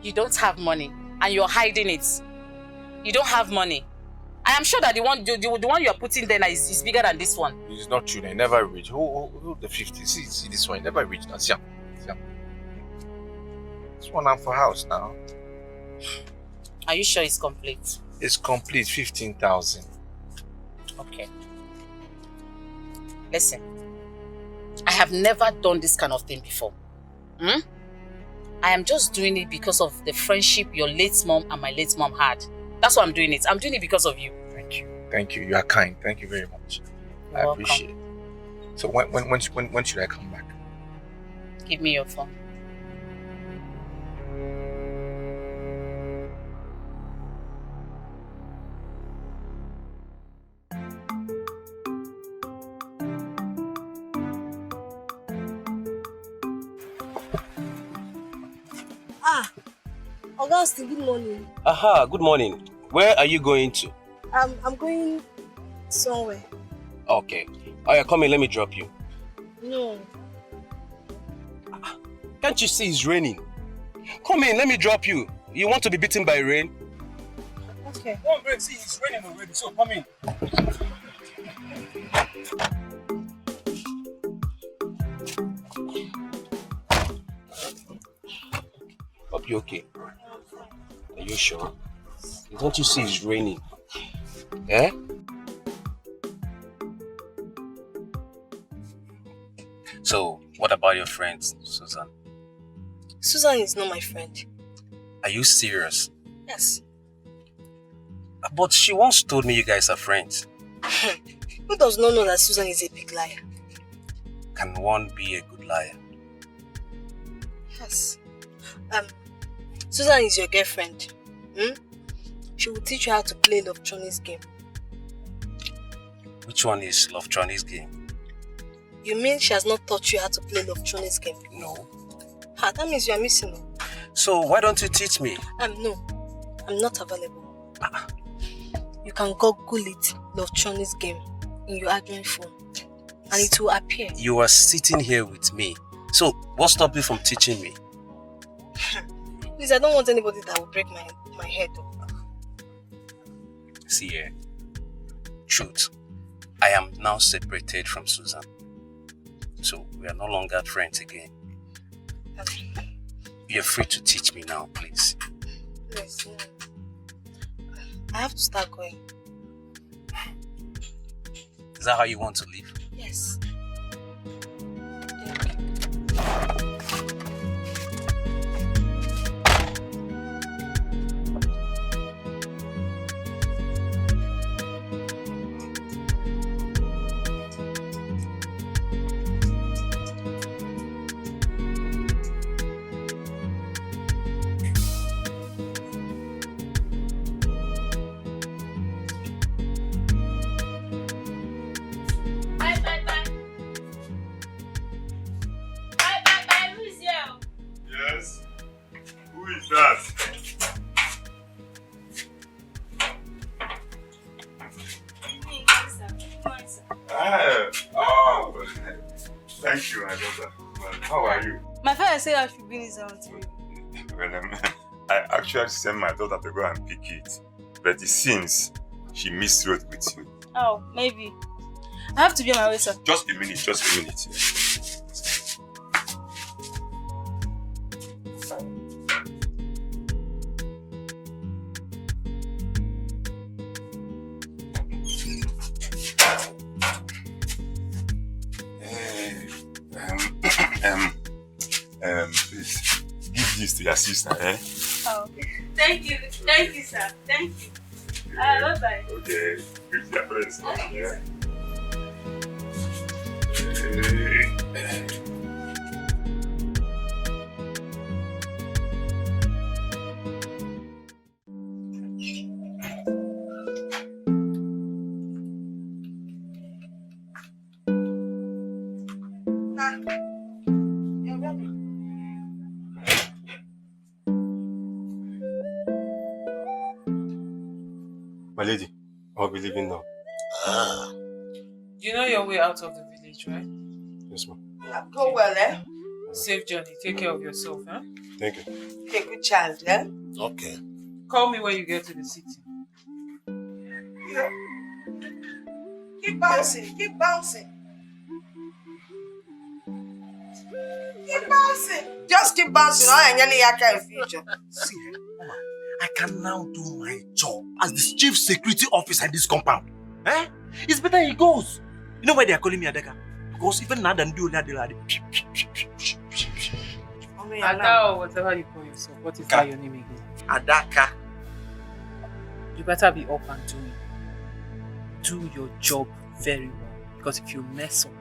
You don't have money and you're hiding it. You don't have money. I am sure that the one you are putting there is bigger than this one. It's not true. They never reach. Who the 50? See this one. Never reached. Now, see. This one I'm for house now. Are you sure it's complete? It's complete. 15,000. Okay. Listen. I have never done this kind of thing before. I am just doing it because of the friendship your late mom and my late mom had. That's why I'm doing it. I'm doing it because of you. Thank you. You are kind. Thank you very much. You're I welcome. appreciate it. So when should I come back? Give me your phone. Augustine, good morning. Aha, good morning. Where are you going to? I'm going somewhere. Okay. Oh yeah, come in, let me drop you. No. Can't you see it's raining? Come in, let me drop you. You want to be beaten by rain? Okay. Come on, see, it's raining already, so come in. Hope you're okay. Are you sure? Don't you see it's raining? Eh? So, what about your friend, Susan? Susan is not my friend. Are you serious? Yes. But she once told me you guys are friends. Who does not know that Susan is a big liar? Can one be a good liar? Yes. Susan is your girlfriend. She will teach you how to play Love Chinese game. Which one is Love Chinese game? You mean she has not taught you how to play Love Chinese game? No. That means you are missing. So why don't you teach me? No. I'm not available. You can Google it, Love Chinese game, in your admin phone, and it will appear. You are sitting here with me. So what stopped you from teaching me? Please, I don't want anybody that will break my head. See here. Truth. I am now separated from Susan. So we are no longer friends again. You're free to teach me now, please. Yes. I have to start going. Is that how you want to live? Yes. Thank you, my daughter. Well, how are you? My father said I should bring this out to you. Well, I actually sent my daughter to go and pick it, but it seems she miswrote with you. Oh, maybe. I have to be on my way, sir. Just a minute, just a minute. Please give this to your sister, eh? Oh, thank you, sir. Thank you. Bye-bye. Okay, greet your friends. Yeah. My lady, I'll be leaving now. You know your way out of the village, right? Yes, ma'am. Go well, eh? Safe journey. Take care of yourself, huh? Thank you. Okay, good child, eh? Okay. Call me when you get to the city. Yeah. Keep bouncing, keep bouncing. Keep bouncing. Just keep bouncing. I ain't any yaka in future. See, Mama, I can now do my job as the chief security officer in this compound. Eh? It's better he goes. You know why they are calling me Adaka? Because even now than do that, Ada or whatever you call yourself. What is that your name again? Adaka. You better be up and doing. Do your job very well. Because if you mess up,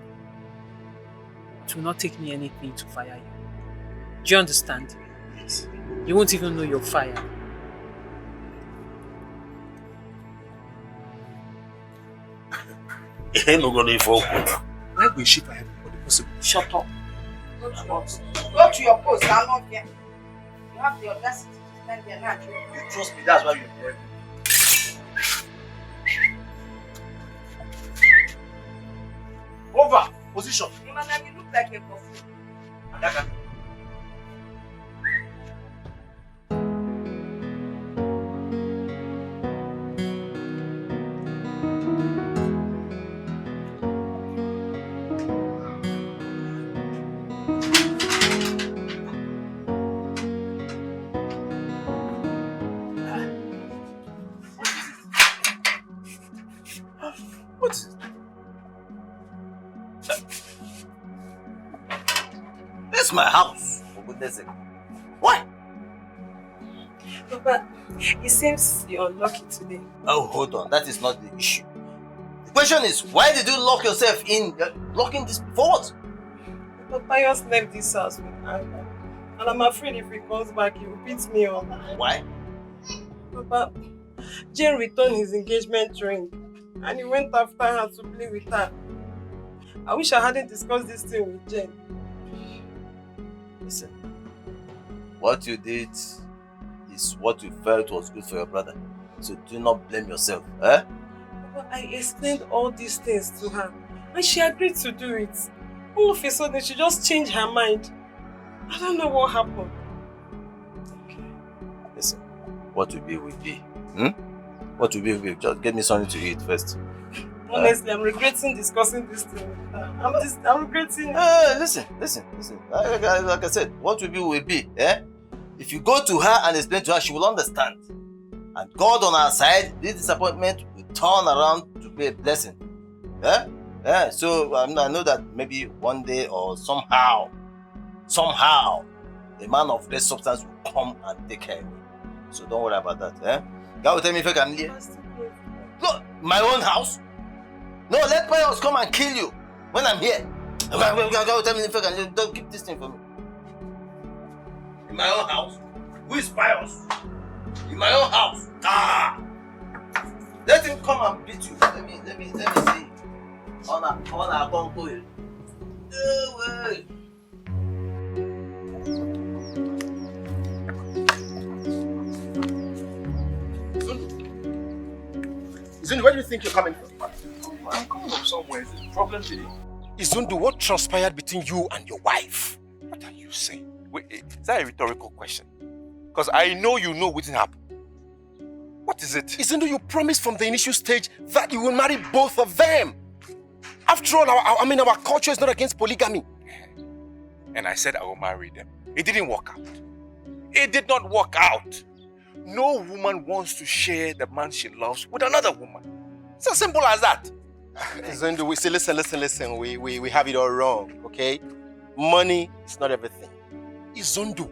it will not take me anything to fire you. Do you understand? Yes. You won't even know you're fired. Why will she fire everybody possible? Shut up. Go to your post. I'm not here. You have the audacity to stand there now. You trust me, that's why you employ me. Over! Position! You look like a coffee. Adaka. What is it? This is my house, for goodness sake. Why? Papa, it seems you're unlucky today. Oh, hold on. That is not the issue. The question is, why did you lock yourself in? Locking this for what? Papa just left this house with anger. And I'm afraid if he comes back, he will beat me up. Why? Papa, Jane returned his engagement ring. And he went after her to play with her. I wish I hadn't discussed this thing with Jane. Listen, what you did is what you felt was good for your brother. So do not blame yourself, eh? Papa, I explained all these things to her. And she agreed to do it. All of a sudden, she just changed her mind. I don't know what happened. Okay. Listen, what will be will be. What will be will be. Just get me something to eat first. Honestly, I'm regretting discussing this thing with her. I'm regretting it. Listen. Like I said, what will be, eh? If you go to her and explain to her, she will understand. And God on our side, this disappointment will turn around to be a blessing. Yeah? So I know that maybe one day or somehow, a man of great substance will come and take care of me. So don't worry about that, eh? God will tell me if I can leave. Look, my own house? No, let Pius come and kill you when I'm here. God will tell me if I can leave. Don't keep this thing for me. In my own house? Who is Pius? In my own house? Let him come and beat you. Let me see. On a concoil. Wait. Zini, where do you think you're coming from? I'm coming from somewhere. Is it a problem today? Izundu, what transpired between you and your wife? What are you saying? Wait, is that a rhetorical question? Because I know you know what happened. What is it? Izundu, you promised from the initial stage that you will marry both of them. After all, our culture is not against polygamy. And I said I will marry them. It didn't work out. It did not work out. No woman wants to share the man she loves with another woman. It's as simple as that. Izundu, we say, listen. We have it all wrong, okay? Money is not everything. Izundu,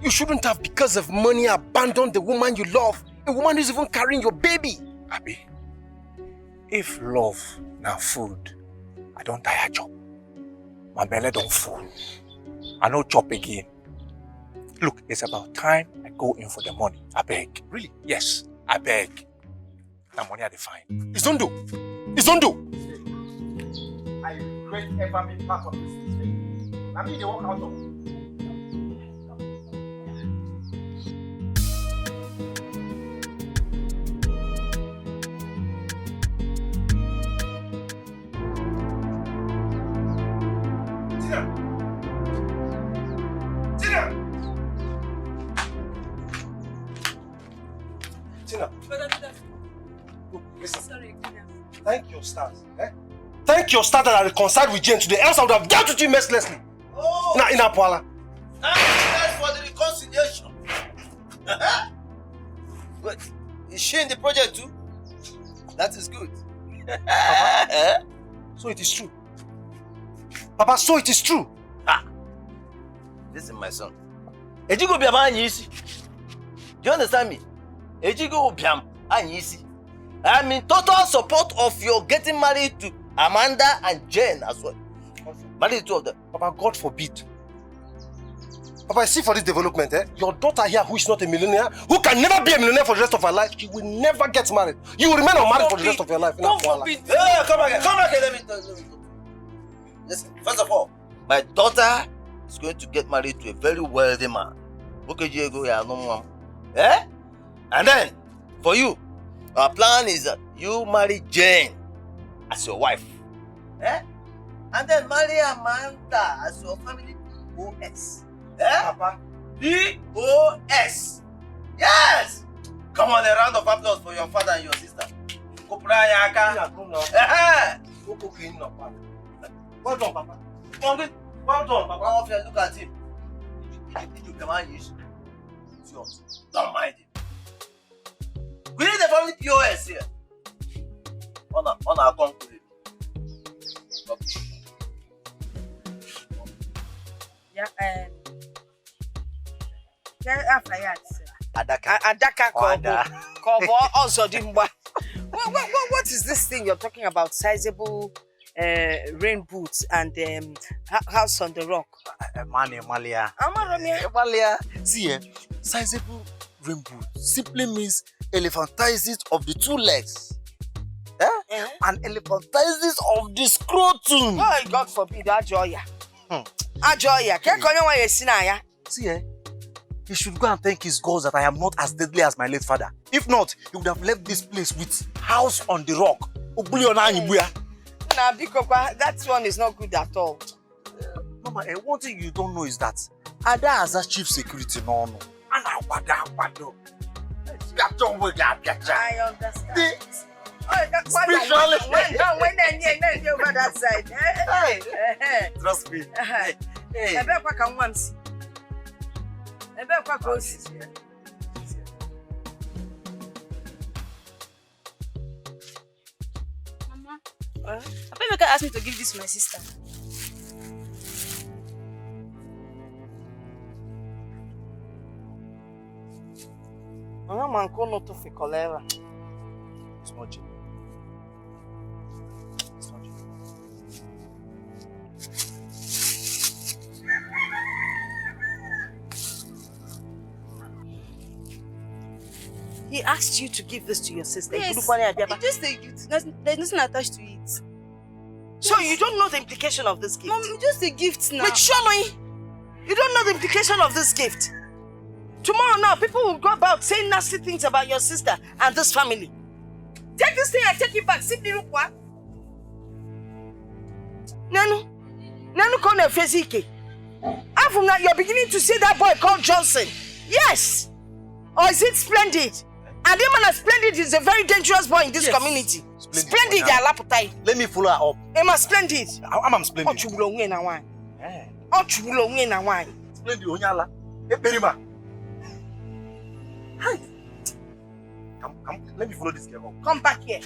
you shouldn't have, because of money, abandoned the woman you love. A woman who's even carrying your baby. Abi, if love now food, I don't tire job. My belly don't full. I no chop again. Look, it's about time I go in for the money. I beg. Really? Yes, I beg. The money I define. Izundu! I regret ever being part of this thing. I mean, they walk out of. Tina. Look, listen. Sorry, Thank your stars. Thank your stars that I reconciled with Jane today, else I would have dealt with you mercilessly. Oh! Now, in Apwala. Thanks for the reconciliation. But is she in the project too? That is good. Papa, so it is true. Papa, so it is true. Listen, my son. Ejigo biam anyisi. Do you understand me? Ejigo biam anyisi. I'm in total support of your getting married to Amanda and Jane as well. Marry the two of them. Papa, God forbid. Papa, I see for this development, your daughter here, who is not a millionaire, who can never be a millionaire for the rest of her life, she will never get married. You will remain unmarried for the rest of your life. God forbid. Hey, come back here, let me talk. Listen, first of all, my daughter is going to get married to a very wealthy man. And then, for you, our plan is that you marry Jane as your wife. And then marry Amanda as your family POS. Papa? POS. Yes! Come on, a round of applause for your father and your sister. Well done, Papa. Well done, Papa. Look at him. Did you come on, it's yours. Don't mind him. We need the family POS here. On our concrete. Yeah, Adaka Kobo also Dimba. What is this thing you're talking about? Sizable rain boots and house on the rock. Malia. See, sizable rain boots simply means elephantiasis of the two legs. And elephantiasis of the scrotum. Oh, God forbid, Ajoya. Ajoya, see, he should go and thank his gods that I am not as deadly as my late father. If not, he would have left this place with house on the rock. That one is not good at all. Mama, one thing you don't know is that Ada has a chief security no. I understand. Spiritually. When over that side. Trust me. Mama, Papa Emeka asked me to give this to my sister. It's not Jimmy. It's not Jimmy. He asked you to give this to your sister. Yes, it's just a gift. There's nothing attached to it. So you don't know the implication of this gift? Mom, just a gift now. Wait, surely you don't know the implication of this gift. Tomorrow now, people will go about saying nasty things about your sister and this family. Take this thing and take it back. Simply look what? Nanu kone Fezike. And from now, you're beginning to see that boy called Johnson. Yes. Or is it Splendid? And the man Splendid is a very dangerous boy in this community. Splendid, Alaputai. Let me follow her up. Emma Splendid. I'm Splendid. Ochubulo na wine. Ochubulo na wine. Splendid Onyala. Perima. Hi. Come, let me follow this girl up. Come back here.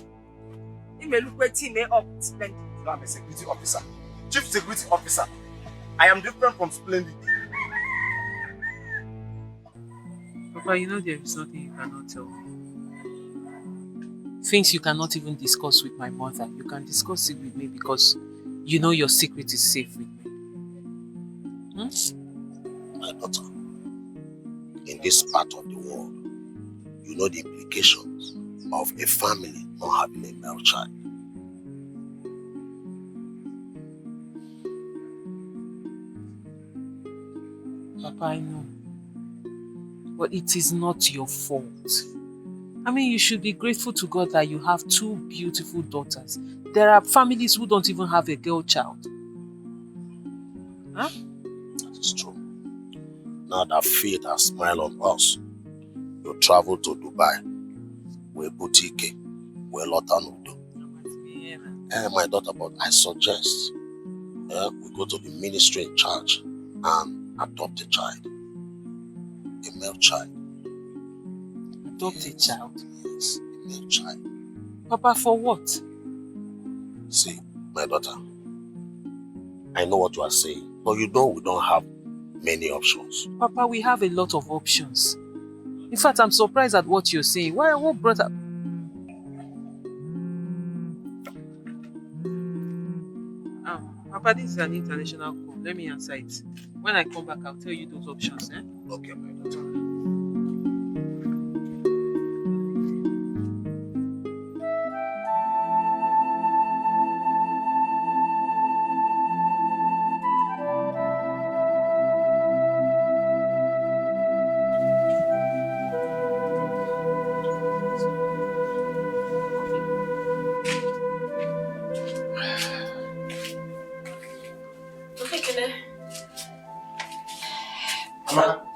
You may look where team up Splendid. I'm a security officer. Chief security officer. I am different from Splendid. Papa, you know there is nothing you cannot tell me. Things you cannot even discuss with my mother, you can discuss it with me because you know your secret is safe with me. My daughter, in this part of the world, you know the implications of a family not having a male child. Papa, I know. But it is not your fault. I mean, you should be grateful to God that you have 2 beautiful daughters. There are families who don't even have a girl child. Huh? That is true. Now that fate has smiled on us, you travel to Dubai, where boutique, where Lotanudo. My daughter, but I suggest we go to the ministry in charge and adopt a child. A male child. Adopt a child? Yes, a male child. Papa, for what? See, my daughter, I know what you are saying, but you know we don't have many options. Papa, we have a lot of options. In fact, I'm surprised at what you're saying. What brought up? Papa, this is an international call. Let me answer it. When I come back, I'll tell you those options. Okay, my daughter.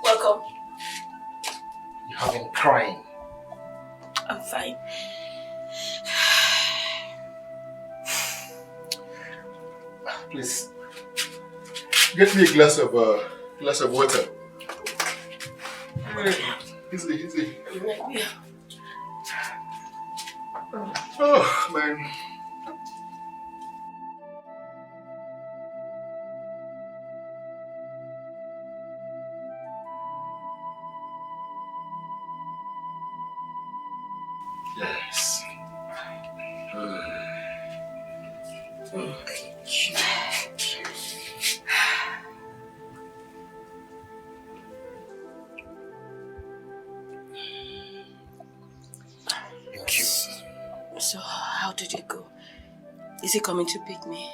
Welcome. You have been crying. I'm fine. Please, get me a glass of water. Easy. Oh man. Yes. Thank you. So, how did it go? Is he coming to pick me?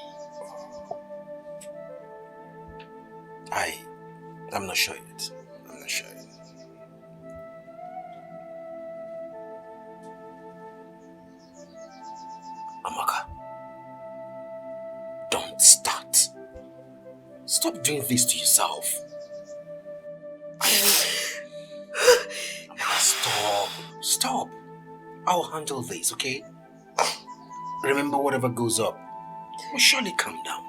I'm not sure yet. Amaka, don't start. Stop doing this to yourself. Amaka, stop. I'll handle this, okay? Remember, whatever goes up will surely come down.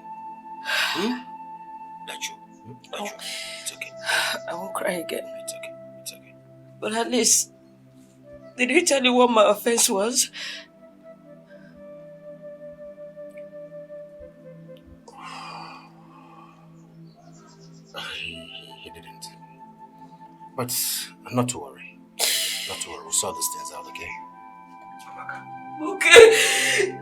It's okay. I won't cry again. It's okay. But at least, did he tell you what my offense was? He didn't. But not to worry. We'll sort these things out, okay? Okay.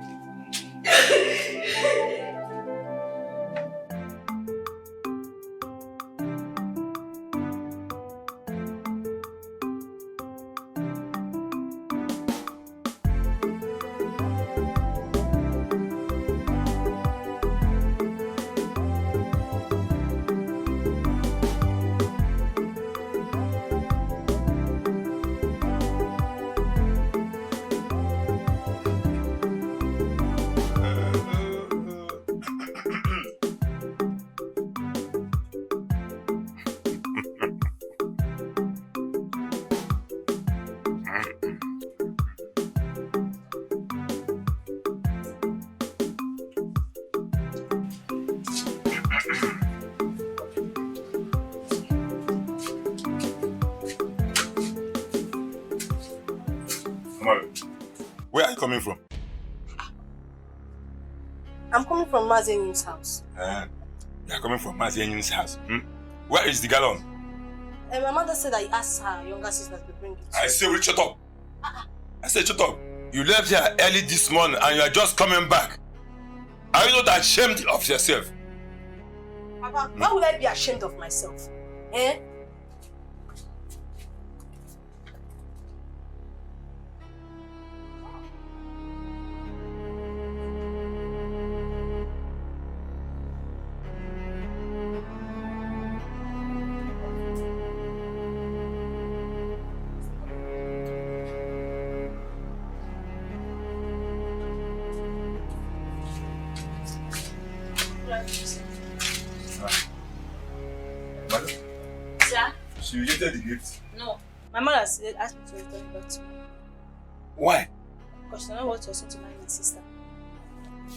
Where are you coming from? I'm coming from Mazen's house. You are coming from Mazen's house. Where is the gallon? My mother said I asked her younger sister to bring it. I say, shut up. I said, shut up. You left here early this morning and you are just coming back. Are you not ashamed of yourself? Papa, why would I be ashamed of myself? Eh? Madam? Sir? She rejected the gift. No. My mother asked me to return it back to you. Why? Because she don't want your son to marry my sister.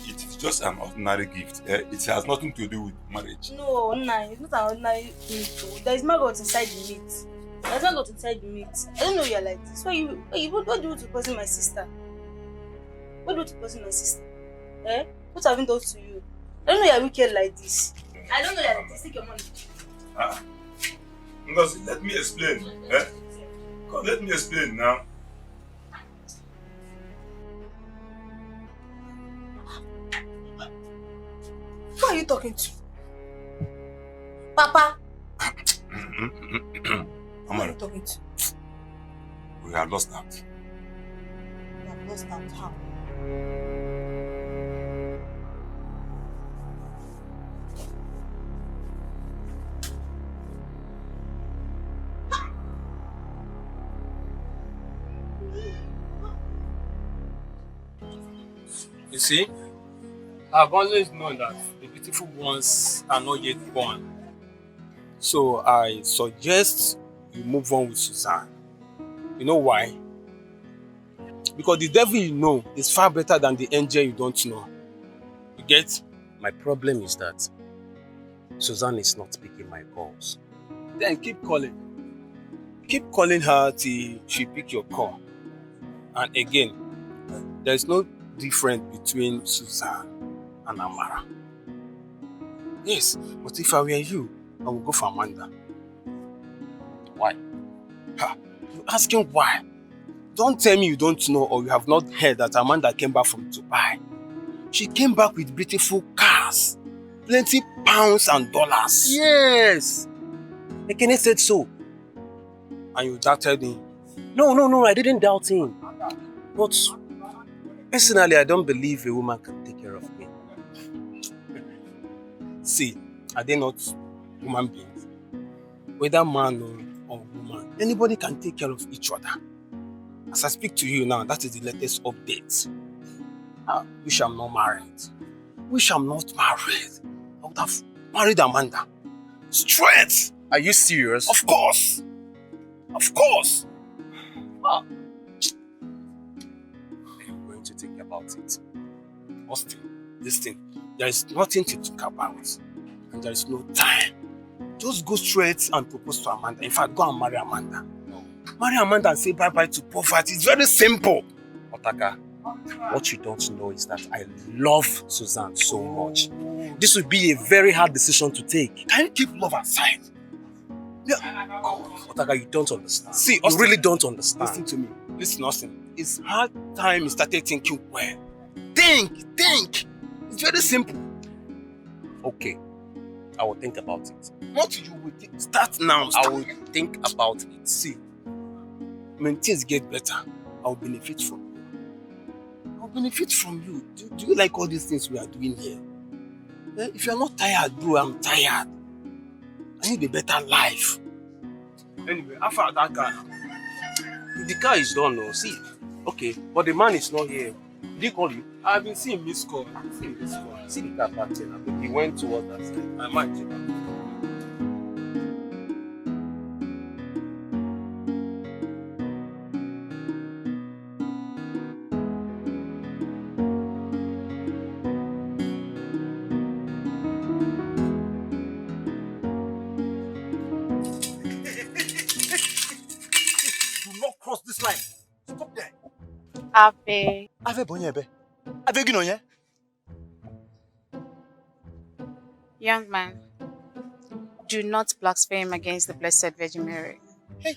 It is just an ordinary gift. It has nothing to do with marriage. No, it's not an ordinary meat. There is maggot inside the meat. There's maggot inside the meat. I don't know you're like this. What do you do to poison my sister? What do you do to poison my sister? Eh? What have I done to you? I don't know you're wicked like this. I don't know you're like this. Take your money. Ngozi, let me explain. Come, let me explain now. Who are you talking to? Papa? Who are you talking to? We have lost out. You have lost out. How? You see, I've always known that the beautiful ones are not yet born. So I suggest you move on with Suzanne. You know why? Because the devil you know is far better than the angel you don't know. You get? My problem is that Suzanne is not picking my calls. Then keep calling. Keep calling her till she pick your call. And again, there is no difference between Suzanne and Amara. Yes, but if I were you, I would go for Amanda. Why? You're asking why? Don't tell me you don't know or you have not heard that Amanda came back from Dubai. She came back with beautiful cars, plenty pounds and dollars. Yes! Ekene said so. And you doubted him? No, I didn't doubt him. But personally, I don't believe a woman can take care of me. See, are they not human beings? Whether man or woman, anybody can take care of each other. As I speak to you now, that is the latest update. Wish I'm not married. Wish I'm not married. I would have married Amanda. Straight! Are you serious? Of course! Of course! I'm going to think about it. Austin, listen, there is nothing to talk about. And there is no time. Just go straight and propose to Amanda. In fact, go and marry Amanda. No. Marry Amanda and say bye-bye to poverty. It's very simple. Otaka, what you don't know is that I love Suzanne so much. This would be a very hard decision to take. Can you keep love aside? Yeah. Otaka, you don't understand. See, you really don't understand. Listen to me. Listen, Austin. It's hard time you started thinking well. Think. It's very simple. Okay. I will think about it. What you will think? Start now. I will think about it. See, when things get better, I will benefit from you. I will benefit from you. Do you like all these things we are doing here? If you are not tired, bro, I'm tired. I need a better life. Anyway, after that car, the car is done now. See, okay, but the man is not here. Did he call you? I've been seeing missed call. See the car back there. I think he went towards that side. I might check out. Do not cross this line. Stop there. Ave. Ave bonyebe. Ave ginoye. Young man, do not blaspheme against the Blessed Virgin Mary. Hey.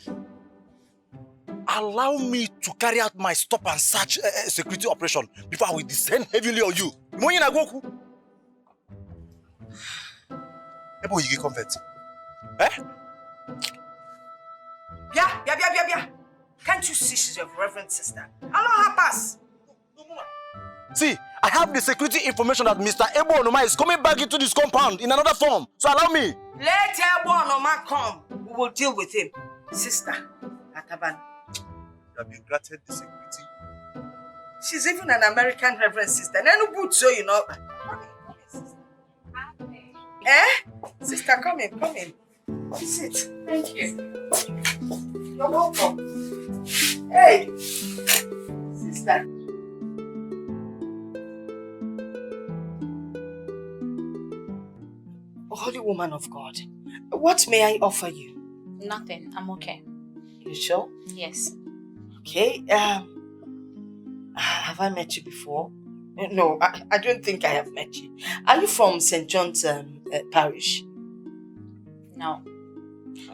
Allow me to carry out my stop and search security operation before I will descend heavily on you. Money na goku. Ebo you convert. Eh? Yeah. Can't you see she's your reverend sister? Allow her pass. See, I have the security information that Mr. Ebo Onoma is coming back into this compound in another form. So allow me. Let Ebo Onoma come. We will deal with him. Sister, Ataban. You have been granted the security. She's even an American reverend sister. Nenu good so you know. Come in, sister. Sister, come in. Sit. Thank you. You're welcome. Hey, sister. Holy woman of God, what may I offer you? Nothing. I'm okay. You sure? Yes. Okay. Have I met you before? No, I don't think I have met you. Are you from St. John's Parish? No.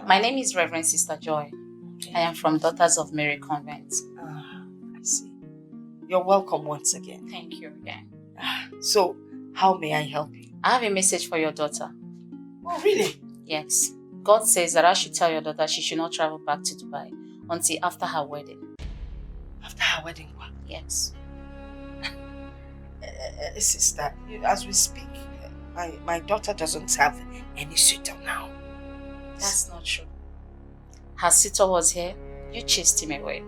My name is Reverend Sister Joy. I am from Daughters of Mary Convent. I see. You're welcome once again. Thank you again. So, how may I help you? I have a message for your daughter. Oh, really? Yes. God says that I should tell your daughter she should not travel back to Dubai until after her wedding. After her wedding? What? Yes. Sister, as we speak, my daughter doesn't have any suitor now. That's not true. Her suitor was here. You chased him away.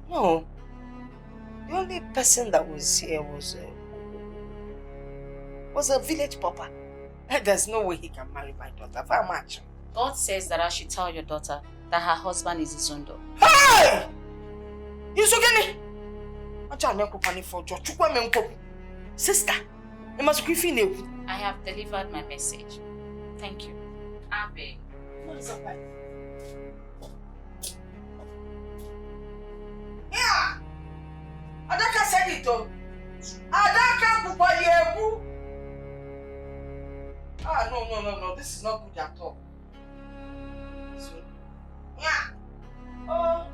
No. The only person that was here was a village pauper. There's no way he can marry my daughter. How much? God says that I should tell your daughter that her husband is Izundo. Hey! Isugeni! Sister, you must give me. I have delivered my message. Thank you. Abe. What is up? Yeah! Adaka said it all. Adaka Bubayebu. No. This is not good at all. So, yeah. Oh.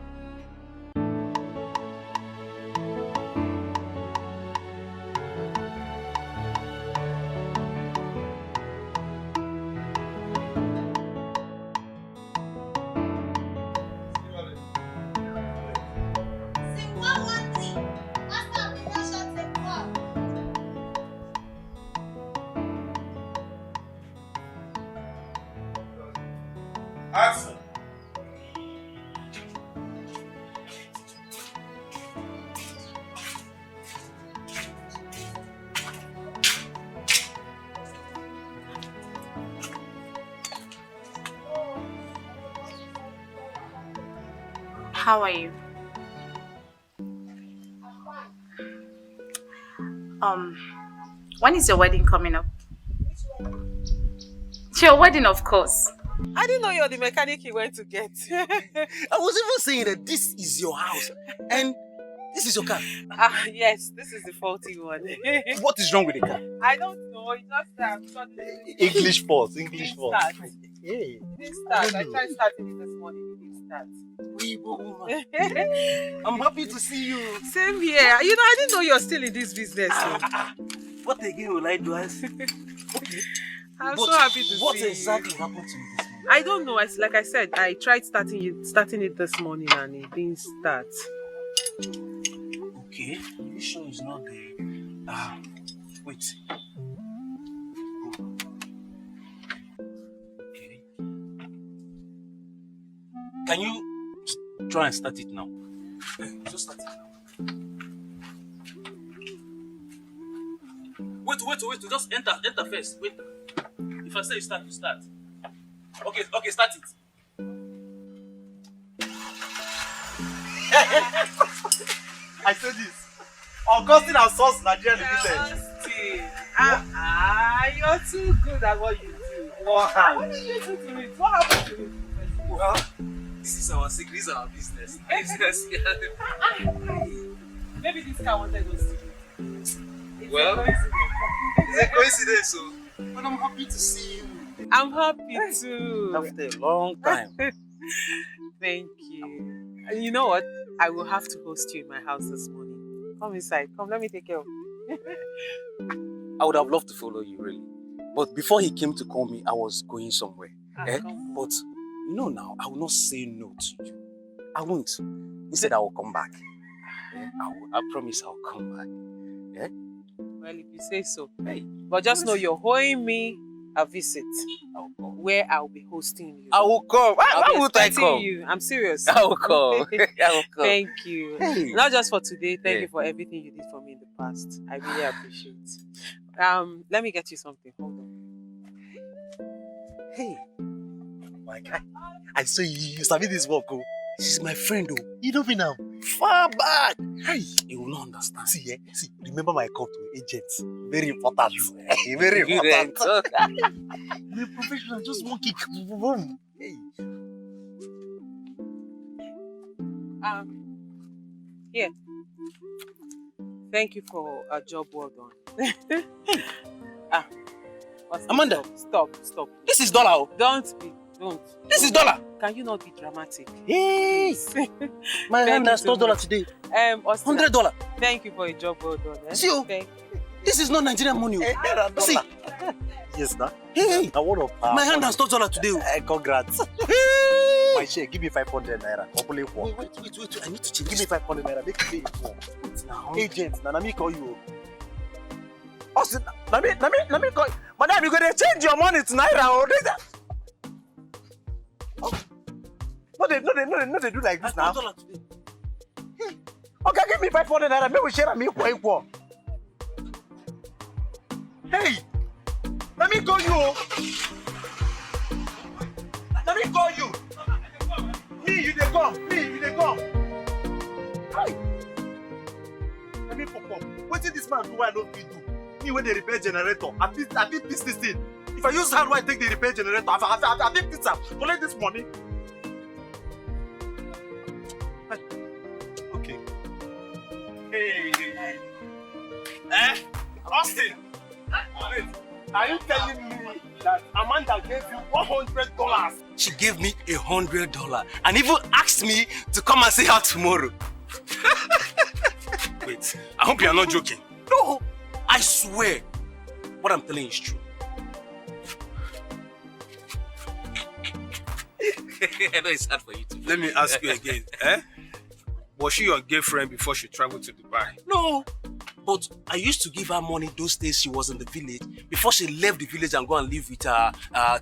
Action. How are you? When is your wedding coming up? Your wedding, of course. I didn't know you're the mechanic he went to get. I was even saying that this is your house and this is your car. Yes, this is the faulty one. What is wrong with the car? I don't know. It's just English fault. Yeah. It didn't start. I tried starting it this morning. It didn't start. I'm happy to see you. Same here. You know, I didn't know you're still in this business. What again will I do? I'm so happy to see you. What exactly happened to you this morning? I don't know. Like I said, I tried starting it this morning and it didn't start. Okay, are you sure it's not the... wait. Okay. Can you try and start it now? Just start it now. Wait, just enter first. Wait. If I say you start, you start. Okay, start it. I said this. Augustine and Sauce Nigerian Limited. You're too good at what you do. Wow. What did you do to it? What happened to it? Well, This is our secret, this is our business. Maybe this guy wanted us to. Well, it's a coincidence, so. But I'm happy to see you. I'm happy too. After a long time. Thank you. And you know what? I will have to host you in my house this morning. Come inside. Come, let me take care of you. I would have loved to follow you, really. But before he came to call me, I was going somewhere. But you know now, I will not say no to you. I won't. Instead, I will come back. I promise I'll come back. Yeah? Well, if you say so. Hey. But just know you're owing me a visit where I'll be hosting you. I will come. Why would I come? You. I'm serious. I will come. I will come. Thank you. Hey. Not just for today. Thank you for everything you did for me in the past. I really appreciate it. Let me get you something. Hold on. Hey. My guy. I saw you sabi this work. Oh. She's my friend. Oh. You know me now. Far back. Hey. You will not understand. See, remember my call to agents. Very important. Very important. You're professional. Just one kick. Boom. Hey. Here. Thank you for a job well done. Amanda. Stop. This is dollar. Don't. This is dollar. Can you not be dramatic? Hey. My hand has $12 today. $100. Thank you for a job well done. See you. This is not Nigerian money. See. Yes, sir. Hey. My hand has $12 today. Congrats. Hey. My share, give me 500 naira. Wait. I need to change. Give me 500 naira. Make me pay it. Agent, let me call you. Let me call you. Madam, you're going to change your money to naira. No, they do like this now. Hey. Okay, give me 500 naira. Maybe we share a meal equal. Hey, let me call you. Let me call you. Me, you dey come. Hi. Let me pop up. What did this man do? I don't do. Me when they repair generator, I did this thing. If I use hand, why take the repair generator? I did this. Collect this money. Okay. Hey. Austin. Wait, are you telling me that Amanda gave you $100? She gave me $100 and even asked me to come and see her tomorrow. Wait, I hope you are not joking. No, I swear, what I'm telling you is true. I know it's hard for you to. Let me ask you again. Was she your girlfriend before she traveled to Dubai? No. But I used to give her money those days she was in the village before she left the village and go and live with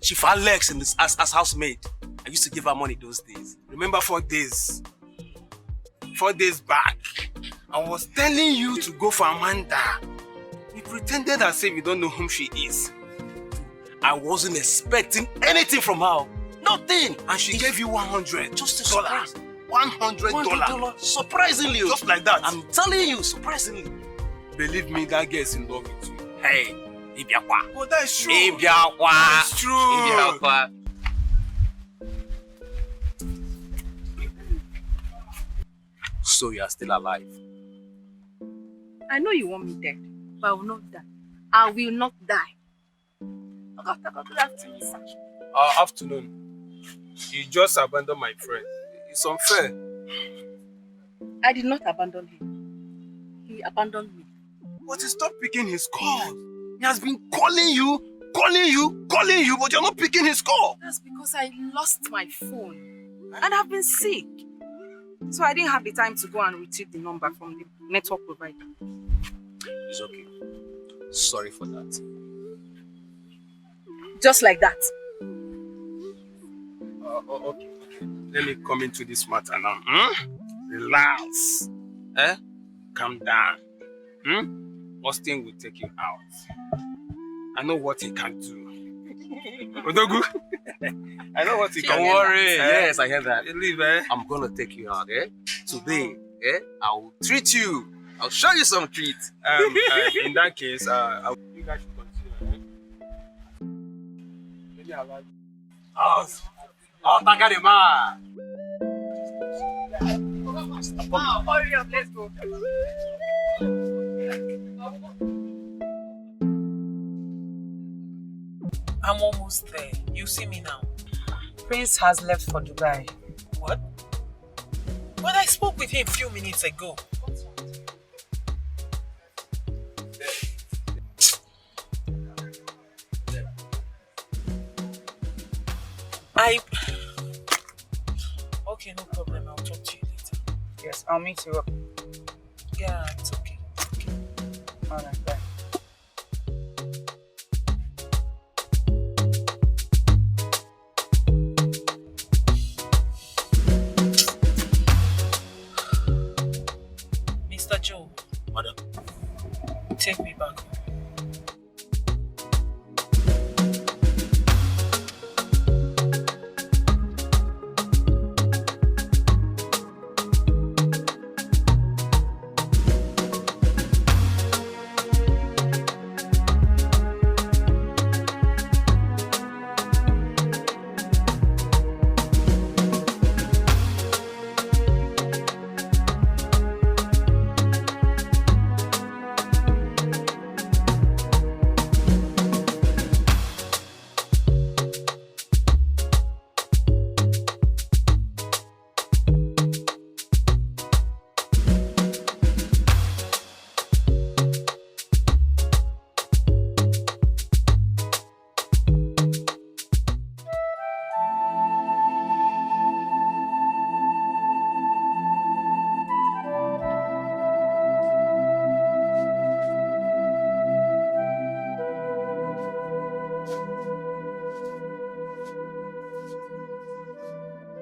Chief Alex as housemaid. I used to give her money those days. Remember 4 days? 4 days back, I was telling you to go for Amanda. You pretended as if you don't know whom she is. I wasn't expecting anything from her. Nothing. And she gave you $100. Just a surprise. $100. Surprisingly. Just like that. I'm telling you, surprisingly. Believe me, that girl is in love with you. Hey, Ibiakwa. Oh, that is true. Ibiakwa. That's true. Ibiakwa. So you are still alive? I know you want me dead, but I will not die. I will not die. Good afternoon, sir. Afternoon. You just abandoned my friend. It's unfair. I did not abandon him. He abandoned me. But he stopped picking his calls. He has been calling you, but you're not picking his call. That's because I lost my phone. And I've been sick. So I didn't have the time to go and retrieve the number from the network provider. It's okay. Sorry for that. Just like that. Okay. Let me come into this matter now. Relax. Calm down. Austin will take you out. I know what he can do. Odogu. I know what he can do. Don't worry. Yes, I heard that. Believe, I'm gonna take you out, Today, I will treat you. I'll show you some treats. In that case, you guys should continue. Oh, Takarima. Oh, hurry up, let's go. I'm almost there. You see me now. Prince has left for Dubai. What? But I spoke with him a few minutes ago. Okay, no problem. I'll talk to you later. Yes, I'll meet you up. Yeah, it's okay. Alright, bye. Mr. Joe. Madam. Take me back.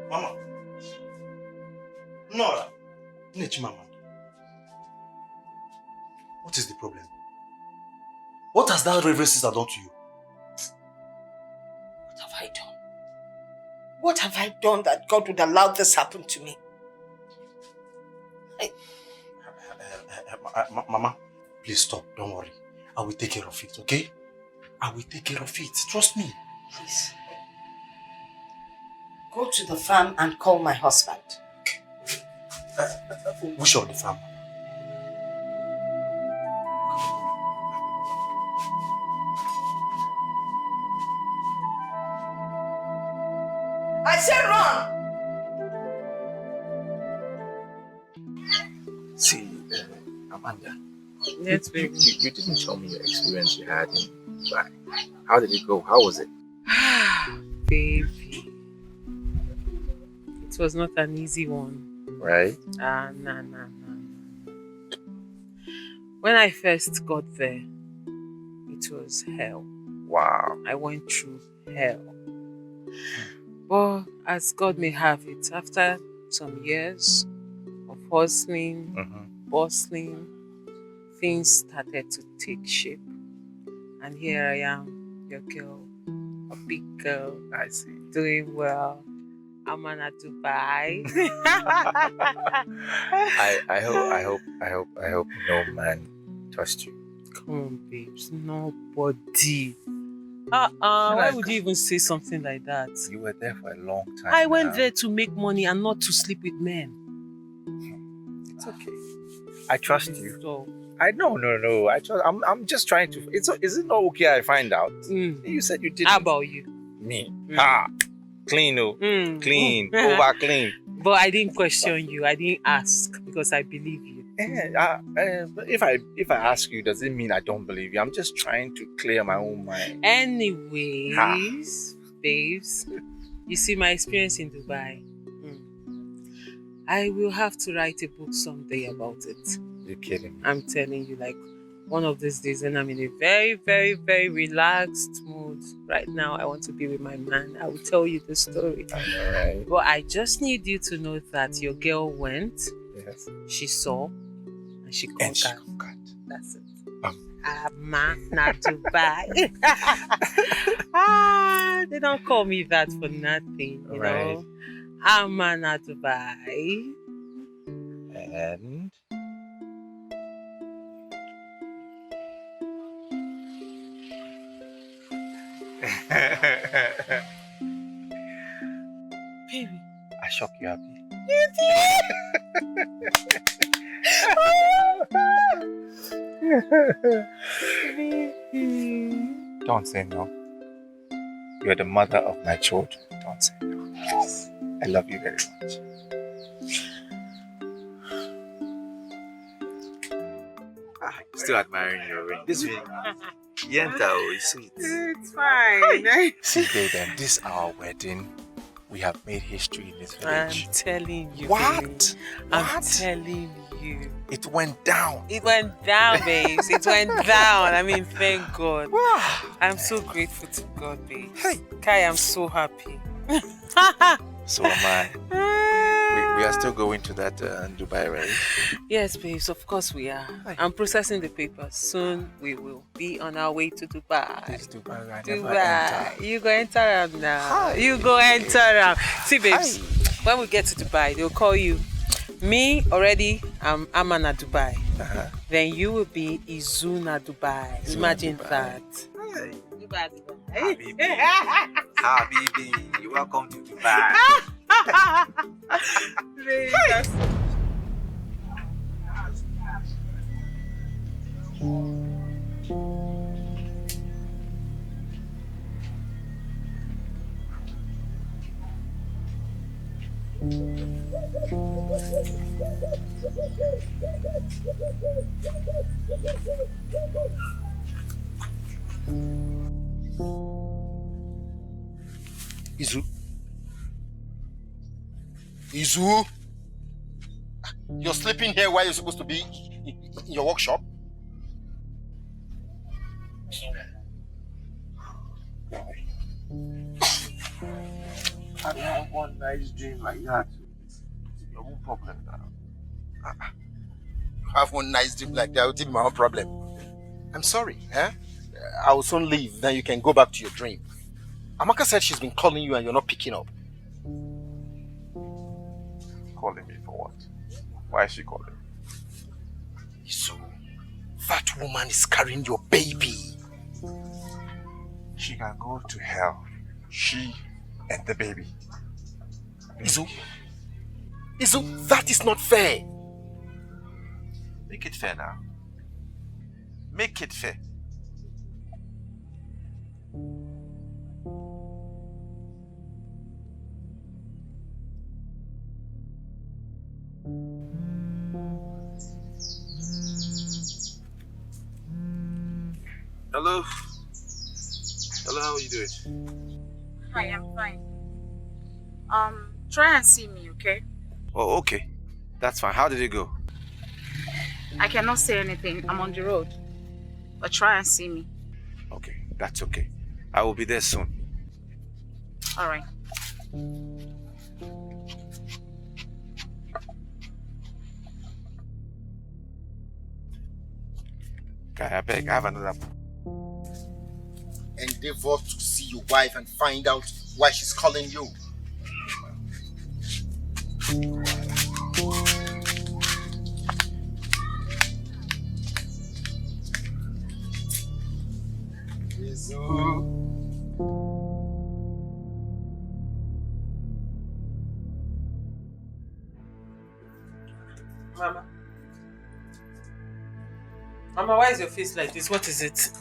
Mama. Nora. Nechimama. What is the problem? What has that reverend sister done to you? What have I done? What have I done that God would allow this happen to me? Mama, please stop. Don't worry. I will take care of it, okay? I will take care of it. Trust me. Please. Go to the farm and call my husband. Which of the farm? I said run! See, Amanda. Yes, baby. You didn't tell me your experience you had in Dubai. How did it go? How was it? Baby. It was not an easy one. Right? Nah. When I first got there, it was hell. Wow. I went through hell. But as God may have it, after some years of hustling, bustling, things started to take shape. And here I am, your girl, a big girl. I see. Doing well. I'm at Dubai. I hope no man touched you. Come on, babes. Nobody. Why would you even say something like that? You were there for a long time. I went there to make money and not to sleep with men. It's okay. I trust you. So, No. I'm just trying to. Is it not okay? I find out. You said you didn't. How about you? Me. Clean, clean, over clean. But I didn't question you. I didn't ask because I believe you. If I ask you, does it mean I don't believe you? I'm just trying to clear my own mind. Anyways, babes, you see my experience in Dubai. I will have to write a book someday about it. You're kidding me. I'm telling you, like one of these days when I'm in a very, very, very relaxed mood. Right now, I want to be with my man. I will tell you the story. Alright. But I just need you to know that your girl went, yes, she saw, and she conquered. That's it. Not Dubai. They don't call me that for nothing, you know. I'm not Dubai. And baby, I shocked you happy. You did. Don't say no. You're the mother of my children. Don't say no. I love you very much. Still admiring your ring. This ring, Yenta, is sweet. It's fine. See, baby, this is our wedding. We have made history in this village. I'm telling you. What? Babe. I'm telling you. It went down. It went down, babes. It went down. I mean, thank God. I'm so grateful to God, babe. Hey. Kai, I'm so happy. So am I. We are still going to that Dubai, right? Yes, babes, of course we are. I'm processing the papers. Soon we will be on our way to Dubai. This Dubai, I never Dubai. enter. You go enter am now. Hi. You go enter am. See, babes, when we get to Dubai, they'll call you. Me, already, I'm Amana Dubai. Then you will be Izuna Dubai. Imagine that. Dubai, Dubai. Habibi, welcome to Dubai. Izu? You're sleeping here while you're supposed to be in your workshop? I have one nice dream like that. It's your own problem now. You have one nice dream like that, it will be my own problem. I'm sorry, eh? I will soon leave, then you can go back to your dream. Amaka said she's been calling you and you're not picking up. Calling me for what? Why is she calling? So, that woman is carrying your baby. She can go to hell. She and the baby. Izu, that is not fair. Make it fair now. Make it fair. Hello. Hello, how are you doing? Hi, I'm fine. Try and see me, okay? Oh, okay. That's fine. How did it go? I cannot say anything. I'm on the road. But try and see me. Okay, that's okay. I will be there soon. All right. Guy, I beg, I have another. Endeavor to see your wife and find out why she's calling you. Mama, why is your face like this? What is it?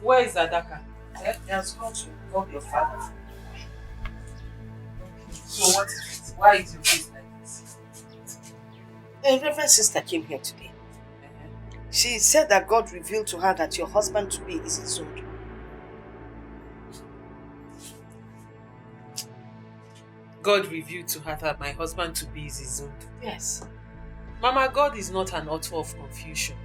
Where is Adaka? He has gone to call your father. So what is it? Why is your face like this? A reverend sister came here today. She said that God revealed to her that your husband to be is his own. God revealed to her that my husband to be is his own. Yes. Mama, God is not an author of confusion.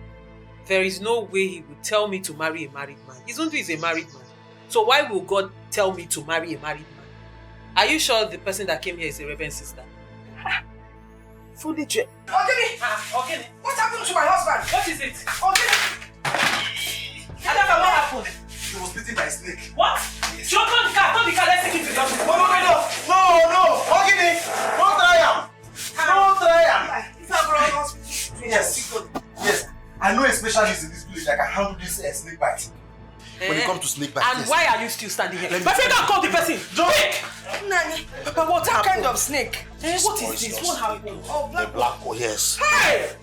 There is no way he would tell me to marry a married man. Izundu is a married man. So why will God tell me to marry a married man? Are you sure the person that came here is a reverend sister? Fully check. Okay. What happened to my husband? What is it? Okay. Adaka, what happened? He was bitten by a snake. What? Yes. Turn the car, let's take it to the hospital. No. Okay, don't try him. Don't try him. Yes. I know a specialist in this village that can handle this snake bite. When it comes to snake bite. And why are you still standing here? My friend, call the person. Quick! Nani. Papa, what What happened? kind of snake? What is this? What happened? Oh, The black hole, yes. Hey!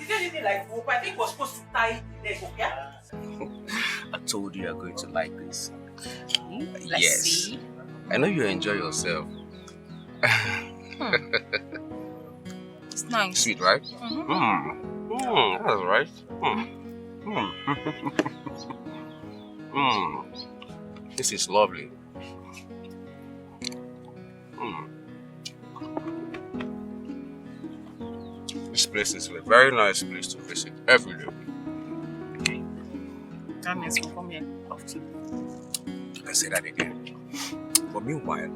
Is there anything like rope? I think we're supposed to tie the leg, yeah? I told you you're going to like this. Let's Yes. see. I know you enjoy yourself. It's nice. Sweet, right? That's right. This is lovely. This place is a very nice place to visit every day. That means we'll come here often. You can say that again. But meanwhile,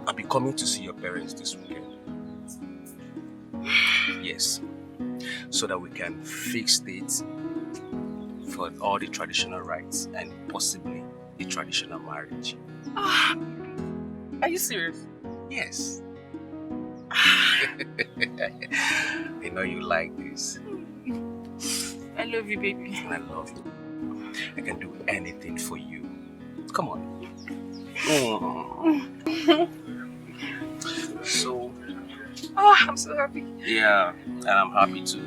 I'll be coming to see your parents this weekend. Yes. So that we can fix dates for all the traditional rites and possibly the traditional marriage. Are you serious? Yes. I know you like this. I love you, baby. I love you. I can do anything for you. Come on. So, I'm so happy. yeah, and I'm happy too.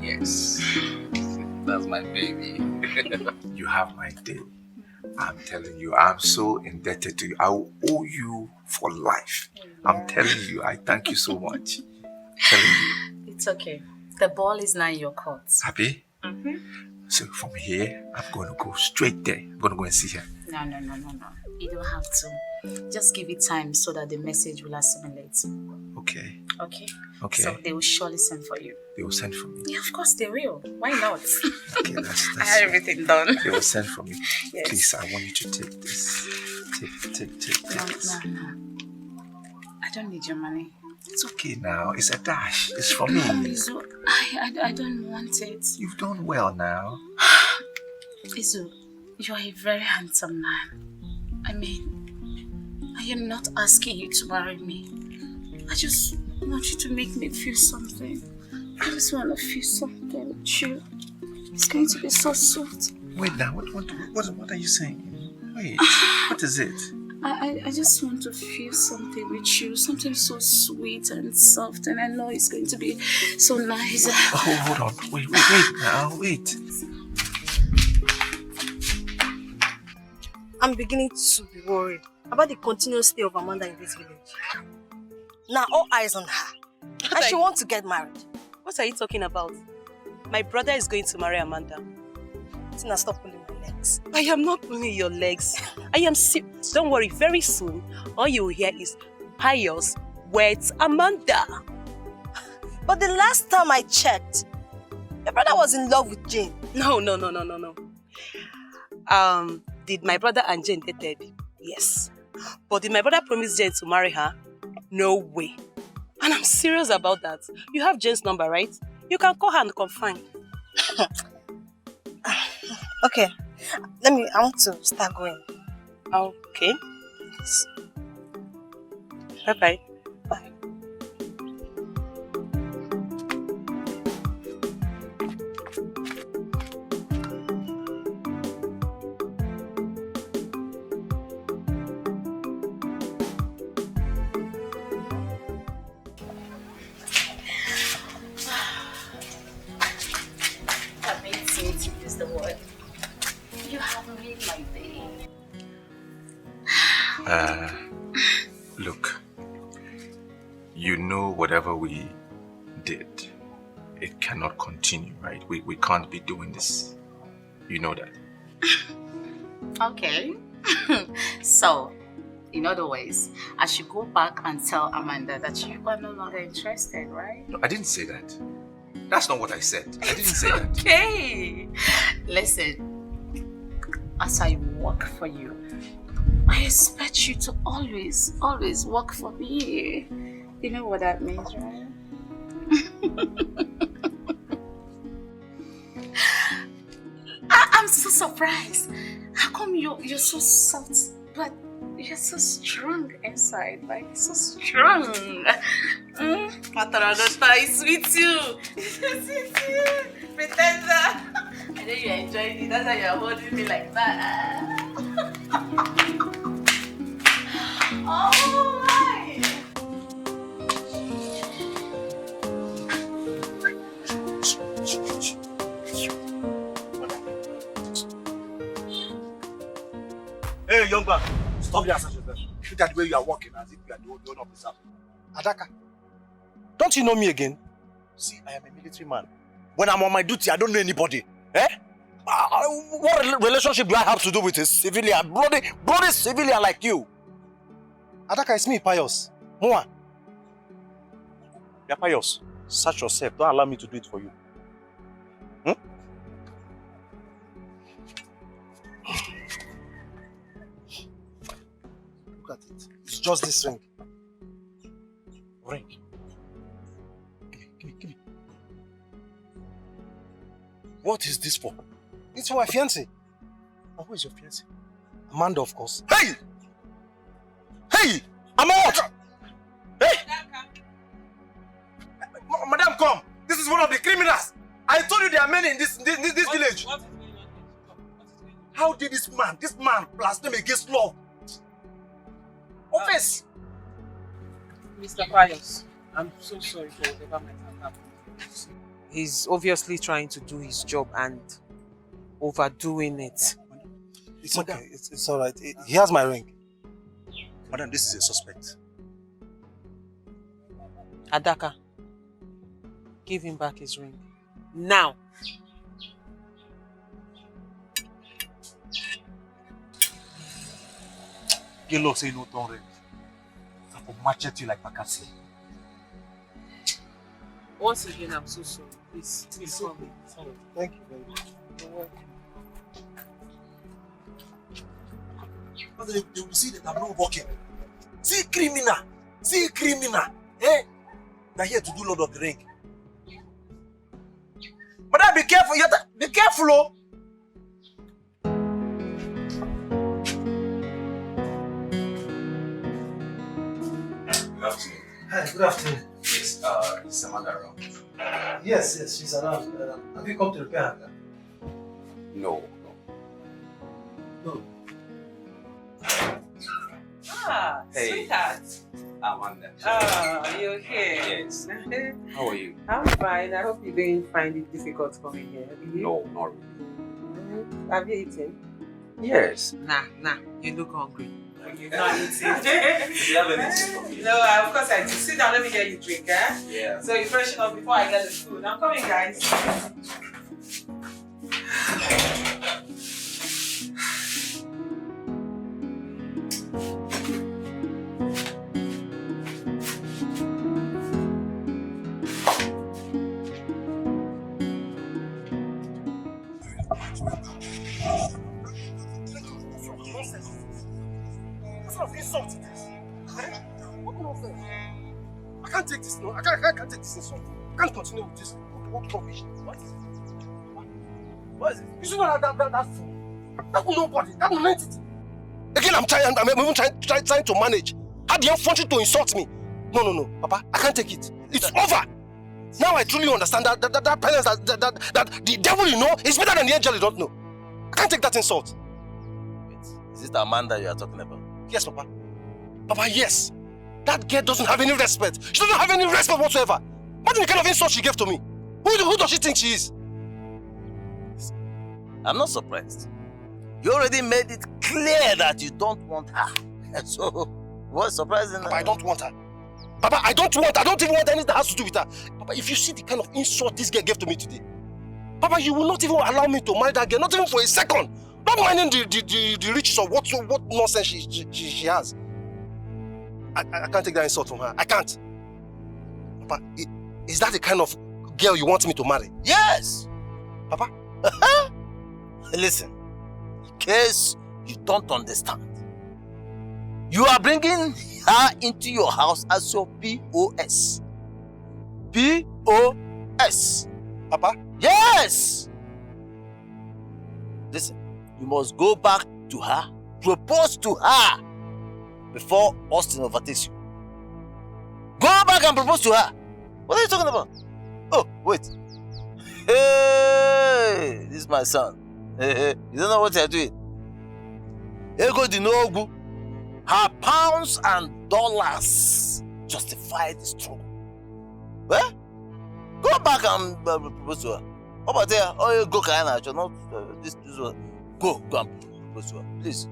Yes, that's my baby. You have my day. I'm telling you, I'm so indebted to you. I will owe you for life. I'm telling you, I thank you so much. Telling you. It's okay. The ball is now in your court. Happy? So from here, I'm going to go straight there. I'm going to go and see her. No. You don't have to. Just give it time so that the message will assimilate. Okay. Okay? Okay. So they will surely send for you. They will send for me. Yeah, of course they will. Why not? Okay, that's I had everything done. They will send for me. Yes. Please, I want you to take this. Take this. No. I don't need your money. It's okay now. It's a dash. It's for me. Izu, I don't want it. You've done well now. Izu, you are a very handsome man. I mean, I am not asking you to marry me. I just want you to make me feel something. I just want to feel something with you. It's going to be so sweet. Wait now. What are you saying? Wait. What is it? I just want to feel something with you, something so sweet and soft, and I know it's going to be so nice. Oh, hold on. Wait now. Wait. I'm beginning to be worried about the continuous stay of Amanda in this village. Now all eyes on her. And she wants to get married. What are you talking about? My brother is going to marry Amanda. Tina, stop pulling my legs. I am not pulling your legs. I am serious. Don't worry, very soon, all you will hear is pious words Amanda. But the last time I checked, your brother was in love with Jane. No. Did my brother and Jane dated? Yes. But did my brother promise Jane to marry her? No way. And I'm serious about that. You have Jane's number, right? You can call her and confirm. Okay. I want to start going. Okay. Bye-bye. Bye. Look, you know whatever we did, it cannot continue, right? We can't be doing this. You know that. Okay. So, in other ways, I should go back and tell Amanda that you are no longer interested, right? No, I didn't say that. That's not what I said. I didn't say that. Okay. Listen, as I work for you, I expect you to always work for me. You know what that means, right? I'm so surprised. How come you're so soft? But You're so strong inside, like so strong. Mataragata is with you. Pretender. I know you enjoyed it. That's why you're holding me like that. Oh my! Hey, young man, stop the assassin. Look at the way you are walking as if you are the owner of this house. Adaka, don't you know me again? See, I am a military man. When I'm on my duty, I don't know anybody. Eh? What relationship do I have to do with a civilian, bloody civilian like you? Adaka, it's me, Pius. Moa. Yeah, Pius. Search yourself. Don't allow me to do it for you. Look at it. It's just this ring. Ring. Give me. What is this for? It's for my fiancé. And who is your fiancé? Amanda, of course. Hey! Hey! I'm out! Hey! Madam, come! This is one of the criminals! I told you there are many in this village! How did this man blaspheme against law? Offense! Mr. Pius, I'm so sorry for whatever might have happened. He's obviously trying to do his job and overdoing it. It's okay, it's alright. He has my ring. Madam, this is a suspect. Adaka, give him back his ring. Now! Gelo say no don't ring. I will machete you like Bakassi. Once again, I'm so sorry. Please come in. Thank you very much. You're welcome. They will see that I'm not working. See criminal. Eh? They're here to do Lord of the Ring. Madam, be careful. Be careful, oh. Good afternoon. Hi, good afternoon. Yes, is Amanda around? Yes, she's around. Have you come to repair her? No. Ah, Hey. sweetheart. Amanda. You're here. Yes. How are you? I'm fine. I hope you didn't find it difficult coming here. Did you? No, not really. Have you eaten? Yes. Nah. You look hungry. You've not eaten. Do you have anything for me? No, of course I do. Sit down, let me get you drink, eh? Yeah. So you freshen up before I get the food. I'm coming, guys. I can't take this, no. I can't take this insult. I can't continue with this. What rubbish? What is it? You should not have that fool. That will nobody. That will entity. Again, I'm even trying to manage. Had the effrontery to insult me. No, Papa, I can't take it. It's over. Now I truly understand that penance that the devil you know is better than the angel you don't know. I can't take that insult. Is it Amanda you are talking about? Yes, Papa. Papa, yes. That girl doesn't have any respect. She doesn't have any respect whatsoever. What the kind of insult she gave to me? Who does she think she is? I'm not surprised. You already made it clear that you don't want her. So, what's surprising? Papa, I don't want her. Papa, I don't even want anything that has to do with her. Papa, if you see the kind of insult this girl gave to me today, Papa, you will not even allow me to marry that girl, not even for a second. Not minding the riches of what nonsense she has. I can't take that insult from her. I can't. Papa, is that the kind of girl you want me to marry? Yes! Papa? Listen, in case you don't understand, you are bringing her into your house as your POS. POS. Papa? Yes! Listen, you must go back to her, propose to her, before Austin overtakes you. Go back and propose to her. What are you talking about? Oh, wait. Hey, this is my son. Hey, you don't know what you're doing. Ego Dinogu. Her pounds and dollars justify the struggle. Well, go back and propose to her. How about there? Oh, you go, Kayana. Not this one. Go and propose to her, please.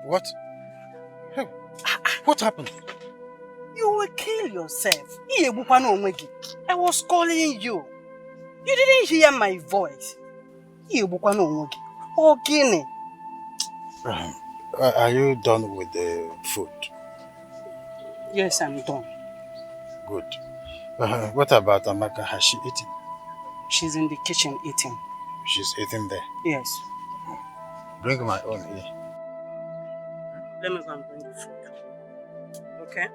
What? Hey, what happened? You will kill yourself. I was calling you. You didn't hear my voice. Okay. Are you done with the food? Yes, I'm done. Good. What about Amaka? Has she eaten? She's in the kitchen eating. She's eating there? Yes. Bring my own here. Let me go and bring the food. Okay?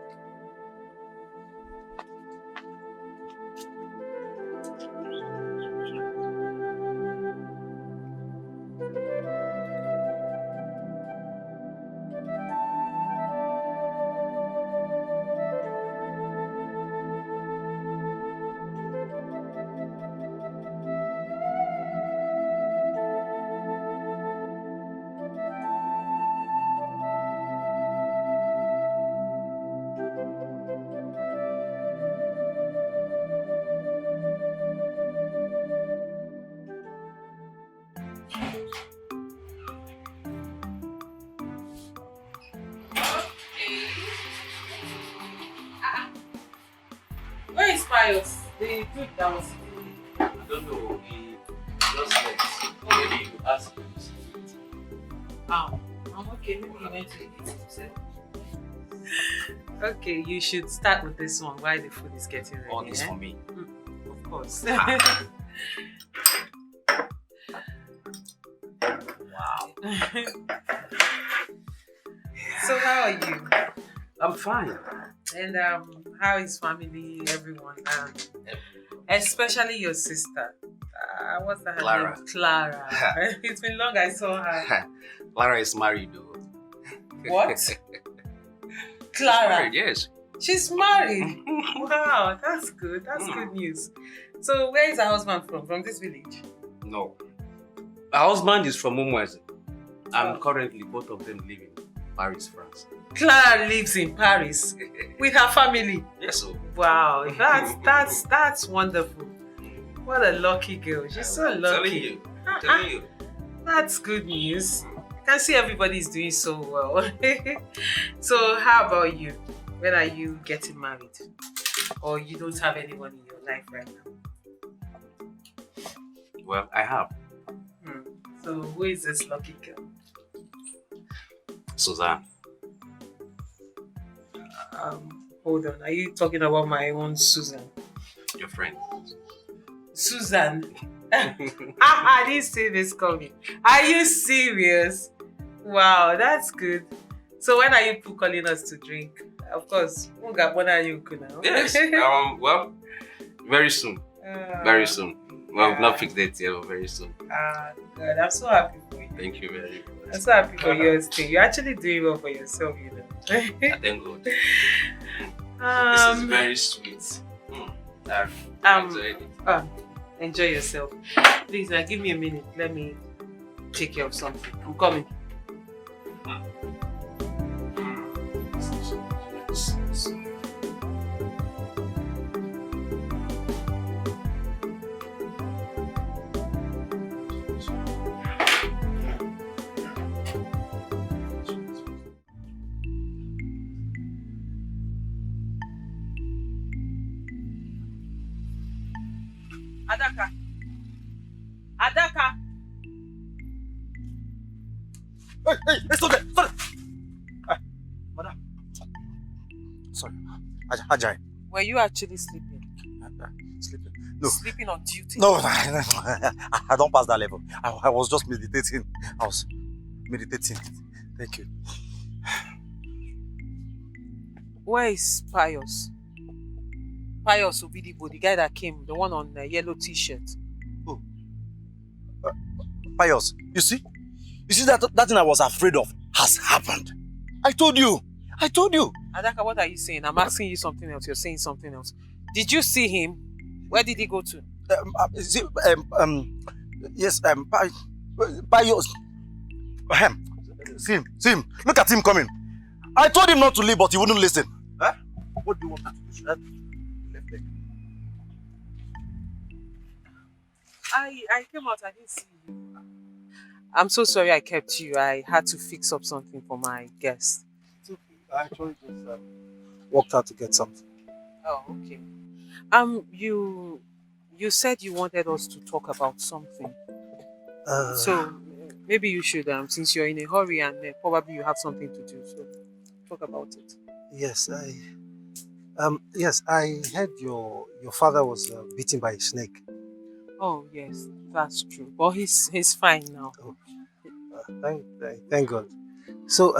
Where is Pius? The dude that was I don't know. He just left. Maybe you ask him to see it. Oh, I'm okay. Maybe he went to eat himself. Okay, you should start with this one while the food is getting ready. All this for me. Of course. Wow. So how are you? I'm fine. And how is family, everyone? Especially your sister. What's her Clara. name? Clara. It's been long I saw her. Clara is married though. What? She's Clara? married, yes. She's married? Wow, that's good. That's good news. So where is her husband from? From this village? No. Her husband is from Umweze. And currently both of them live in Paris, France. Clara lives in Paris with her family. Yes, so. Wow, that's wonderful. What a lucky girl. She's so lucky. I'm telling you. That's good news. I can see everybody's doing so well. So how about you? When are you getting married? Or you don't have anyone in your life right now? Well, I have. So who is this lucky girl? Suzanne. Hold on. Are you talking about my own Susan? Your friend. Susan. I didn't see this coming. Are you serious? Wow, that's good. So when are you calling us to drink? Of course. When are you now? Yes. Well, very soon. Very soon. Well, not fixed date yet, but very soon. God, I'm so happy for you. Thank you very much. I'm so happy for yours too. You're actually doing well for yourself, you know. I thank God. This is very sweet. I've enjoyed it. Enjoy yourself. Please, give me a minute. Let me take care of something. I'm coming. Adaka. Hey, stop there! Stop there! Madam. Sorry. Ajay. Were you actually sleeping? Sleeping? No. Sleeping on duty? No, I don't pass that level. I was just meditating. I was meditating. Thank you. Where is Pius? Pius Obidibo, the guy that came, the one on the yellow t-shirt. Oh. Pius, you see that thing I was afraid of has happened. I told you. Adaka, what are you saying? I'm asking you something else. You're saying something else. Did you see him? Where did he go to? Yes, Pius. See him. Look at him coming. I told him not to leave, but he wouldn't listen. Huh? What do you want me to do? Left leg. I came out, I didn't see you. I'm so sorry I kept you. I had to fix up something for my guest. It's okay. I actually just walked out to get something. Oh, okay. You said you wanted us to talk about something. So maybe you should, since you're in a hurry and probably you have something to do, so talk about it. Yes, I heard your father was bitten by a snake. Oh yes, that's true. But he's fine now. Oh, thank God. So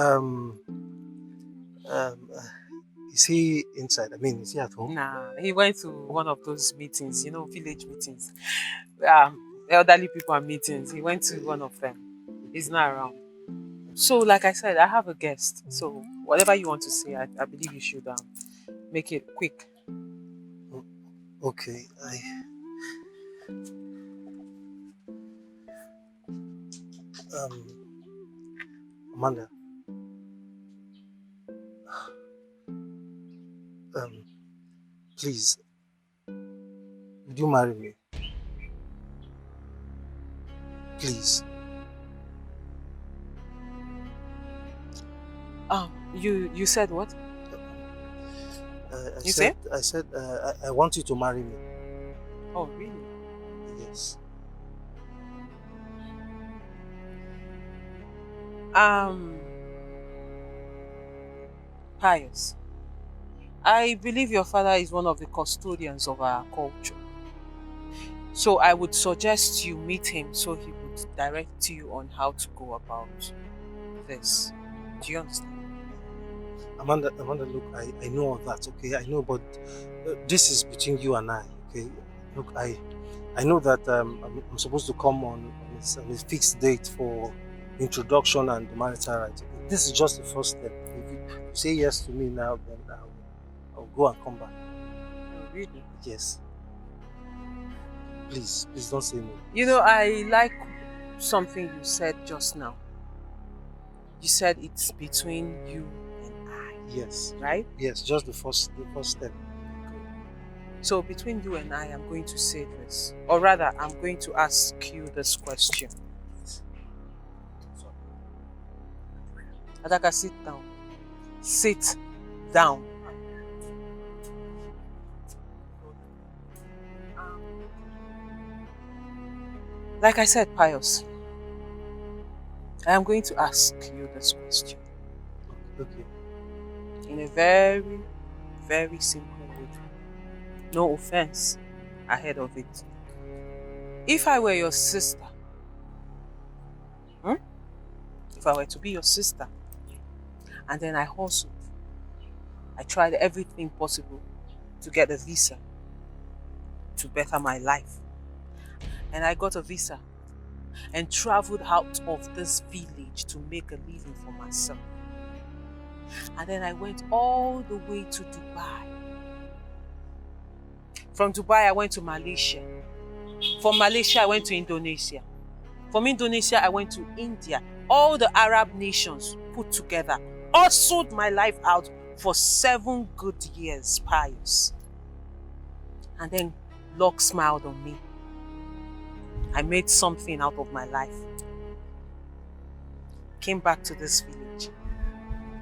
is he inside? I mean, is he at home? Nah, he went to one of those meetings, village meetings. Elderly people are meetings. He went to one of them. He's not around. So, like I said, I have a guest. So, whatever you want to say, I believe you should make it quick. Okay, Amanda. Please, would you marry me? Please. You said what? I said I want you to marry me. Oh, really? Yes. Pius, I believe your father is one of the custodians of our culture. So I would suggest you meet him so he would direct you on how to go about this. Do you understand? Amanda, look, I know all that, okay? I know, but this is between you and I, okay? Look, I know that I'm supposed to come on a fixed date for introduction and the marital rights. This is just the first step. If you say yes to me now, then I'll go and come back. Oh, really? Yes. Please don't say no. I like something you said just now. You said it's between you and I. Yes. Right? Yes, just the first step. So between you and I, I'm going to say this. Or rather, I'm going to ask you this question. Adaka, sit down. Sit down. Like I said, Pius, I am going to ask you this question. Okay. In a very, very simple way. No offense ahead of it. If I were your sister, if I were to be your sister, and then I hustled, I tried everything possible to get a visa to better my life. And I got a visa and traveled out of this village to make a living for myself. And then I went all the way to Dubai. From Dubai, I went to Malaysia. From Malaysia, I went to Indonesia. From Indonesia, I went to India. All the Arab nations put together, hustled my life out for 7 good years, Pius. And then Lord smiled on me. I made something out of my life. Came back to this village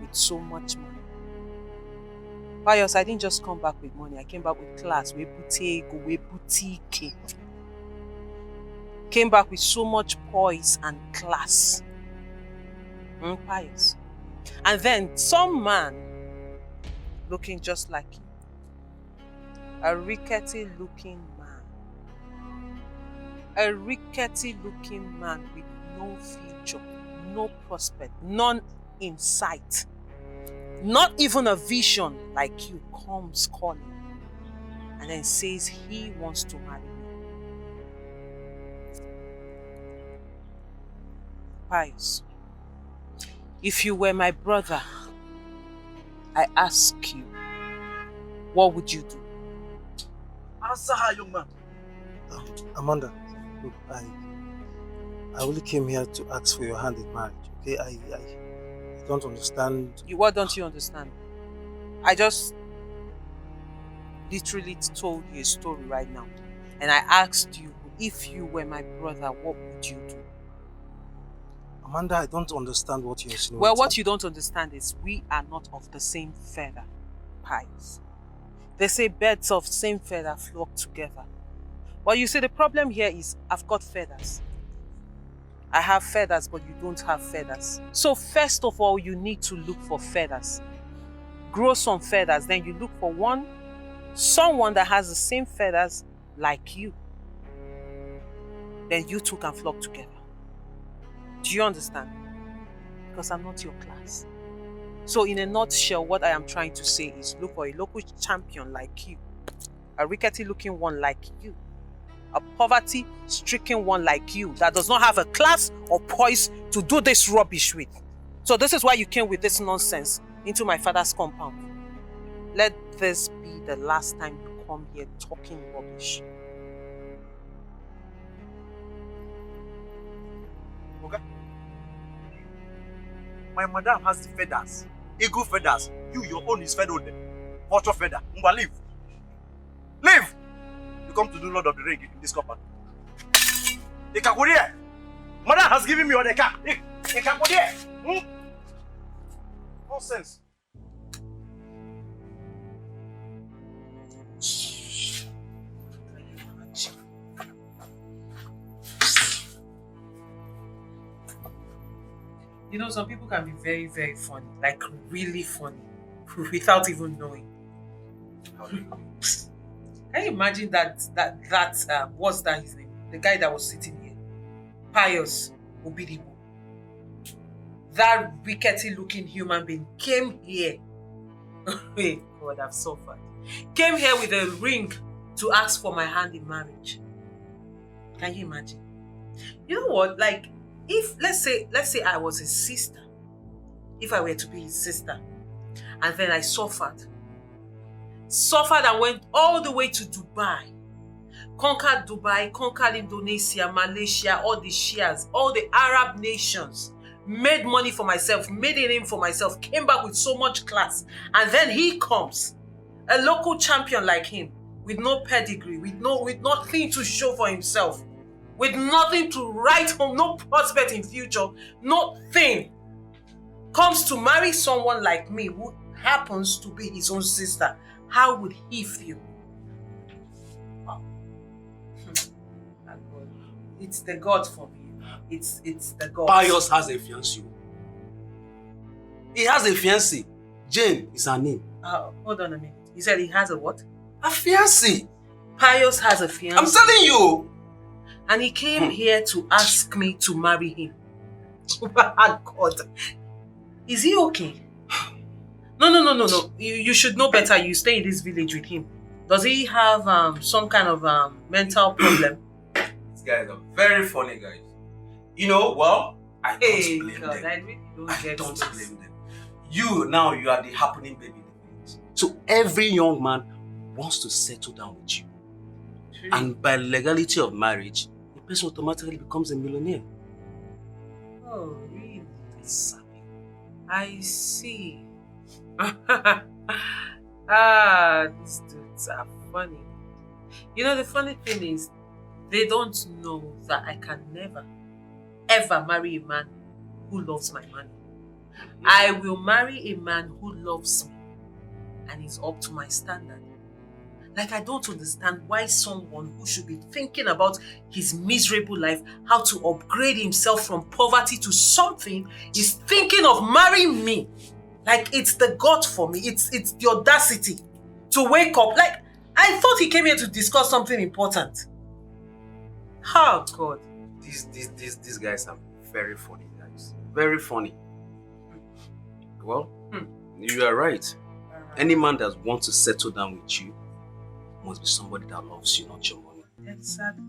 with so much money. Pius, I didn't just come back with money. I came back with class. We boutique. Came back with so much poise and class. Pious. And then some man looking just like you. A rickety looking man. A rickety looking man with no future, no prospect, none in sight. Not even a vision like you comes calling and then says he wants to marry me. Pious, if you were my brother, I ask you, what would you do? Answer her, young man. Amanda, look, I only came here to ask for your hand in marriage, okay? I don't understand. What don't you understand? I just literally told you a story right now. And I asked you, if you were my brother, what would you do? Amanda, I don't understand what you're saying. Well, what you don't understand is we are not of the same feather, Pious. They say birds of same feather flock together. But you see, the problem here is I've got feathers. I have feathers, but you don't have feathers. So first of all, you need to look for feathers. Grow some feathers, then you look for someone that has the same feathers like you. Then you two can flock together. Do you understand? Because I'm not your class. So in a nutshell, what I am trying to say is look for a local champion like you. A rickety looking one like you. A poverty-stricken one like you that does not have a class or poise to do this rubbish with. So this is why you came with this nonsense into my father's compound. Let this be the last time you come here talking rubbish. Okay. My madam has the feathers. Eagle feathers. Your own is feathered. Vulture feather. Leave. Leave! You come to do Lord of the Ring in this compound. Madam has given me all the car. Nonsense. You know, some people can be very, very funny. Like, really funny. Without even knowing. Can you imagine what's that his name? The guy that was sitting here. Pious Obidibo. That rickety looking human being came here. Hey, God, I've suffered. Came here with a ring to ask for my hand in marriage. Can you imagine? You know what? Like, if let's say I was his sister, if I were to be his sister, and then I suffered and went all the way to Dubai, conquered Indonesia, Malaysia, all the Shias, all the Arab nations, made money for myself, made a name for myself, came back with so much class, and then he comes, a local champion like him, with no pedigree, with nothing to show for himself, with nothing to write home, no prospect in future, nothing, comes to marry someone like me who happens to be his own sister. How would he feel? Oh. It's the God for me. It's the God. Pious has a fiancé. He has a fiancé. Jane is her name. Hold on a minute. You said he has a what? A fiancé. Pious has a fiancé. I'm telling you. And he came here to ask me to marry him. God. Is he okay? No. You should know better. You stay in this village with him. Does he have some kind of mental problem? These guys are very funny guys. You know, well, I don't blame them. I really don't blame them. You are the happening baby in the village. So every young man wants to settle down with you. True. And by legality of marriage, the person automatically becomes a millionaire. Oh, really? Exactly. I see. These dudes are funny. You know, the funny thing is, they don't know that I can never, ever marry a man who loves my money. I will marry a man who loves me and is up to my standard. Like, I don't understand why someone who should be thinking about his miserable life, how to upgrade himself from poverty to something, is thinking of marrying me. Like, it's the God for me. It's the audacity to wake up. Like, I thought he came here to discuss something important. Oh, God. These guys are very funny guys. Very funny. Well, you are right. Any man that wants to settle down with you must be somebody that loves you, not your money. Exactly.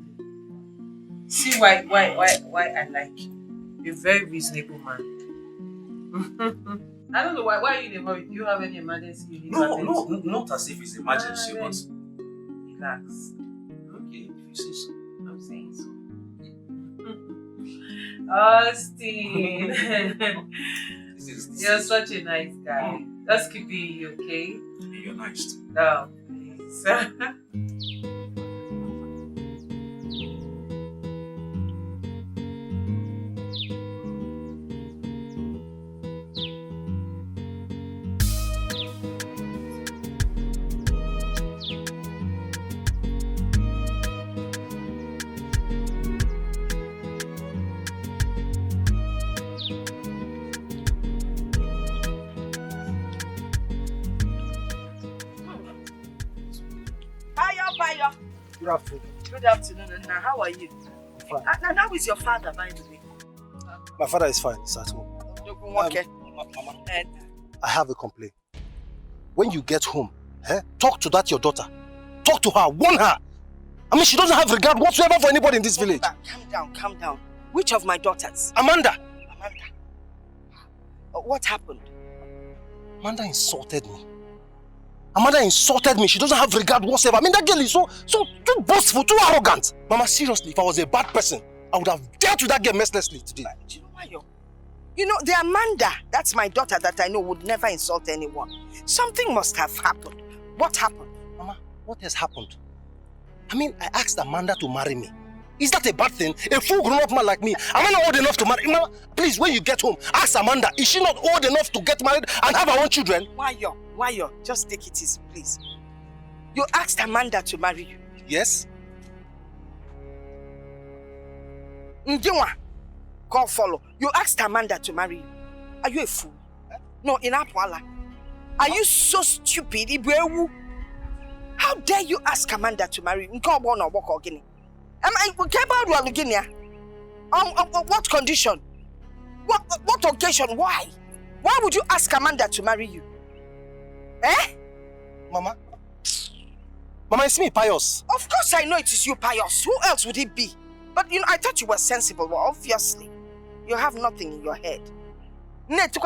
See why I like you. You're a very reasonable man. I don't know why are you in a hurry? Do you have any emergency you need to attend to? No, not as if it's emergency, but relax. Okay, if you say so. I'm saying so. Austin. You're such a nice guy. Just keep being you, okay? You're nice. No, please. Good afternoon. Good afternoon, and how are you? Fine. And how is your father, by the way? My father is fine. He's at home. Okay. I have a complaint. When you get home, talk to that your daughter. Talk to her. Warn her. I mean, she doesn't have regard whatsoever for anybody in this village. Calm down. Which of my daughters? Amanda. What happened? Amanda insulted me. She doesn't have regard whatsoever. I mean, that girl is so too boastful, too arrogant. Mama, seriously, if I was a bad person, I would have dealt with that girl mercilessly today. Do you know why the Amanda, that's my daughter that I know, would never insult anyone. Something must have happened. What happened? Mama, what has happened? I mean, I asked Amanda to marry me. Is that a bad thing? A full grown-up man like me, am I not old enough to marry? Mama, please, when you get home, ask Amanda, is she not old enough to get married and have her own children? Why yo? Just take it easy, please. You asked Amanda to marry you? Yes. Ndiwa, call follow. You asked Amanda to marry you. Are you a fool? No, in Apwala. Are you so stupid? How dare you ask Amanda to marry you? What condition? What occasion? Why? Why would you ask Amanda to marry you? Mama, it's me, Pius. Of course I know it is you, Pius. Who else would it be? But I thought you were sensible. Well, obviously, you have nothing in your head. Pius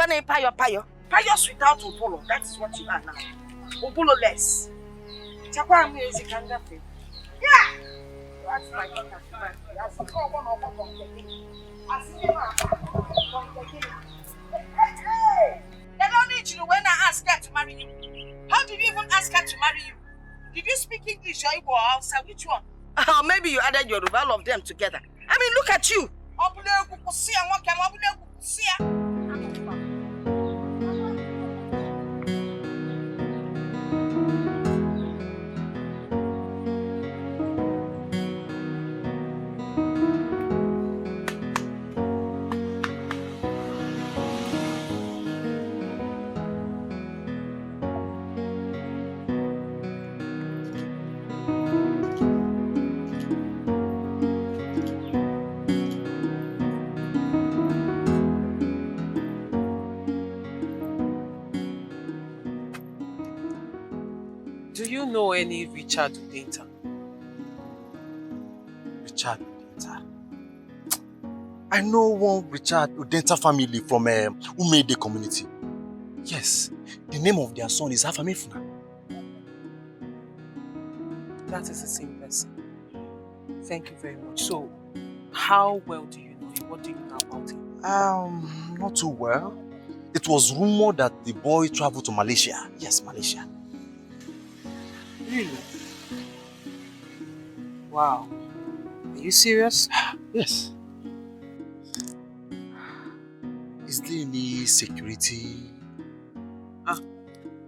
without Ubolo. That is what you are now. Ubolo less. Yeah! That's my daughter. They don't need you when I ask her to marry you. How did you even ask her to marry you? Did you speak English or Igbo or Hausa? Which one? Maybe you added Yoruba, all of them together. I mean, look at you. Do you know any Richard Udenta? Richard Udenta? I know one Richard Udenta family from Maid community. Yes, the name of their son is Afamefuna. That is the same person. Thank you very much. So, how well do you know him? What do you know about him? Not too well. It was rumored that the boy traveled to Malaysia. Yes, Malaysia. Really? Wow. Are you serious? Yes. Is there any security?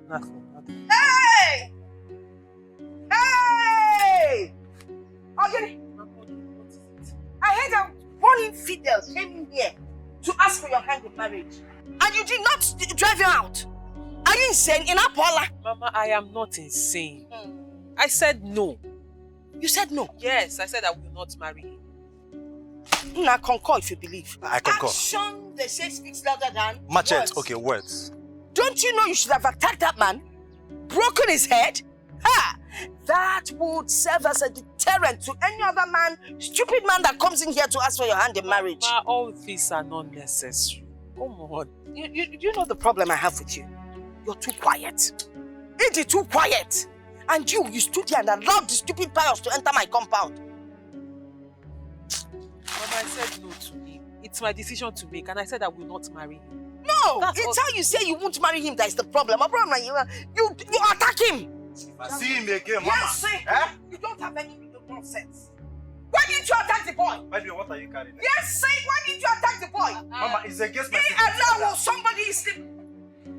Nothing. Hey! here to ask for your hand in marriage. And you did not drive him out. Are you insane? In Apola? Mama, I am not insane. I said no. You said no? Yes, I said I will not marry him. I concur if you believe. I concur. Action, they say, speaks louder than Machete, words. okay, words. Don't you know you should have attacked that man? Broken his head? Ha! That would serve as a deterrent to any other man, stupid man that comes in here to ask for your hand in marriage. Mama, all these are not necessary. Come on. You know the problem I have with you? You're too quiet. Ain't it too quiet? And you stood here and allowed the stupid pious to enter my compound. Mama, I said no to him. It's my decision to make, and I said I will not marry him. No! It's how you say you won't marry him that is the problem. A problem, you attack him. If I see him again, Mama. Yes, see? You don't have any nonsense. Why didn't you attack the boy? By the way, what are you carrying? Yes, see? Why didn't you attack the boy? Mama, it's against my Hey, security Allah, orders. somebody is sleeping.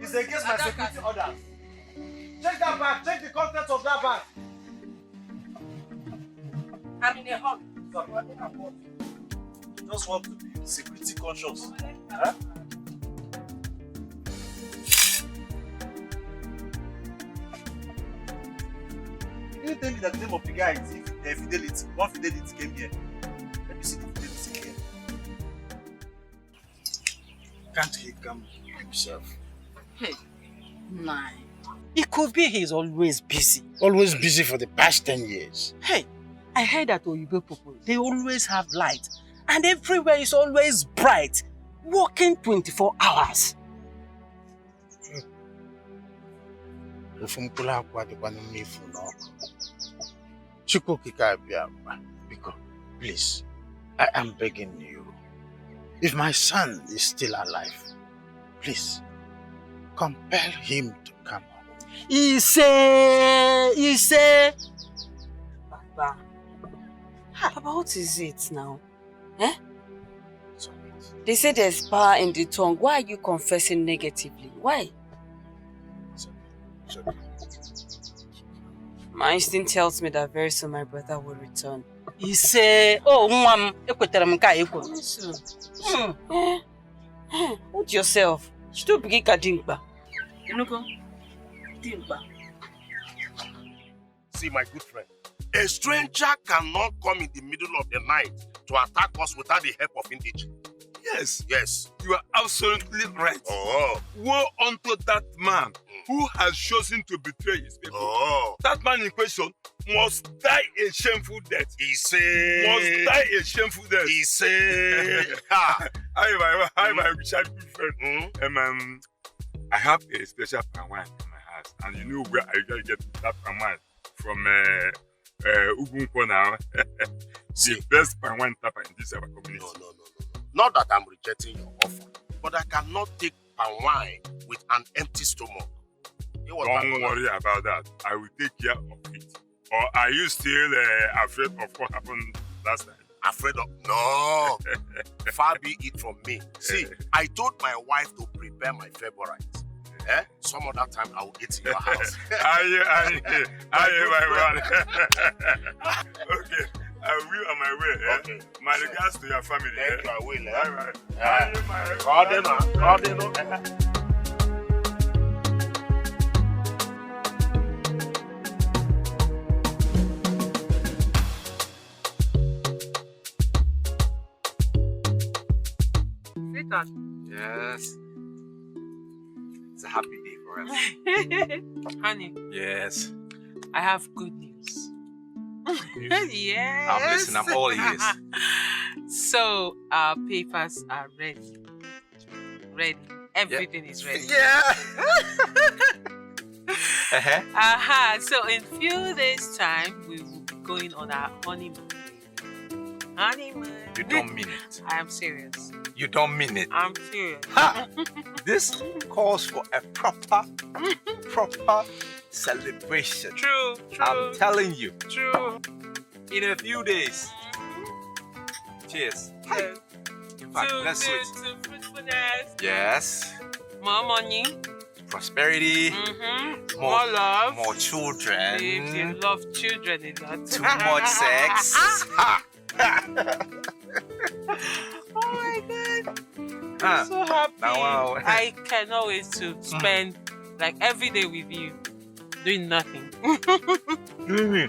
It's against my security orders. Check that bag. Check the contents of that bag. I'm in a hurry. Just want to be security conscious. Huh? You tell me that the name of the guy is Fidelity. One Fidelity came here. Let me see the Fidelity here. Can't he come himself? Hey. Nine. It could be he's always busy. Always busy for the past 10 years. Hey, I heard that Oyibo people, they always have light. And everywhere is always bright. Working 24 hours. Because, please, I am begging you. If my son is still alive, please, compel him to come home. He say. Papa. Papa, what is it now? Eh? They say there's power in the tongue. Why are you confessing negatively? Why? My instinct tells me that very soon my brother will return. He say, oh, Hold yourself. Stop being kadimba. See, my good friend, a stranger cannot come in the middle of the night to attack us without the help of indigene. Yes. Yes. You are absolutely right. Oh. Woe unto that man who has chosen to betray his people. Oh. That man in question must die a shameful death. He said. Must die a shameful death. He said. Hi, my childhood friend. I have a special palm wine in my house, and you know where I usually get that palm wine from Ugunko now. The best palm wine tapper in this our community. No. Not that I'm rejecting your offer, but I cannot take palm wine with an empty stomach. Don't worry about that. I will take care of it. Or are you still afraid of what happened last time? Afraid of? No. Far be it from me. See, I told my wife to prepare my favorite. Some other time I will eat in your house. Aye, my brother. Okay. I will on my way. Okay. My regards to your family. Thank you, I will. Sweetheart. Yes. It's a happy day for us. Honey. Yes. I have good news. Yes. I'm listening. I'm all ears. So our papers are ready. Ready. Everything is ready. Yeah. So in few days' time, we will be going on our honeymoon. Honeymoon. You don't mean it. I am serious. You don't mean it. I'm serious. Ha! This calls for a proper celebration. True. I'm telling you. True. In a few days. Cheers. Yes. In fact, let's switch. To fruitfulness. Yes. More money. Prosperity. More love. More children. If you love children a lot. Too much sex. Oh my my God. Ah, I'm so happy. wow. I cannot wait to spend like every day with you doing nothing. Really?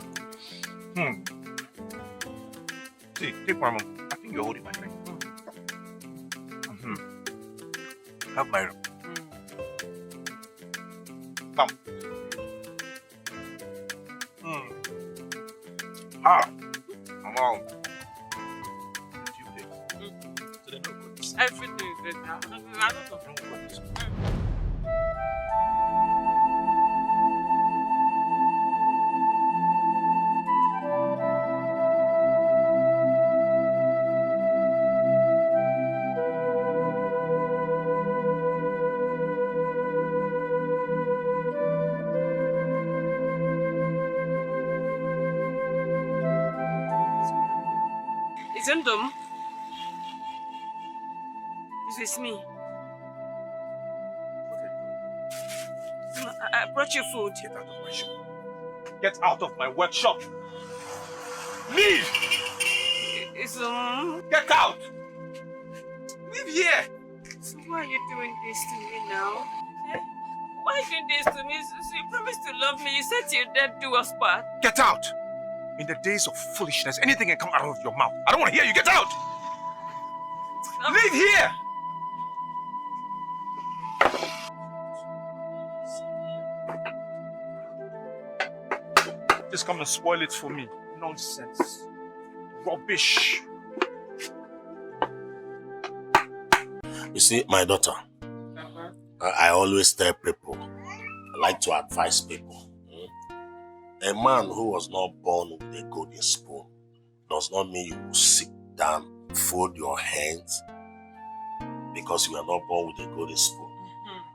See, take one more. I think you're holding my drink. Have my room. Come. Ah. Wow. Everything is good now. I don't know. It's Ndom. It's with me. I brought you food. Get out of my shop. Get out of my workshop. Leave! It's Get out! Leave here! So why are you doing this to me now? Eh? Why are you doing this to me? So you promised to love me. You said till death do us part. Get out! In the days of foolishness, anything can come out of your mouth. I don't want to hear you. Get out! Leave here! Just come and spoil it for me. Nonsense. Rubbish. You see, my daughter, I always tell people, I like to advise people. A man who was not born with a golden spoon does not mean you will sit down, fold your hands, because you are not born with a golden spoon.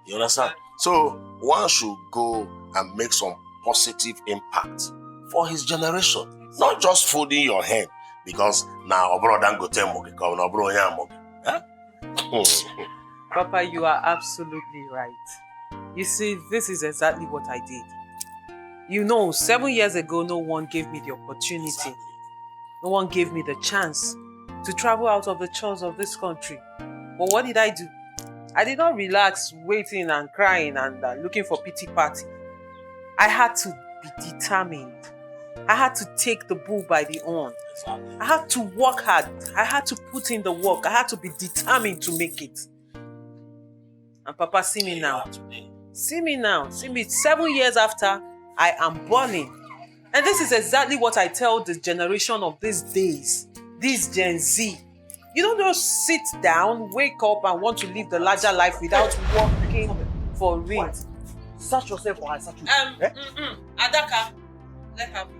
You understand? So one should go and make some positive impact for his generation. Not just folding your hand because now Papa, you are absolutely right. You see, this is exactly what I did. You know, 7 years ago, no one gave me the opportunity. No one gave me the chance to travel out of the chores of this country. But what did I do? I did not relax, waiting and crying and looking for pity party. I had to be determined. I had to take the bull by the horn. I had to work hard. I had to put in the work. I had to be determined to make it. And Papa, see me now. See me now. See me 7 years after, I am burning. And this is exactly what I tell the generation of these days, this Gen Z. You don't just sit down, wake up and want to live the larger life without working for real. Search yourself or I search you. Adaka, let her be.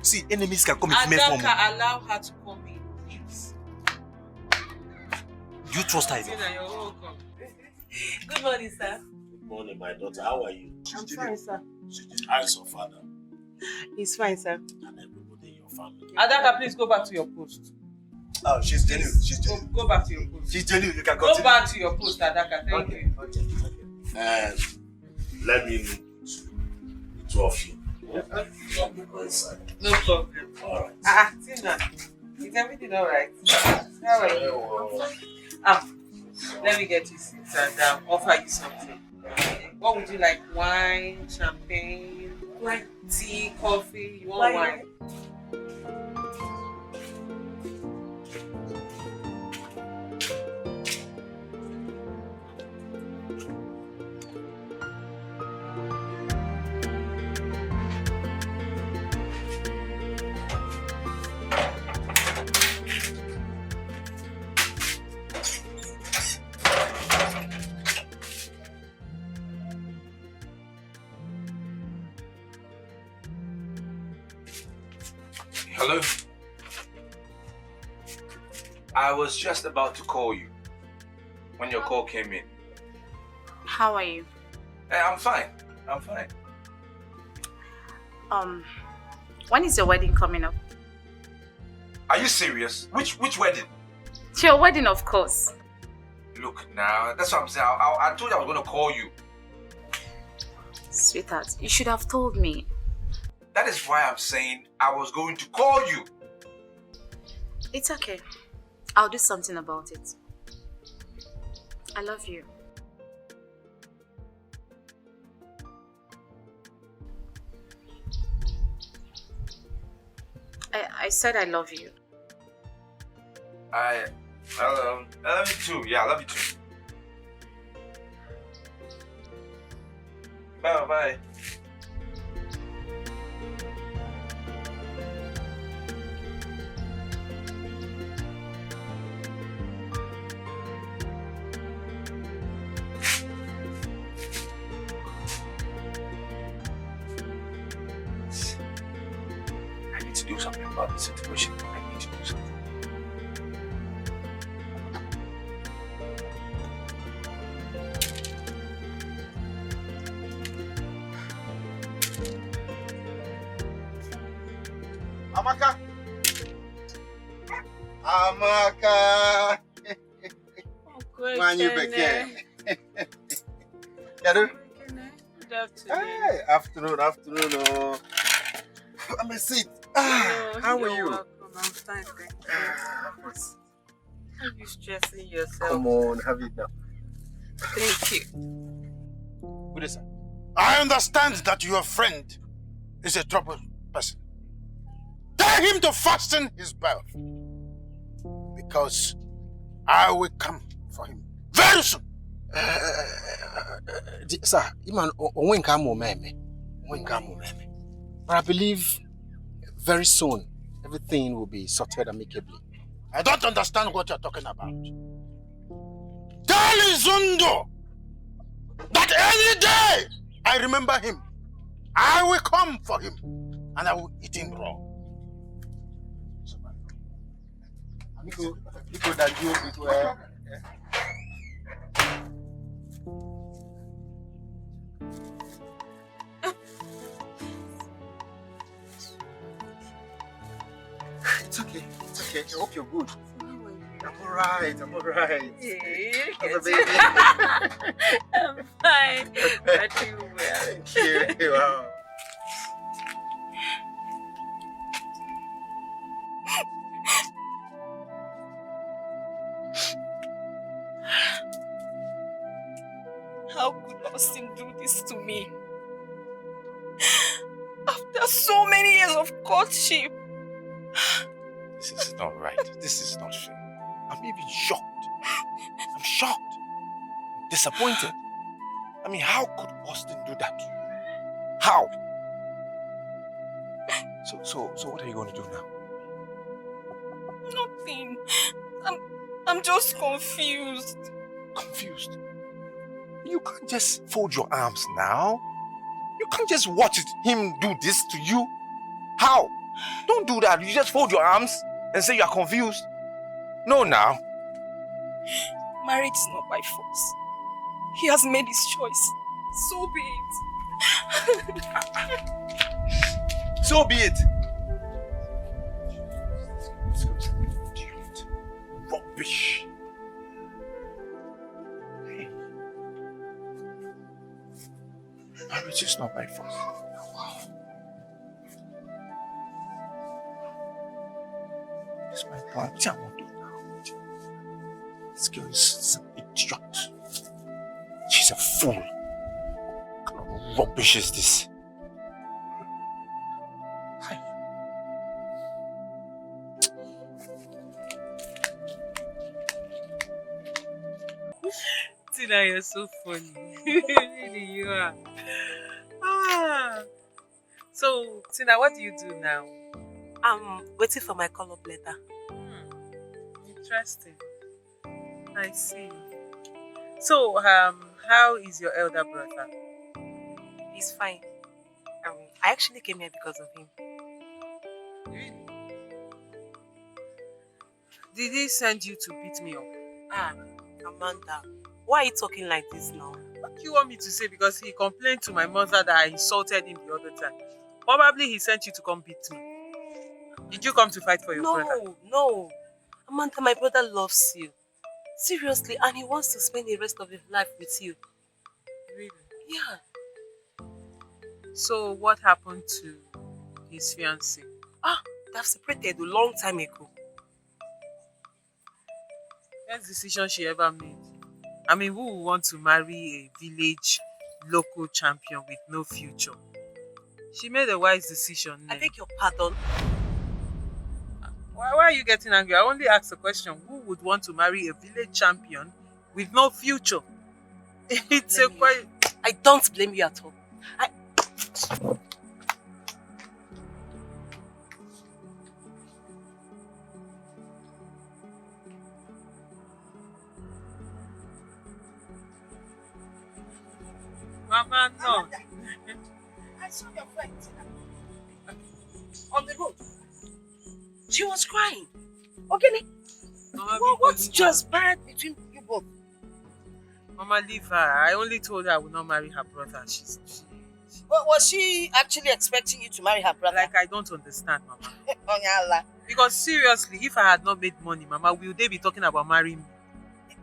See, enemies can come in female form. Adaka, allow her to come in, please. Do you trust her? You're welcome. Good morning, sir. Good morning, my daughter. How are you? I'm fine, sir. How is your father? He's fine, sir. And everybody in your family? Adaka, please go back to your post. Oh, she's genuine. She's genuine. Go back to your post. She's genuine. You can go continue. back to your post, Adaka. Thank you. And let me meet the two of you. No problem. Alright. Tina, is everything alright? How are you? Let me get you seats and offer you something. What would you like? Wine, champagne, tea, coffee? You want wine? Hello? I was just about to call you when your call came in. How are you? I'm fine. I'm fine. When is your wedding coming up? Are you serious? Which wedding? It's your wedding, of course. Look now, that's what I'm saying. I told you I was going to call you. Sweetheart, you should have told me. That is why I'm saying I was going to call you. It's okay. I'll do something about it. I love you. I said I love you. I love you too. Yeah, I love you too. Bye bye. I need to do something about the situation. I need to do something. Amaka! Amaka! Nwanyi bekee. Kedu? Good afternoon. Hey, afternoon. Oh. Have a seat. How are you? Welcome. I'm fine, thank you. Are you stressing yourself? Come on, have it now. Thank you. Good sir. I understand that your friend is a troubled person. Tell him to fasten his belt, because I will come for him very soon. Sir, but I believe very soon everything will be sorted amicably. I don't understand what you're talking about. Tell Izundo that any day I remember him, I will come for him and I will eat him raw. It's okay. I hope you're good. I'm alright. Hey, How's the baby? I'm fine. But you well. Thank you. Wow. How could Austin do this to me? After so many years of courtship. This is not right. This is not fair. I'm even shocked. I'm shocked. I'm disappointed. I mean, how could Austin do that to you? How? So what are you going to do now? Nothing. I'm just confused. Confused? You can't just fold your arms now. You can't just watch him do this to you. How? Don't do that. You just fold your arms and say you are confused. No, now. Marriage is not by force. He has made his choice. So be it. So be it. Rubbish. Hey. Marriage is not by force. It's my plan. What I want to do now? This girl is an idiot. She's a fool. What kind of rubbish is this? Tina, you're so funny. Really, you are. So, Tina, what do you do now? I'm waiting for my call-up letter. Interesting. I see. So, how is your elder brother? He's fine. I actually came here because of him. Really? Did he send you to beat me up? Amanda, why are you talking like this now? What do you want me to say? Because he complained to my mother that I insulted him the other time. Probably he sent you to come beat me. Did you come to fight for your brother? No. Amanda, my brother loves you. Seriously, and he wants to spend the rest of his life with you. Really? Yeah. So what happened to his fiancée? They've separated a long time ago. Best decision she ever made. I mean, who would want to marry a village local champion with no future? She made a wise decision. I beg your pardon. Why are you getting angry? I only asked a question. Who would want to marry a village champion with no future? It's a quite... I don't blame you at all. Mama, no. I saw your friend on the road. She was crying. Okay, what's just bad between you both? Mama, leave her. I only told her I would not marry her brother. Well, was she actually expecting you to marry her brother? Like, I don't understand, Mama. Because seriously, if I had not made money, Mama, will they be talking about marrying me?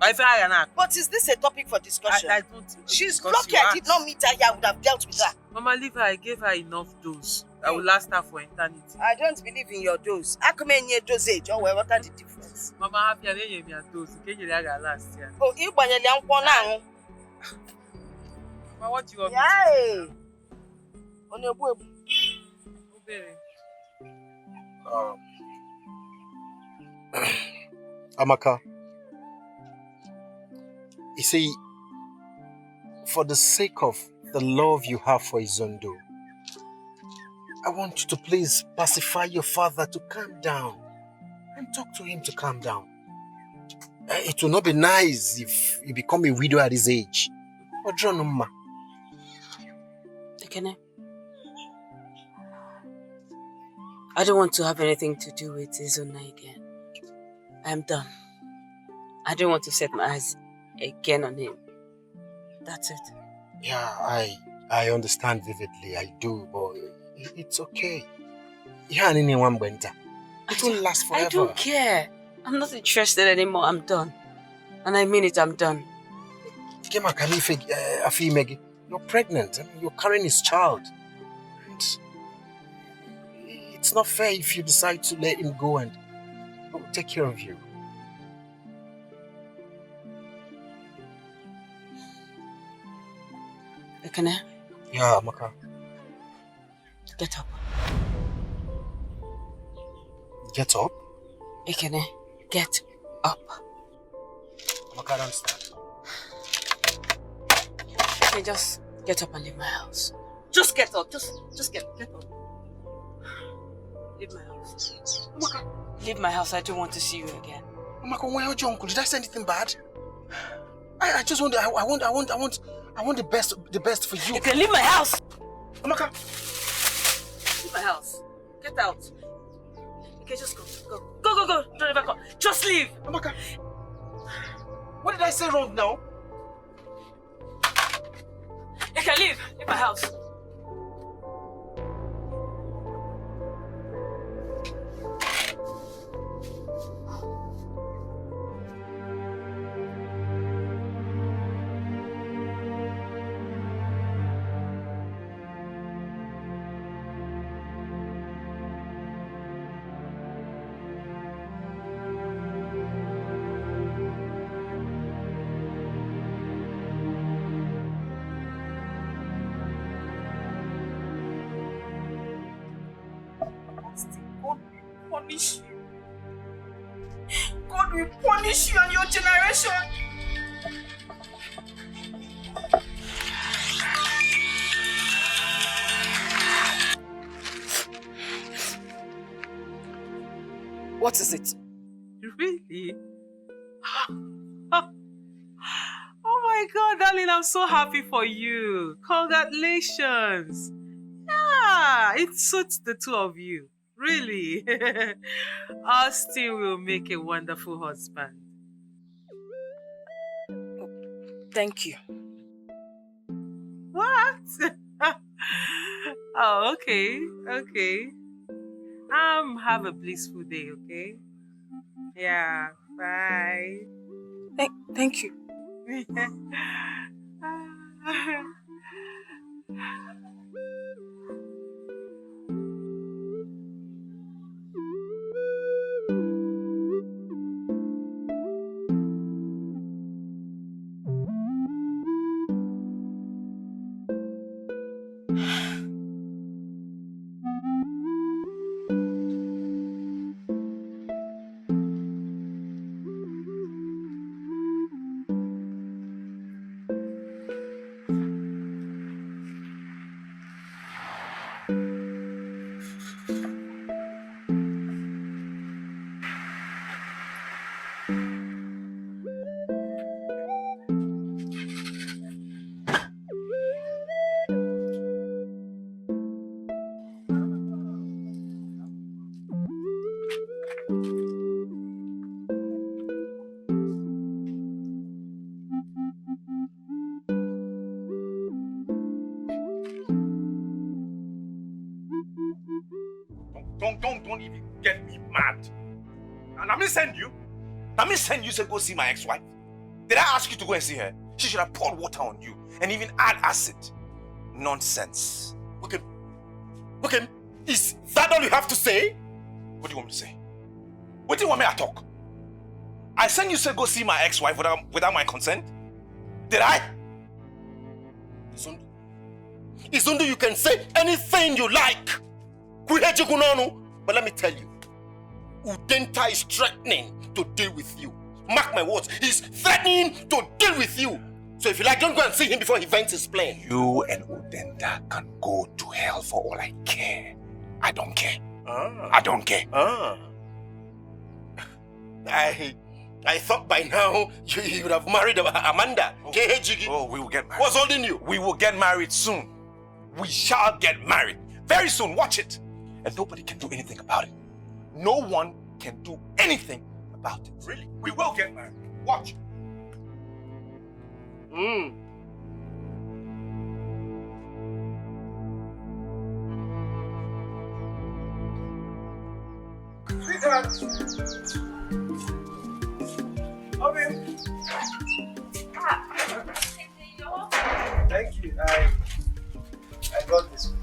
But is this a topic for discussion? I don't. She's lucky I did not meet her here. I would have dealt with her. Mama, leave her. I gave her enough dose that will last her for eternity. I don't believe in your dose. How come in your dosage? Oh, well, what are the difference? Mama, happy I didn't give me a dose. Okay, you last year. Oh, you buy a young one now. Mama, what do you want? Yeah. On your web. Amaka, you see, for the sake of the love you have for Izondo, I want you to please pacify your father to calm down and talk to him to calm down. It will not be nice if you become a widow at his age. Ekene, I don't want to have anything to do with Izona again. I am done. I don't want to set my eyes again on him. That's it. Yeah, I understand vividly. I do, but it's okay. It won't last forever. I don't care. I'm not interested anymore. I'm done. And I mean it, I'm done. You're pregnant. I mean, you're carrying his child. And it's not fair if you decide to let him go and take care of you. Ekene? Yeah, Amaka. Get up. Get up? Ekene, get up. Amaka, I don't understand. Okay, just get up and leave my house. Just get up. Just get up. Leave my house. Amaka. Leave my house. I don't want to see you again. Amaka, where are your uncle? Did I say anything bad? I just want the best for you. You can leave my house. Amaka. Leave my house. Get out. Okay, just go. Go. Don't ever come. Just leave. Amaka. What did I say wrong now? You can leave. Leave my house. God will punish you and your generation. What is it? Really? Oh my God, darling, I'm so happy for you. Congratulations. Yeah, it suits the two of you. Really. Austin will make a wonderful husband. Thank you. What? Oh, okay. Have a blissful day, okay? Yeah, bye. Thank you. Don't even get me mad. And I me send you. I me send you to go see my ex-wife. Did I ask you to go and see her? She should have poured water on you and even add acid. Nonsense. Okay, is that all you have to say? What do you want me to say? What do you want me to talk? I sent you to go see my ex-wife without my consent? Did I? Izundu, you can say anything you like. But let me tell you, Udenta is threatening to deal with you. Mark my words, he's threatening to deal with you. So if you like, don't go and see him before he vents his plane. You and Udenta can go to hell for all I care. I don't care. I don't care. I thought by now you would have married Amanda. Oh, we will get married. What's holding you? We will get married soon. We shall get married. Very soon, watch it. And nobody can do anything about it. No one can do anything about it. Really? We will get married. Watch. Thank you. I got this.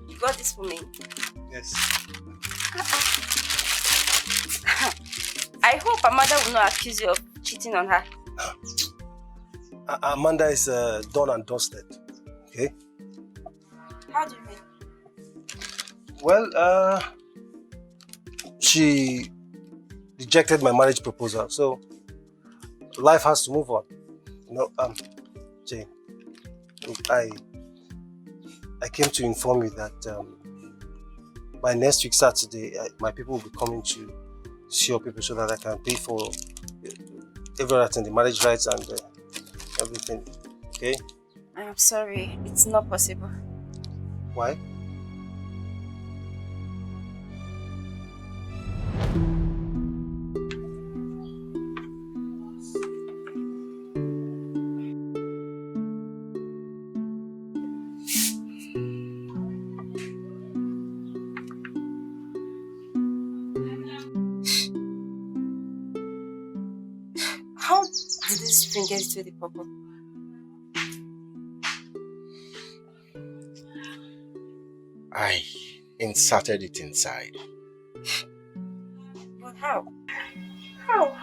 You got this for me? Yes. I hope Amanda will not accuse you of cheating on her. Amanda is done and dusted. Okay? How do you mean? Well, she rejected my marriage proposal, so life has to move on. You know, Jane, look, I came to inform you that by next week Saturday, my people will be coming to see your people so that I can pay for everything, the marriage rights and everything. Okay? I'm sorry, it's not possible. Why? How did this thing get to the purple? I inserted it inside. But how? How?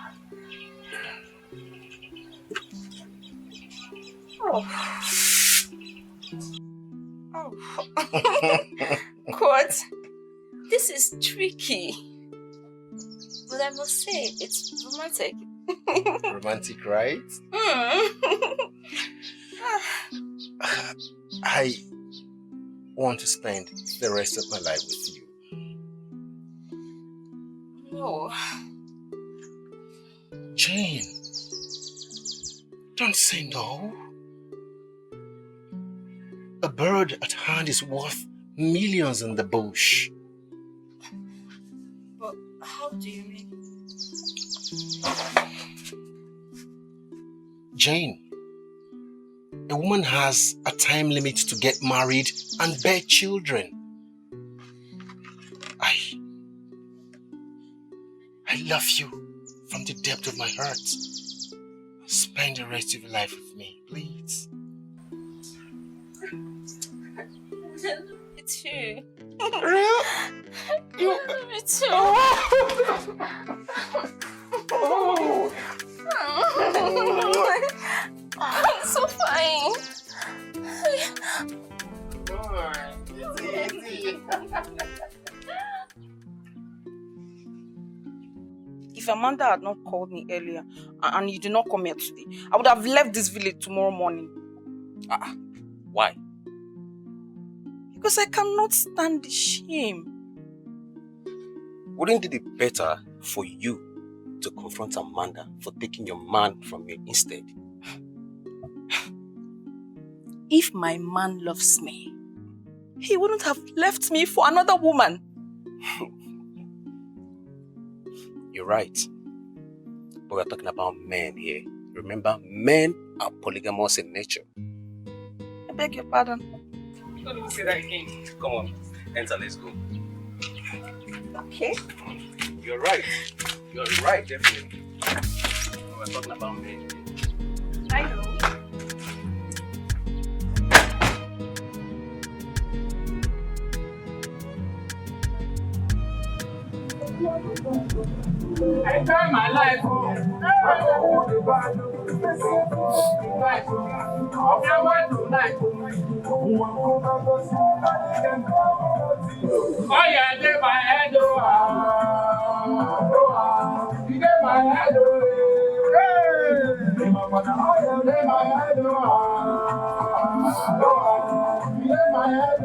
Oh. Oh. What? This is tricky. But I must say, it's romantic. Romantic, right? I want to spend the rest of my life with you. No. Jane, don't say no. A bird at hand is worth millions in the bush. But how do you mean? Jane, a woman has a time limit to get married and bear children. I love you from the depth of my heart. Spend the rest of your life with me, please. It's you. Real? You? Me too. Oh. I'm so fine. If Amanda had not called me earlier and you did not come here today, I would have left this village tomorrow morning. Why? Because I cannot stand the shame. Wouldn't it be better for you to confront Amanda for taking your man from you instead? If my man loves me, he wouldn't have left me for another woman. You're right. But we're talking about men here. Remember, men are polygamous in nature. I beg your pardon. Don't even say that again. Come on, enter, let's go. Okay. You're right. You're right, definitely. We're talking about men. I know. I try my life. Oh yeah, take my head you get my head you get my head you get my head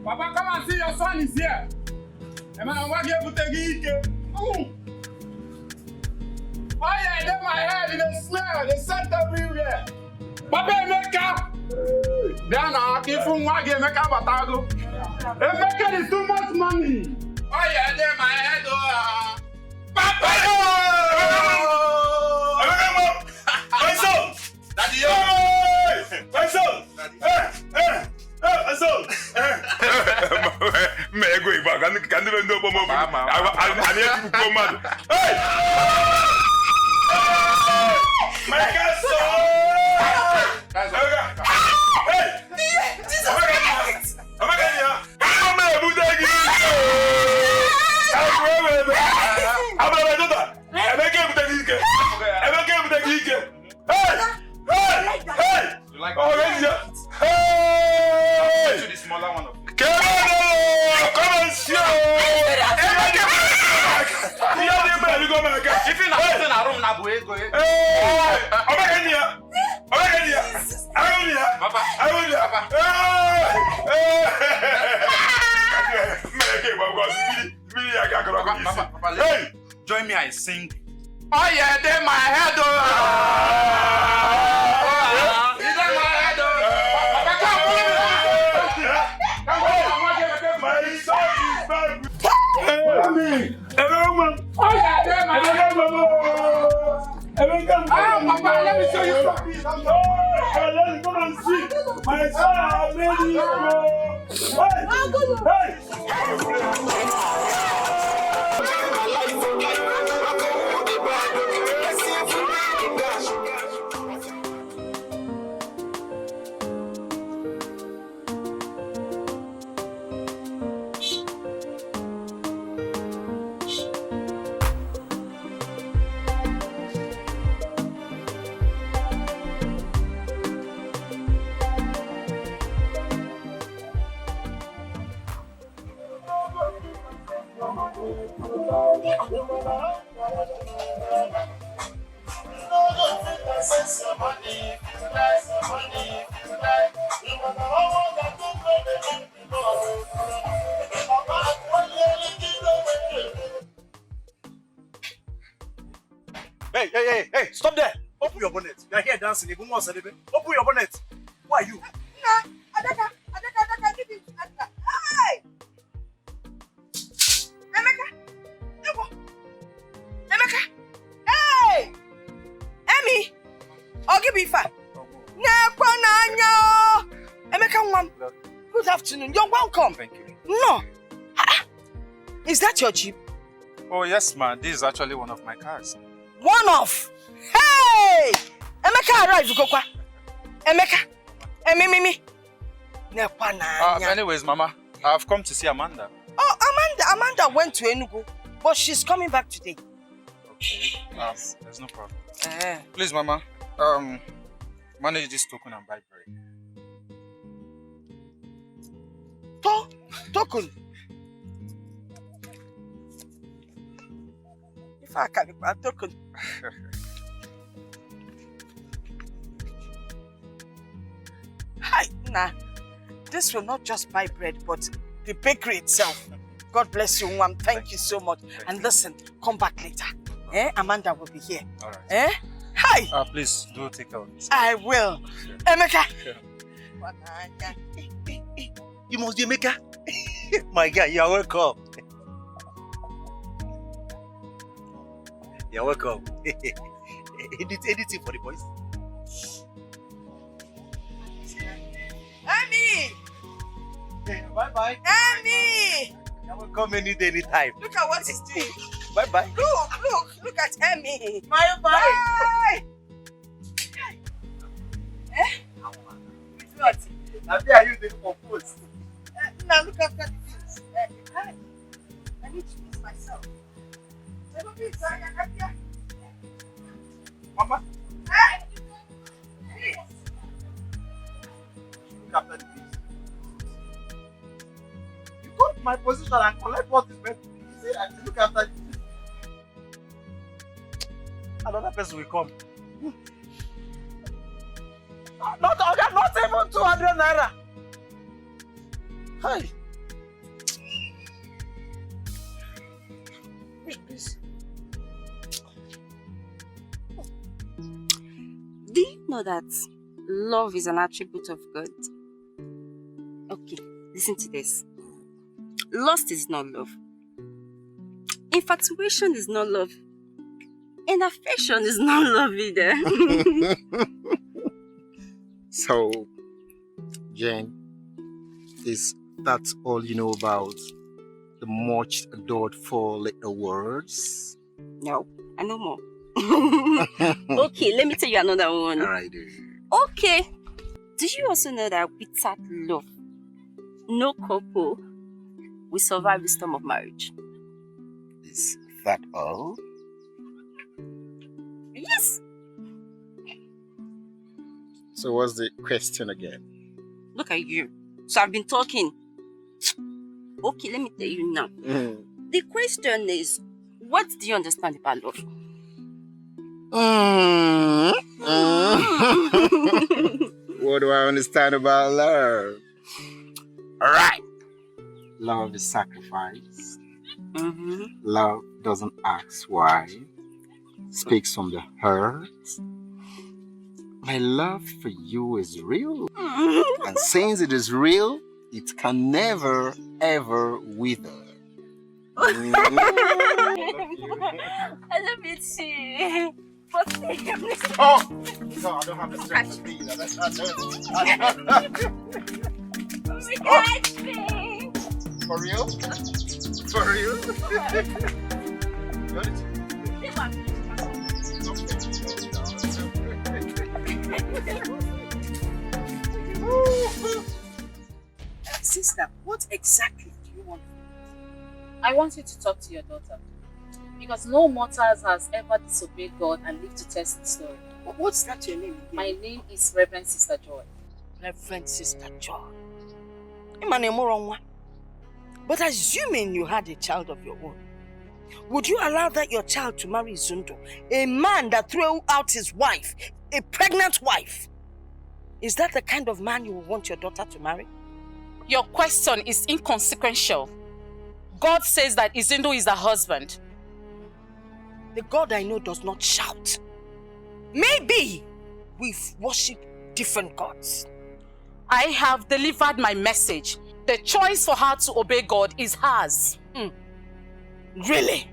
Papa, come and see your son is here. And man, I'm going to take it. Oh yeah, in my head, they smell, they scent everywhere. Papa, Emeka. Then I give him one game, Emeka Batago. Emeka is too much money. Oh yeah, in my head, Papa! My son! Daddy, my son! My son! May I go back? Can you know I need to go mad. Hey! My castle! Hey, join me, I sing. Oh yeah, they my head. Papa, let me show you something. Let me come and see. My son, baby. Hey, stop there. Open your bonnet. You're here dancing. Open your bonnet. Who are you? Adaka, give it to Adaka. Hey! Emeka! Hey! Emmy! I'll give you five. Emeka, good afternoon. You're welcome. Thank you. No. Is that your Jeep? Oh, yes, ma. This is actually one of my cars. One off. Hey! Emeka arrived, Kokwa. Emeka. Mimi. Anyways, Mama, I've come to see Amanda. Oh, Amanda went to Enugu, but she's coming back today. Okay. There's no problem. Please, Mama. Manage this token and buy bread. Token? If I can buy token. Hi, nah. This will not just buy bread, but the bakery itself. God bless you, Mom. Thank you so much. And listen, come back later. Amanda will be here. All right. Hi. Please do take care of this. I will. Emeka. Sure. You must be Emeka. My guy, you are welcome. You're welcome. Anything for the boys? Emmy! Bye-bye. Emmy! You're welcome any day, anytime. Look at what he's doing. Bye-bye. Look at Emmy. Bye-bye. What? Now, there are you there for post. Now look after the things. I need to use myself. Mama. Please. Look after the things. You go to my position and collect what is meant to be. You say I should look after the things. Another person will come. Not even 200 naira. Hi. Please. Do you know that love is an attribute of God? Okay, listen to this. Lust is not love. Infatuation is not love. And affection is not love either. So, Jane, is that all you know about the much adored four little words? No, I know more. Okay, let me tell you another one. Alright. Okay. Do you also know that without love, no couple will survive the storm of marriage? Is that all? Yes. So what's the question again? Look at you. So I've been talking. Okay, let me tell you now. The question is, what do you understand about love? What do I understand about love? Alright. Love is sacrifice. Love doesn't ask why. Speaks from the heart. My love for you is real. And since it is real, it can never, ever wither. I love it too. But oh! No, I don't have the strength to be that. That's not Catch me! For real? For real? Sister, what exactly do you want? I want you to talk to your daughter. Because no mortals has ever disobeyed God and lived to test the story. What's that your name? My name is Reverend Sister Joy. Reverend Sister Joy. But assuming you had a child of your own, would you allow that your child to marry Zundo, a man that threw out his wife, a pregnant wife? Is that the kind of man you would want your daughter to marry? Your question is inconsequential. God says that Izindo is the husband. The God I know does not shout. Maybe we worship different gods. I have delivered my message. The choice for her to obey God is hers. Really?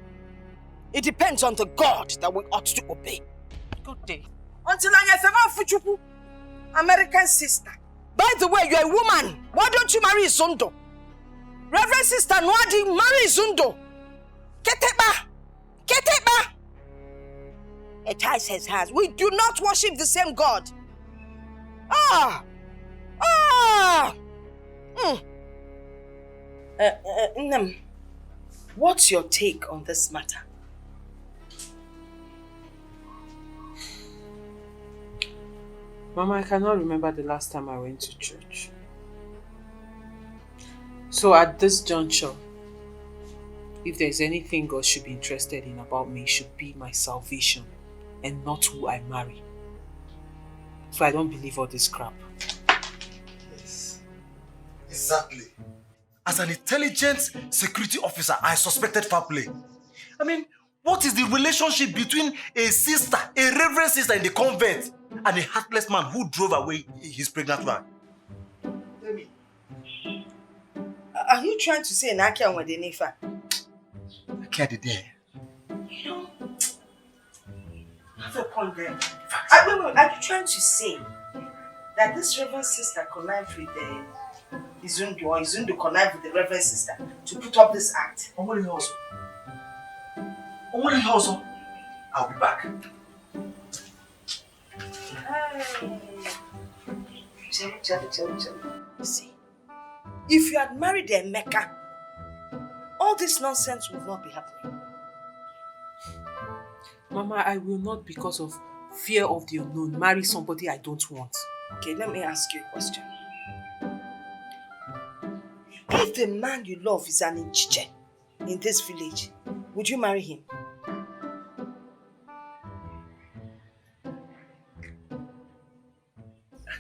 It depends on the God that we ought to obey. Good day. Until I Fuchuku, American sister. By the way, you're a woman. Why don't you marry Izundo? Reverend Sister Nwadi, marry Izundo. Keteba! Keteba! A child says hers. We do not worship the same God. What's your take on this matter? Mama, I cannot remember the last time I went to church. So at this juncture, if there's anything God should be interested in about me, it should be my salvation and not who I marry. So I don't believe all this crap. Yes. Exactly. As an intelligent security officer, I suspected foul play. I mean, what is the relationship between a sister, a reverend sister in the convent, and a heartless man who drove away his pregnant wife? Tell me. Are you trying to say Nakia with the Nifa? Nakia did there. You know, I have a point there. Wait, are you trying to say that this reverend sister connived with Izundu, or Izundu connived with the reverend sister to put up this act? Only also. I'll be back. See, if you had married Emeka, all this nonsense would not be happening. Mama, I will not, because of fear of the unknown, marry somebody I don't want. Okay, let me ask you a question. If the man you love is an Inchiche in this village, would you marry him?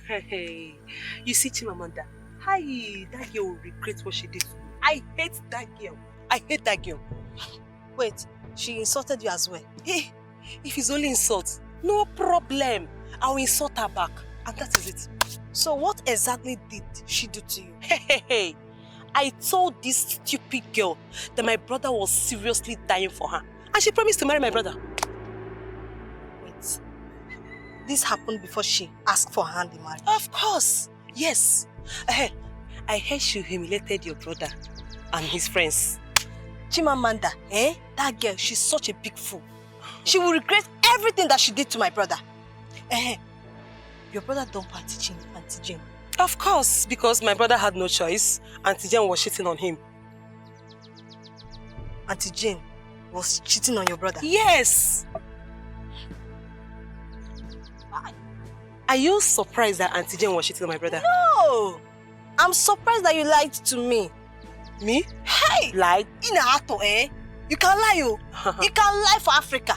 Hey, you see Chimamanda? Hi, that girl will regret what she did to me. I hate that girl. I hate that girl. Wait, she insulted you as well? Hey, if it's only insult, no problem. I'll insult her back. And that is it. So what exactly did she do to you? Hey, I told this stupid girl that my brother was seriously dying for her. And she promised to marry my brother. Wait. This happened before she asked for her hand in marriage? Of course. Yes. I heard she humiliated your brother and his friends. Chimamanda, that girl, she's such a big fool. She will regret everything that she did to my brother. Your brother dumped Auntie Jane. Of course, because my brother had no choice. Auntie Jane was cheating on him. Auntie Jane was cheating on your brother? Yes. Are you surprised that Auntie Jane was cheating on my brother? No! I'm surprised that you lied to me. Me? Hey! Lied? In a hato, You can lie, you. You can lie for Africa.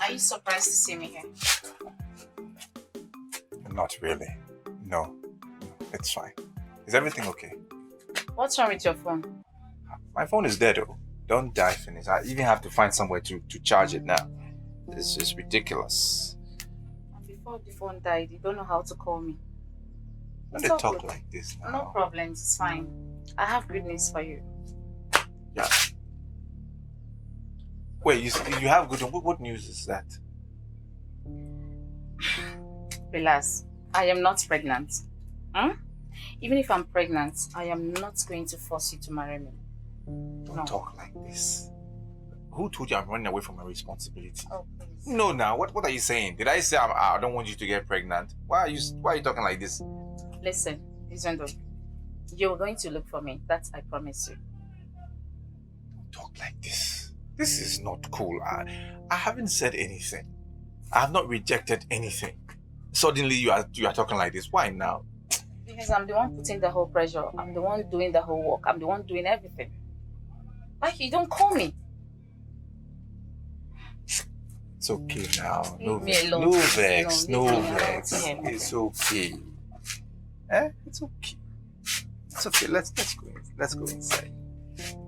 Are you surprised to see me here? Not really. No, it's fine. Is everything okay? What's wrong with your phone? My phone is dead though. Don't die, Phineas. I even have to find somewhere to charge it now. This is ridiculous. And before the phone died, you don't know how to call me. Don't they talk like this now? No problems, it's fine. I have good news for you. Yeah. Wait, you have good. What news is that? Relax. I am not pregnant. Even if I'm pregnant, I am not going to force you to marry me. Don't talk like this. Who told you I'm running away from my responsibility? Oh, please. No, now what are you saying? Did I say I don't want you to get pregnant? Why are you talking like this? Listen, Izondo, you're going to look for me. That I promise you. Don't talk like this. This is not cool. I haven't said anything. I have not rejected anything. Suddenly you are talking like this. Why now? Because I'm the one putting the whole pressure. I'm the one doing the whole work. I'm the one doing everything. Like, you don't call me. It's okay now. Leave me alone. No vex. No, No leave me vex. alone. It's okay. It's okay. It's okay. Let's go inside.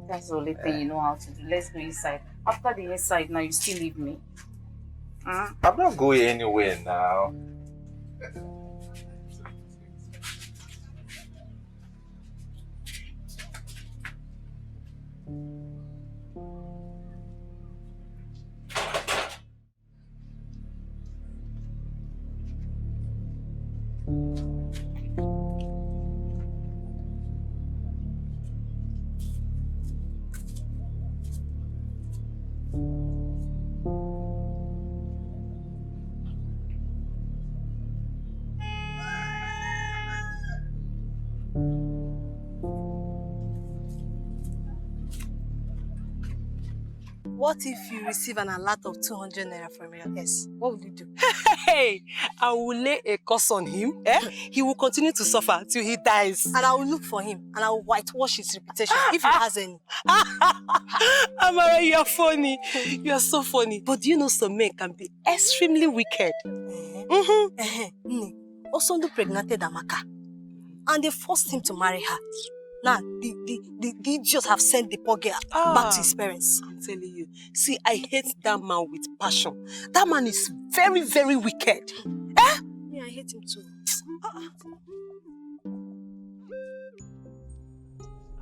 That's the only thing you know how to do. Let's go inside. After the inside, now you still leave me. I'm not going anywhere now. What if you receive an alert of 200 naira from your ex? What will you do? Hey, I will lay a curse on him. He will continue to suffer till he dies. And I will look for him and I will whitewash his reputation if he has any. Amara, you are funny. You are so funny. But do you know some men can be extremely wicked? Also, pregnanted Amaka. And they forced him to marry her. Now, the idiots have sent the poor girl back to his parents. I'm telling you. See, I hate that man with passion. That man is very, very wicked. Yeah, I hate him too.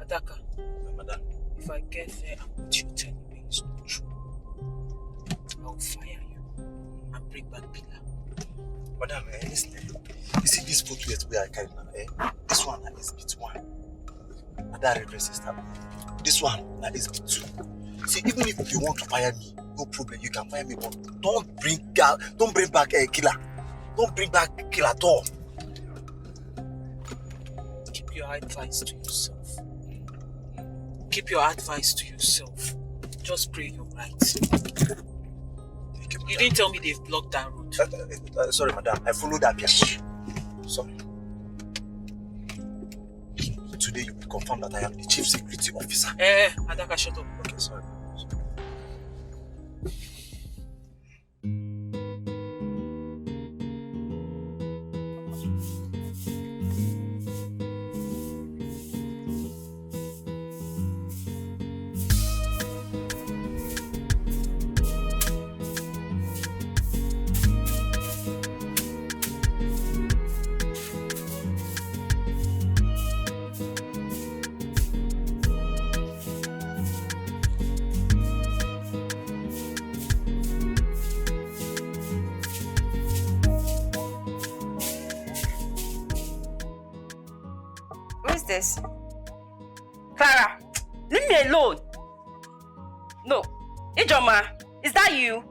Adaka, madam, if I get there and what you tell me is not true, I'll fire you and bring back Pillar. Madam, listen. You see this footwear where I carry now, this one is SB1. And that Reverend Sister. This one is SB2. See, even if you want to fire me, no problem, you can fire me, but don't bring back a killer. Don't bring back killer at all. Keep your advice to yourself. Keep your advice to yourself. Just pray you're right. You didn't tell me they've blocked that road. Sorry, madam. I followed that piece. Sorry. Today you will confirm that I am the chief security officer. Adaka, shut up. Okay, sorry. This? Clara, leave me alone. No. Ijoma, is that you?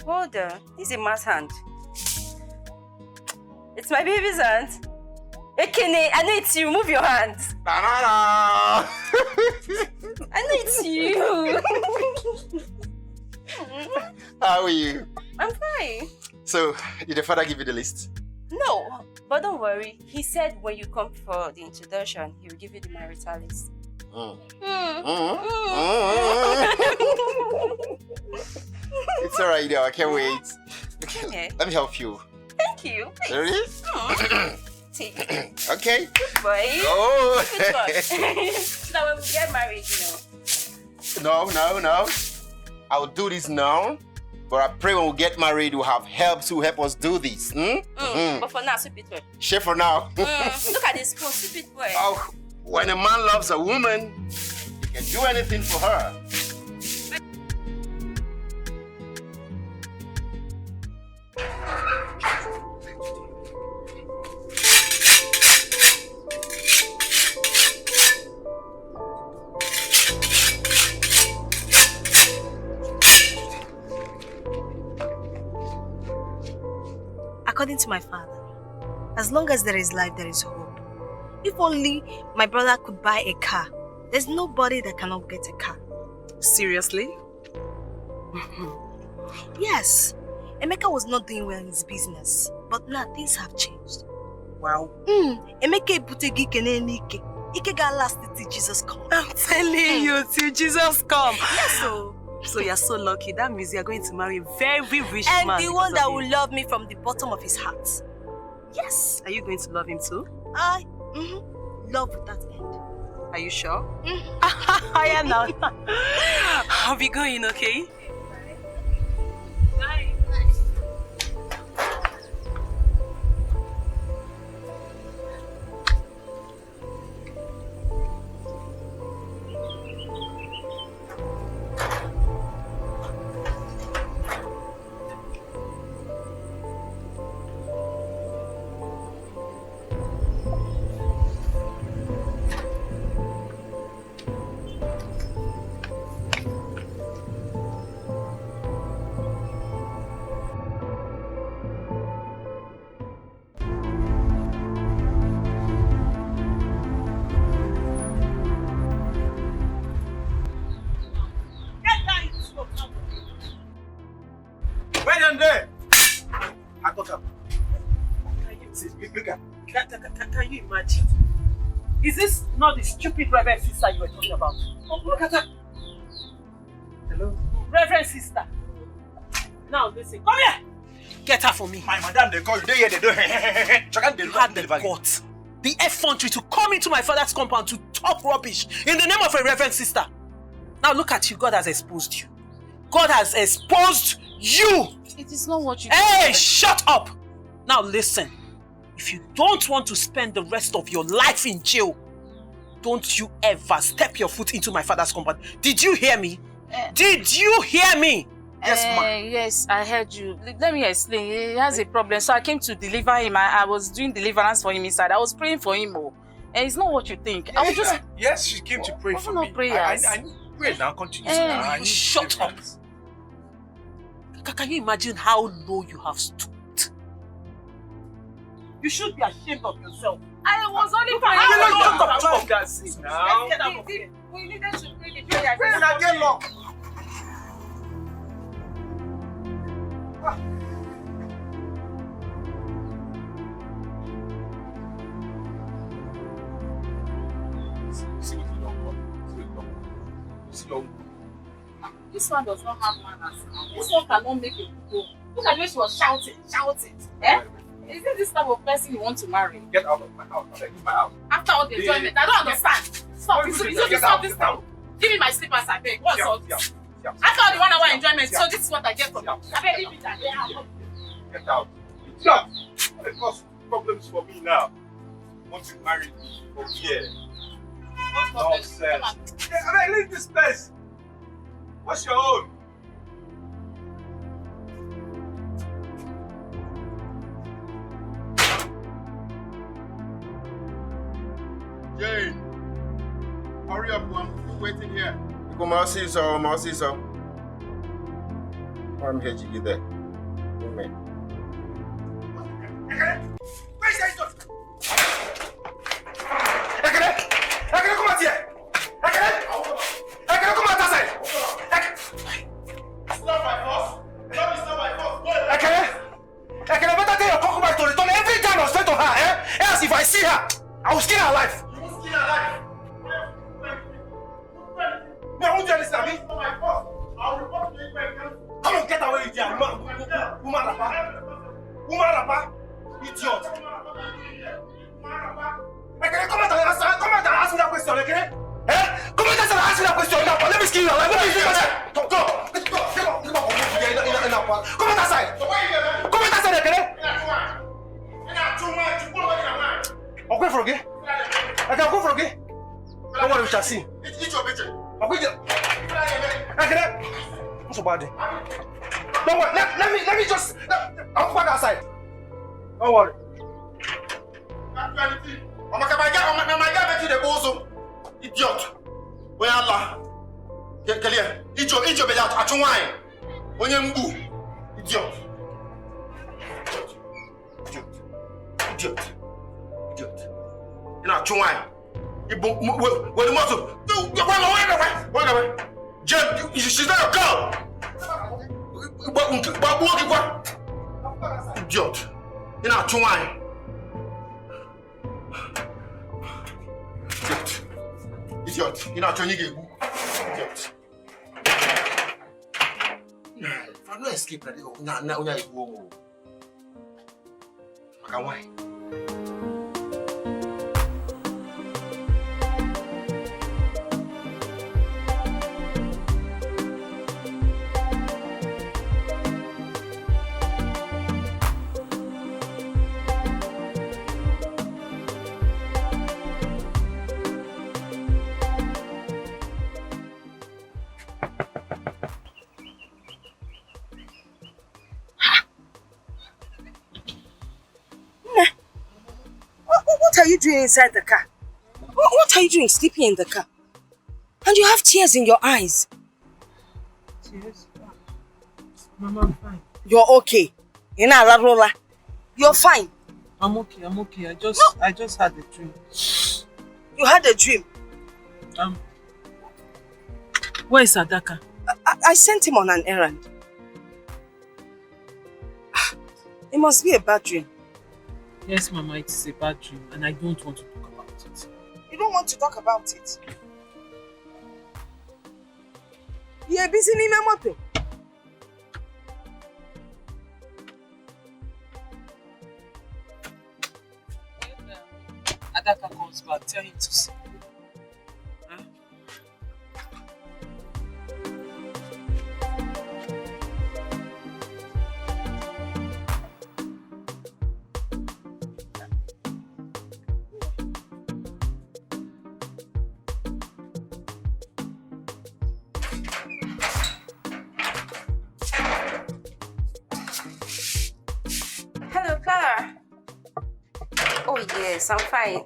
Hold on. This is a man's hand. It's my baby's hand. Ekene, I know it's you. Move your hand. I know it's you. How are you? I'm fine. So, did the father give you the list? No, but don't worry. He said when you come for the introduction, he will give you the marital list. It's alright, I can't wait. Okay. Let me help you. Thank you. Ready? Take it. Okay. Good boy. Oh. Good boy. Now when we get married, No. I'll do this now. But I pray when we get married, we'll have help to help us do this. But for now, sweep it well. Share for now. Look at this spoon, sweep it well. Oh, when a man loves a woman, he can do anything for her. According to my father, as long as there is life, there is hope. If only my brother could buy a car, there's nobody that cannot get a car. Seriously? Yes. Emeka was not doing well in his business, but now things have changed. Wow. Emeka iputegi kene nike. Ike ga last till Jesus come. I'm telling you, till Jesus come. Yes, so you're so lucky. That means you're going to marry a very rich and man. And the one that will love me from the bottom of his heart. Yes. Are you going to love him too? Love with that end. Are you sure? Yeah, now. I'll be going, okay? Bye. Can you imagine? Is this not the stupid Reverend sister you were talking about? Oh, look at her. Hello? Reverend sister. Now listen, come here. Get her for me. My madam, they call you. They don't. You had the guts, the effrontery to come into my father's compound to talk rubbish in the name of a Reverend sister. Now look at you. God has exposed you. God has exposed you. It is not what you Hey, shut up. Now listen. If you don't want to spend the rest of your life in jail, don't you ever step your foot into my father's compound. Did you hear me? Did you hear me? Yes, ma'am. Yes, I heard you. Let me explain. He has a problem, so I came to deliver him. I was doing deliverance for him inside. I was praying for him. And it's not what you think. I was just... Yes, she came to pray for me. Prayers. I pray now, continue. Shut up. Can you imagine how low you have stood? You should be ashamed of yourself. I was only praying. Now. Get out of here. We needed to pray the prayer. Pray and get locked. This one does not have manners. This one cannot make a go. Look at the way she was shouting. Eh? Is it this type of person you want to marry? Get out of my house. Leave my house. After all the enjoyment, I don't understand. Stop. You stop this now. Give me my slippers, I beg. What's all this? After all the 1 hour enjoyment, so this is what I get from you. I beg, leave it at there. Get out. Stop. It causes problems for me now. Want to marry me for here. Nonsense. I mean, leave this place. What's your own? Jane, hurry up, one. We're waiting here. Mercy, sir. I'm here to get there. Amen. Ekele, come out here. Ekele, come out outside. It's not my fault. No, it's not my fault. Ekele, better tell your concubine to return every time I straight to her, eh? Else if I see her, I will skin her alive. You will skin her alive. Me, I won't do anything, Abi. It's not my fault. I'll report to you when I come. Come on, get away with you, woman rapper. Idiot. Ekele, come out and ask me that question, Ekele. Eh? Come out and ask me that question now. Let me skin you alive. Let me skin you alive. Go. Come out outside. Come out outside, Ekele. I'll go for again. I'll go for again. Don't worry, we shall see. It's your bitch. I'll go. Ekele. What's so bad? Don't worry. Let me just. I'll go back outside. Don't worry. My guy bet you the bosom. Idiot. Where Allah? Clear. Ijo be out. Achunwai. Onye mbu. Idiot. You know, Achunwai. Where the muscle? Wait. Jen, she's not a girl. Idiot. You know, Achunwai. Idiot. You know, Idiot. If I no escape, now you go. Why? you doing inside the car? What are you doing sleeping in the car? And you have tears in your eyes. Tears? Mama, I'm fine. You're okay. You're fine. I'm okay. I just had a dream. You had a dream? Where is Adaka? I sent him on an errand. It must be a bad dream. Yes, Mama, it is a bad dream and I don't want to talk about it. You don't want to talk about it? You're busy in my motor. Adaka comes back, tell him to see. Hello, Clara. Oh yes, I'm fine.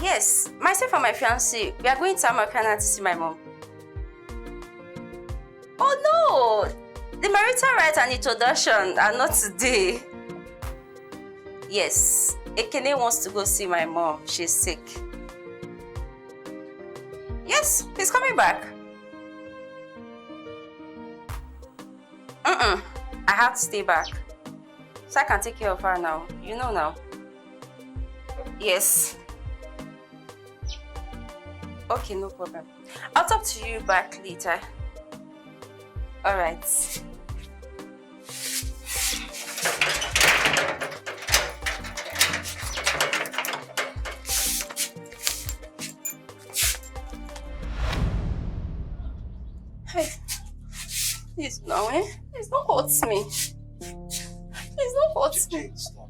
Yes, myself and my fiancé, we are going to Americana to see my mom. Oh no! The marital rites and introduction are not today. Yes, Ekene wants to go see my mom. She's sick. Yes, he's coming back. I have to stay back. So I can take care of her now. You know now. Yes. Okay, no problem. I'll talk to you back later. Alright. Hey. Please, no, Please don't hurt me. Please don't hurt me. Stop.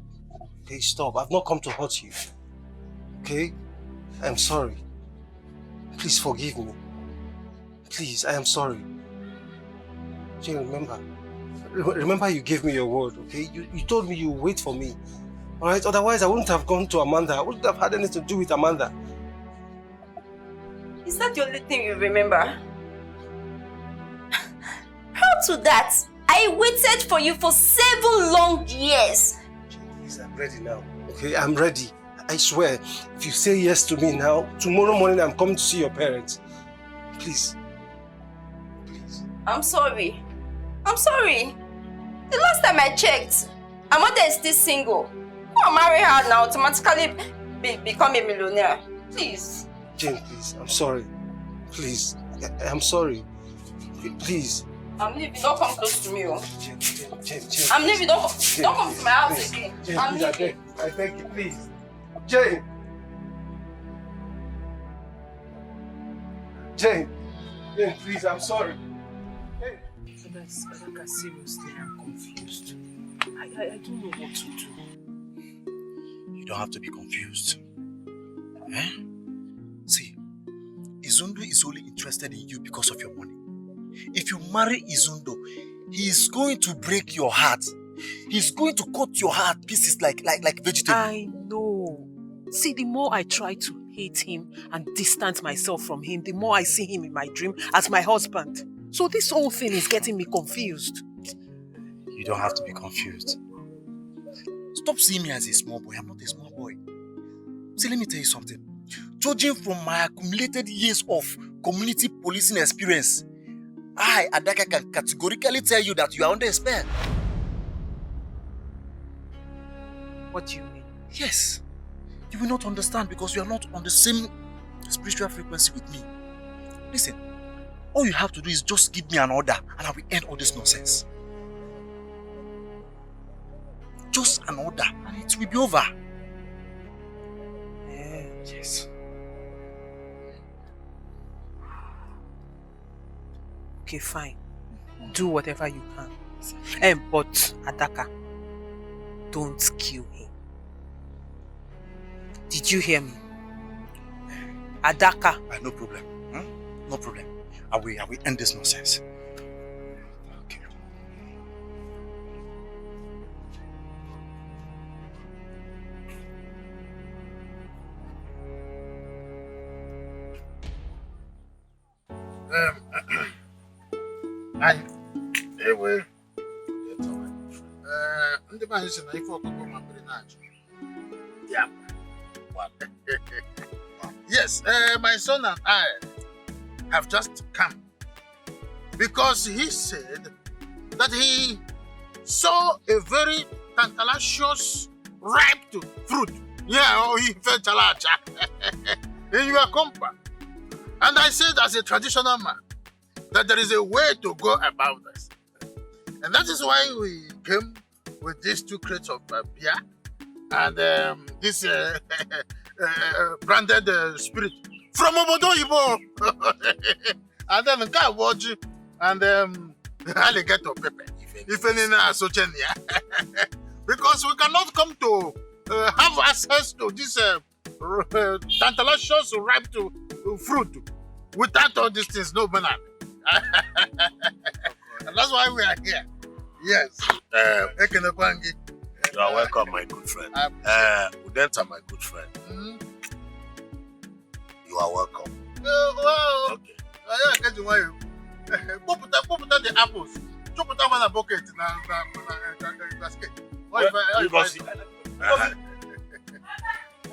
Okay, stop. I've not come to hurt you. Okay? I'm sorry. Please forgive me. Please, I am sorry. Jane, remember you gave me your word, okay? You told me you would wait for me. Alright? Otherwise, I wouldn't have gone to Amanda. I wouldn't have had anything to do with Amanda. Is that the only thing you remember? How to that? I waited for you for 7 long years. Please, I'm ready now. Okay, I'm ready. I swear, if you say yes to me now, tomorrow morning I'm coming to see your parents. Please. I'm sorry. I'm sorry. The last time I checked, Amanda is still single. Go and marry her now, automatically become a millionaire. Please. Jane, please, I'm sorry. Please, I'm sorry. Please. I'm leaving. Don't come close to me. Jane. I'm leaving. Don't come to my house again. Jane, I'm please, leaving. I beg you, please. Jane, please, I'm sorry. Adaka, seriously, I'm confused. I don't know what to do. You don't have to be confused. Eh? See, Izundo is only interested in you because of your money. If you marry Izundo, he is going to break your heart. He's going to cut your heart pieces like vegetable. I know. See, the more I try to hate him and distance myself from him, the more I see him in my dream as my husband. So this whole thing is getting me confused. You don't have to be confused. Stop seeing me as a small boy. I'm not a small boy. See, let me tell you something. Judging from my accumulated years of community policing experience, I, Adaka, can categorically tell you that you are under a spell. What do you mean? Yes. You will not understand because you are not on the same spiritual frequency with me. Listen, all you have to do is just give me an order and I will end all this nonsense. Just an order and it will be over. Yes. Okay, fine. Do whatever you can. But Adaka, don't kill him. Did you hear me? Adaka. No problem. No problem. I will end this nonsense. Okay. Ndị be anyị si na ife ọkụkọ ma mmiri na-achụ. Yes, my son and I have just come because he said that he saw a very tantalizous ripe fruit. Yeah, or he felt chalacha in your compound. And I said, as a traditional man, that there is a way to go about this. And that is why we came with these 2 crates of beer and this branded spirit from Obodo Ibo. And then Kawaji and alligator pepper. If any because we cannot come to have access to this tantalizous ripe fruit without all these things. No banana. And that's why we are here. Yes. You are welcome, my good friend. Udenta, my good friend. You are welcome. Okay. Put the apples. Put one a bucket in the basket.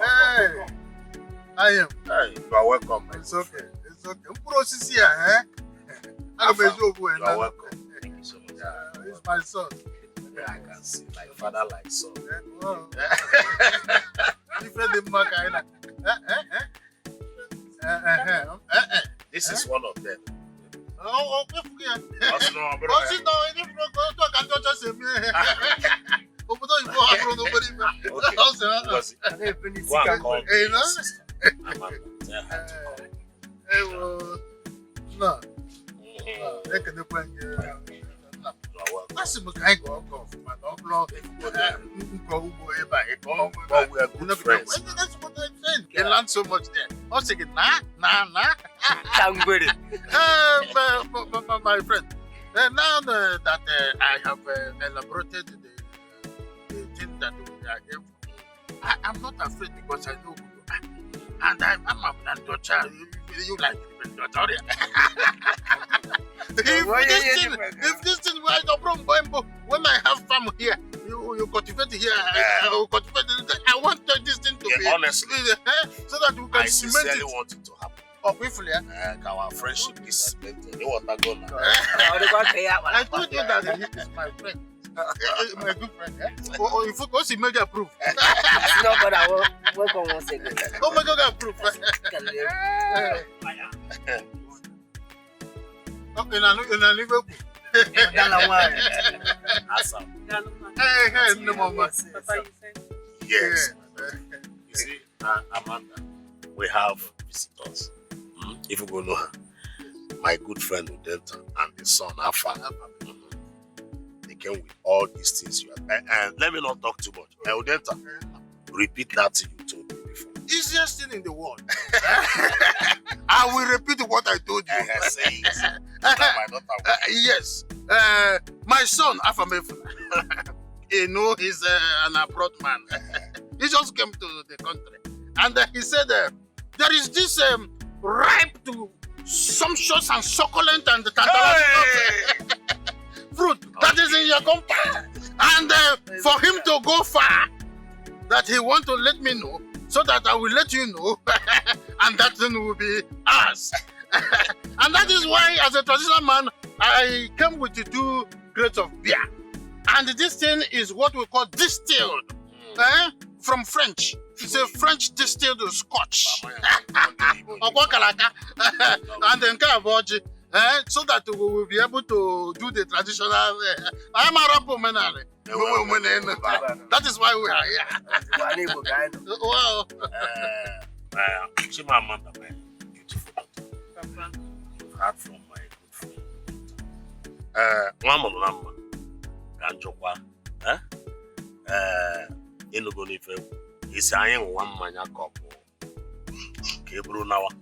Hey, I am. Hey, you are welcome. It's okay. It's okay. You are welcome. Thank you so much. It's my son. I can see, like father, like son. This is one of them. Oh, we are good friends. They learn so much there. I was thinking, nah. My friend, now that I have elaborated the thing that we are here for, I'm not afraid because I know who you are. And I'm a granddaughter. You like granddaughter. If this thing were no problem, when I have farm here, you cultivate here, I will cultivate it. I want this thing to be honestly, so that we can I cement sincerely it. want it to happen. Oh, hopefully, our friendship is cemented. You want to go now? I told you that he is my friend. My good friend. Oh, if you go see Mega approve. No, but I will welcome once again. Oh my God, approve. Okay, now Liverpool. Awesome. Hey, no mama. Yes. You see, Amanda, we have visitors. If you go know her, my good friend Udenta and the son Afa. They came with all these things you have. And let me not talk too much. Udenta, repeat that thing you told me before. Easiest thing in the world. I will repeat what I told you. Say it. Yes. My son, Afamefuna, you know, he's an abroad man. He just came to the country. And he said, there is this ripe to sumptuous and succulent and tantalizing fruit that is in your compound. And for him to go far, that he want to let me know, so that I will let you know, and that thing will be ours. And that is why, as a traditional man, I came with the 2 crates of beer. And this thing is what we call distilled, from French. It's a French distilled scotch. And then so that we will be able to do the traditional. I'm a rapper man. That is why we are here. Wow. Chimamanda, my beautiful daughter. You've heard from my good friend. Mama, Kanjokwa. Enugo nife. Isi anyị nwa mmanya kọpụ ka e buru nawa.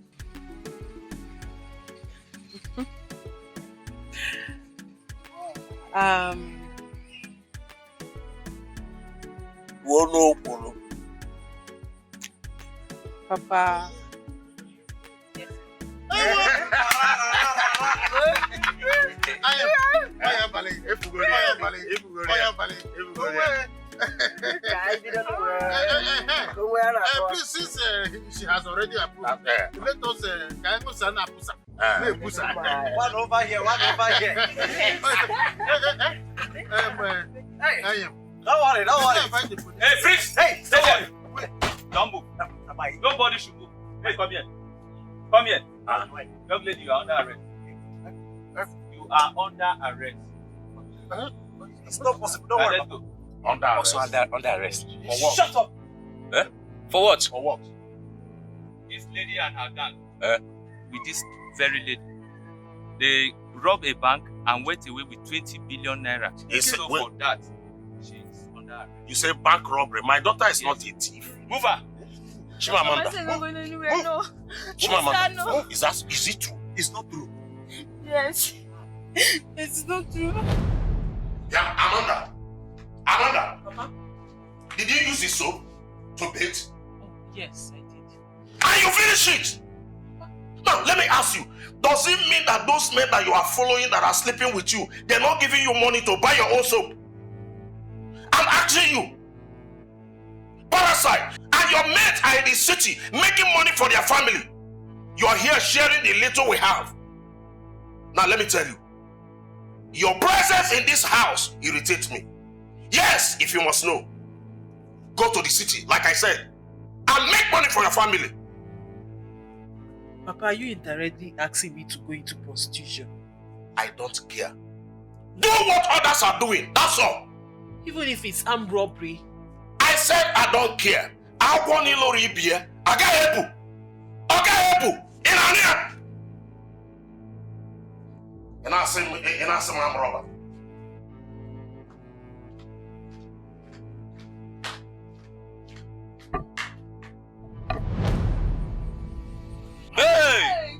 Wuo n'okpuru. Papa. Please, since she has already approved, let us one over here. Don't worry. Hey, Fritz! Hey, stay there! Don't move. Nobody should move. Hey, come here. Young lady, you are under arrest. You are under arrest. It's not possible. Don't worry. Let's go. Under arrest. Also under arrest. For what? Shut up. For what? For what? This lady and her gang, with this very lady, they robbed a bank and went away with 20 billion naira. So for that, she's under arrest. You say bank robbery. My daughter is not a thief. Move her. Chimamanda. No. Chimamanda. Is it true? It's not true. Yes. It's not true. Yeah, Amanda. Papa? Did you use the soap to bathe? Yes, I did. And you finish it? Now, let me ask you. Does it mean that those men that you are following that are sleeping with you, they're not giving you money to buy your own soap? I'm asking you. Parasite. And your mates are in the city making money for their family. You are here sharing the little we have. Now, let me tell you. Your presence in this house irritates me. Yes, if you must know. Go to the city, like I said, and make money for your family. Papa, are you indirectly asking me to go into prostitution? I don't care. Do what others are doing, that's all. Even if it's armed robbery? I said I don't care. I want to know Ibia. I got help. In Ania. And I say I'm robber. Hey!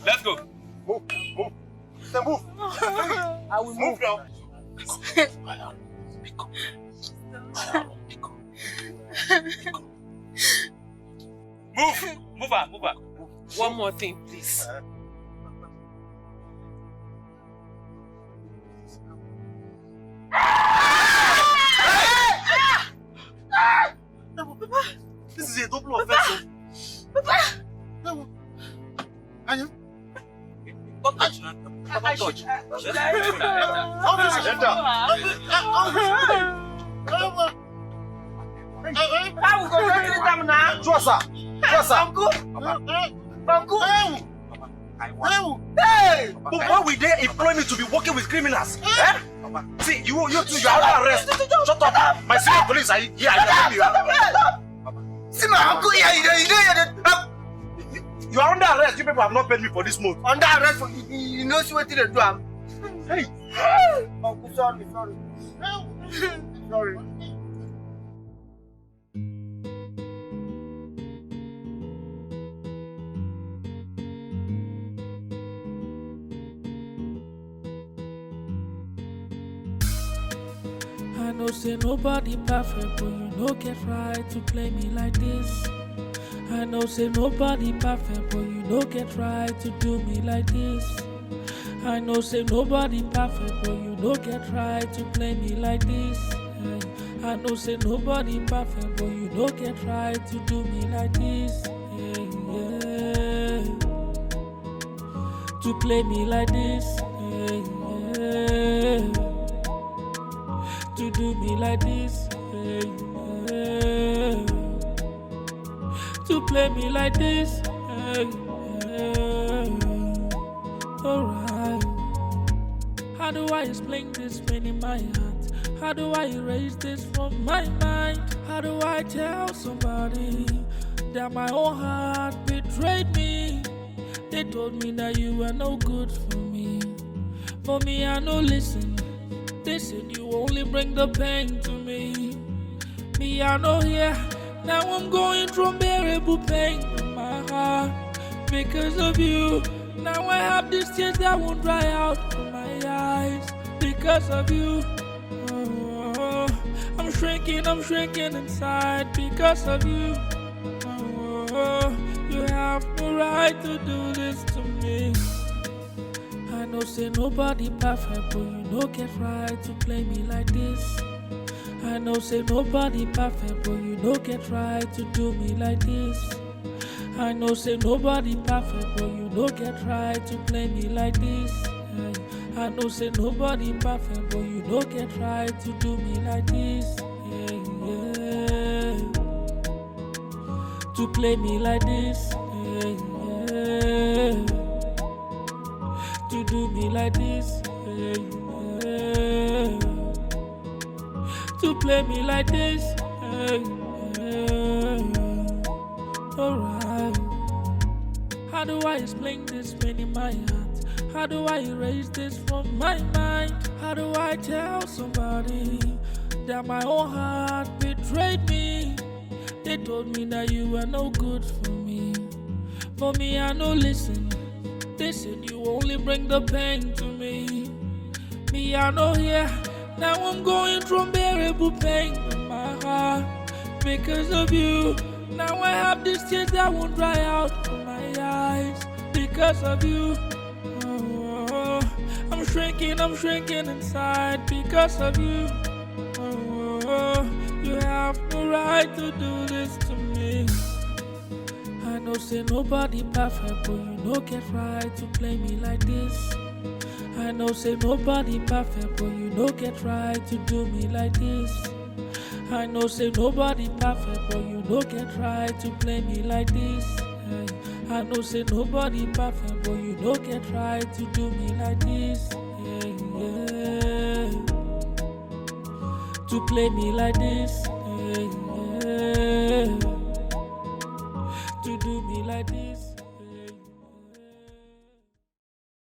Let's go. Move. I will move now. Move her. One more thing, please. This is a double offense. Anya? Don't touch. Hey! But why would they employ me to be working with criminals? Eh? See, you two, you are under arrest. Shut up. My senior police are here. See my uncle here. You are under arrest. You people have not paid me for this month. Under arrest for you know what they do. Hey. Uncle, sorry. Sorry. I know say nobody perfect, but you no get right to play me like this. I know say nobody perfect, but you no get right to do me like this. I know say nobody perfect, but you no get right to play me like this. I know say nobody perfect, but you no get right to do me like this. To play me like this. To do me like this, to play me like this, alright. How do I explain this pain in my heart? How do I erase this from my mind? How do I tell somebody that my own heart betrayed me? They told me that you were no good for me. For me, I no listen. They said you only bring the pain to me. Me, I know here. Now I'm going through unbearable pain in my heart because of you. Now I have these tears that won't dry out from my eyes because of you. Oh, I'm shrinking inside because of you. Oh, you have no right to do this to me. I know say nobody perfect, but you no get right to play me like this. I know say nobody perfect, but you no get right to do me like this. I know say nobody perfect, but you no get right to play me like this. I know say nobody perfect, but you no get right to do me like this. To play me like this. To do me like this. To play me like this. Alright. How do I explain this pain in my heart? How do I erase this from my mind? How do I tell somebody that my own heart betrayed me? They told me that you were no good for me. For me, I no listen. They said you only bring the pain to me. Me, I know here. Now I'm going through unbearable pain in my heart because of you. Now I have these tears that won't dry out from my eyes because of you. Oh, I'm shrinking inside because of you. Oh, you have no right to do this to me. I know say nobody perfect, but you no get right to play me like this. I know say nobody perfect, but you no get right to do me like this. I know say nobody perfect, but you no get right to play me like this. I know say nobody perfect, but you no get right to do me like this. To play me like this. To do me like this.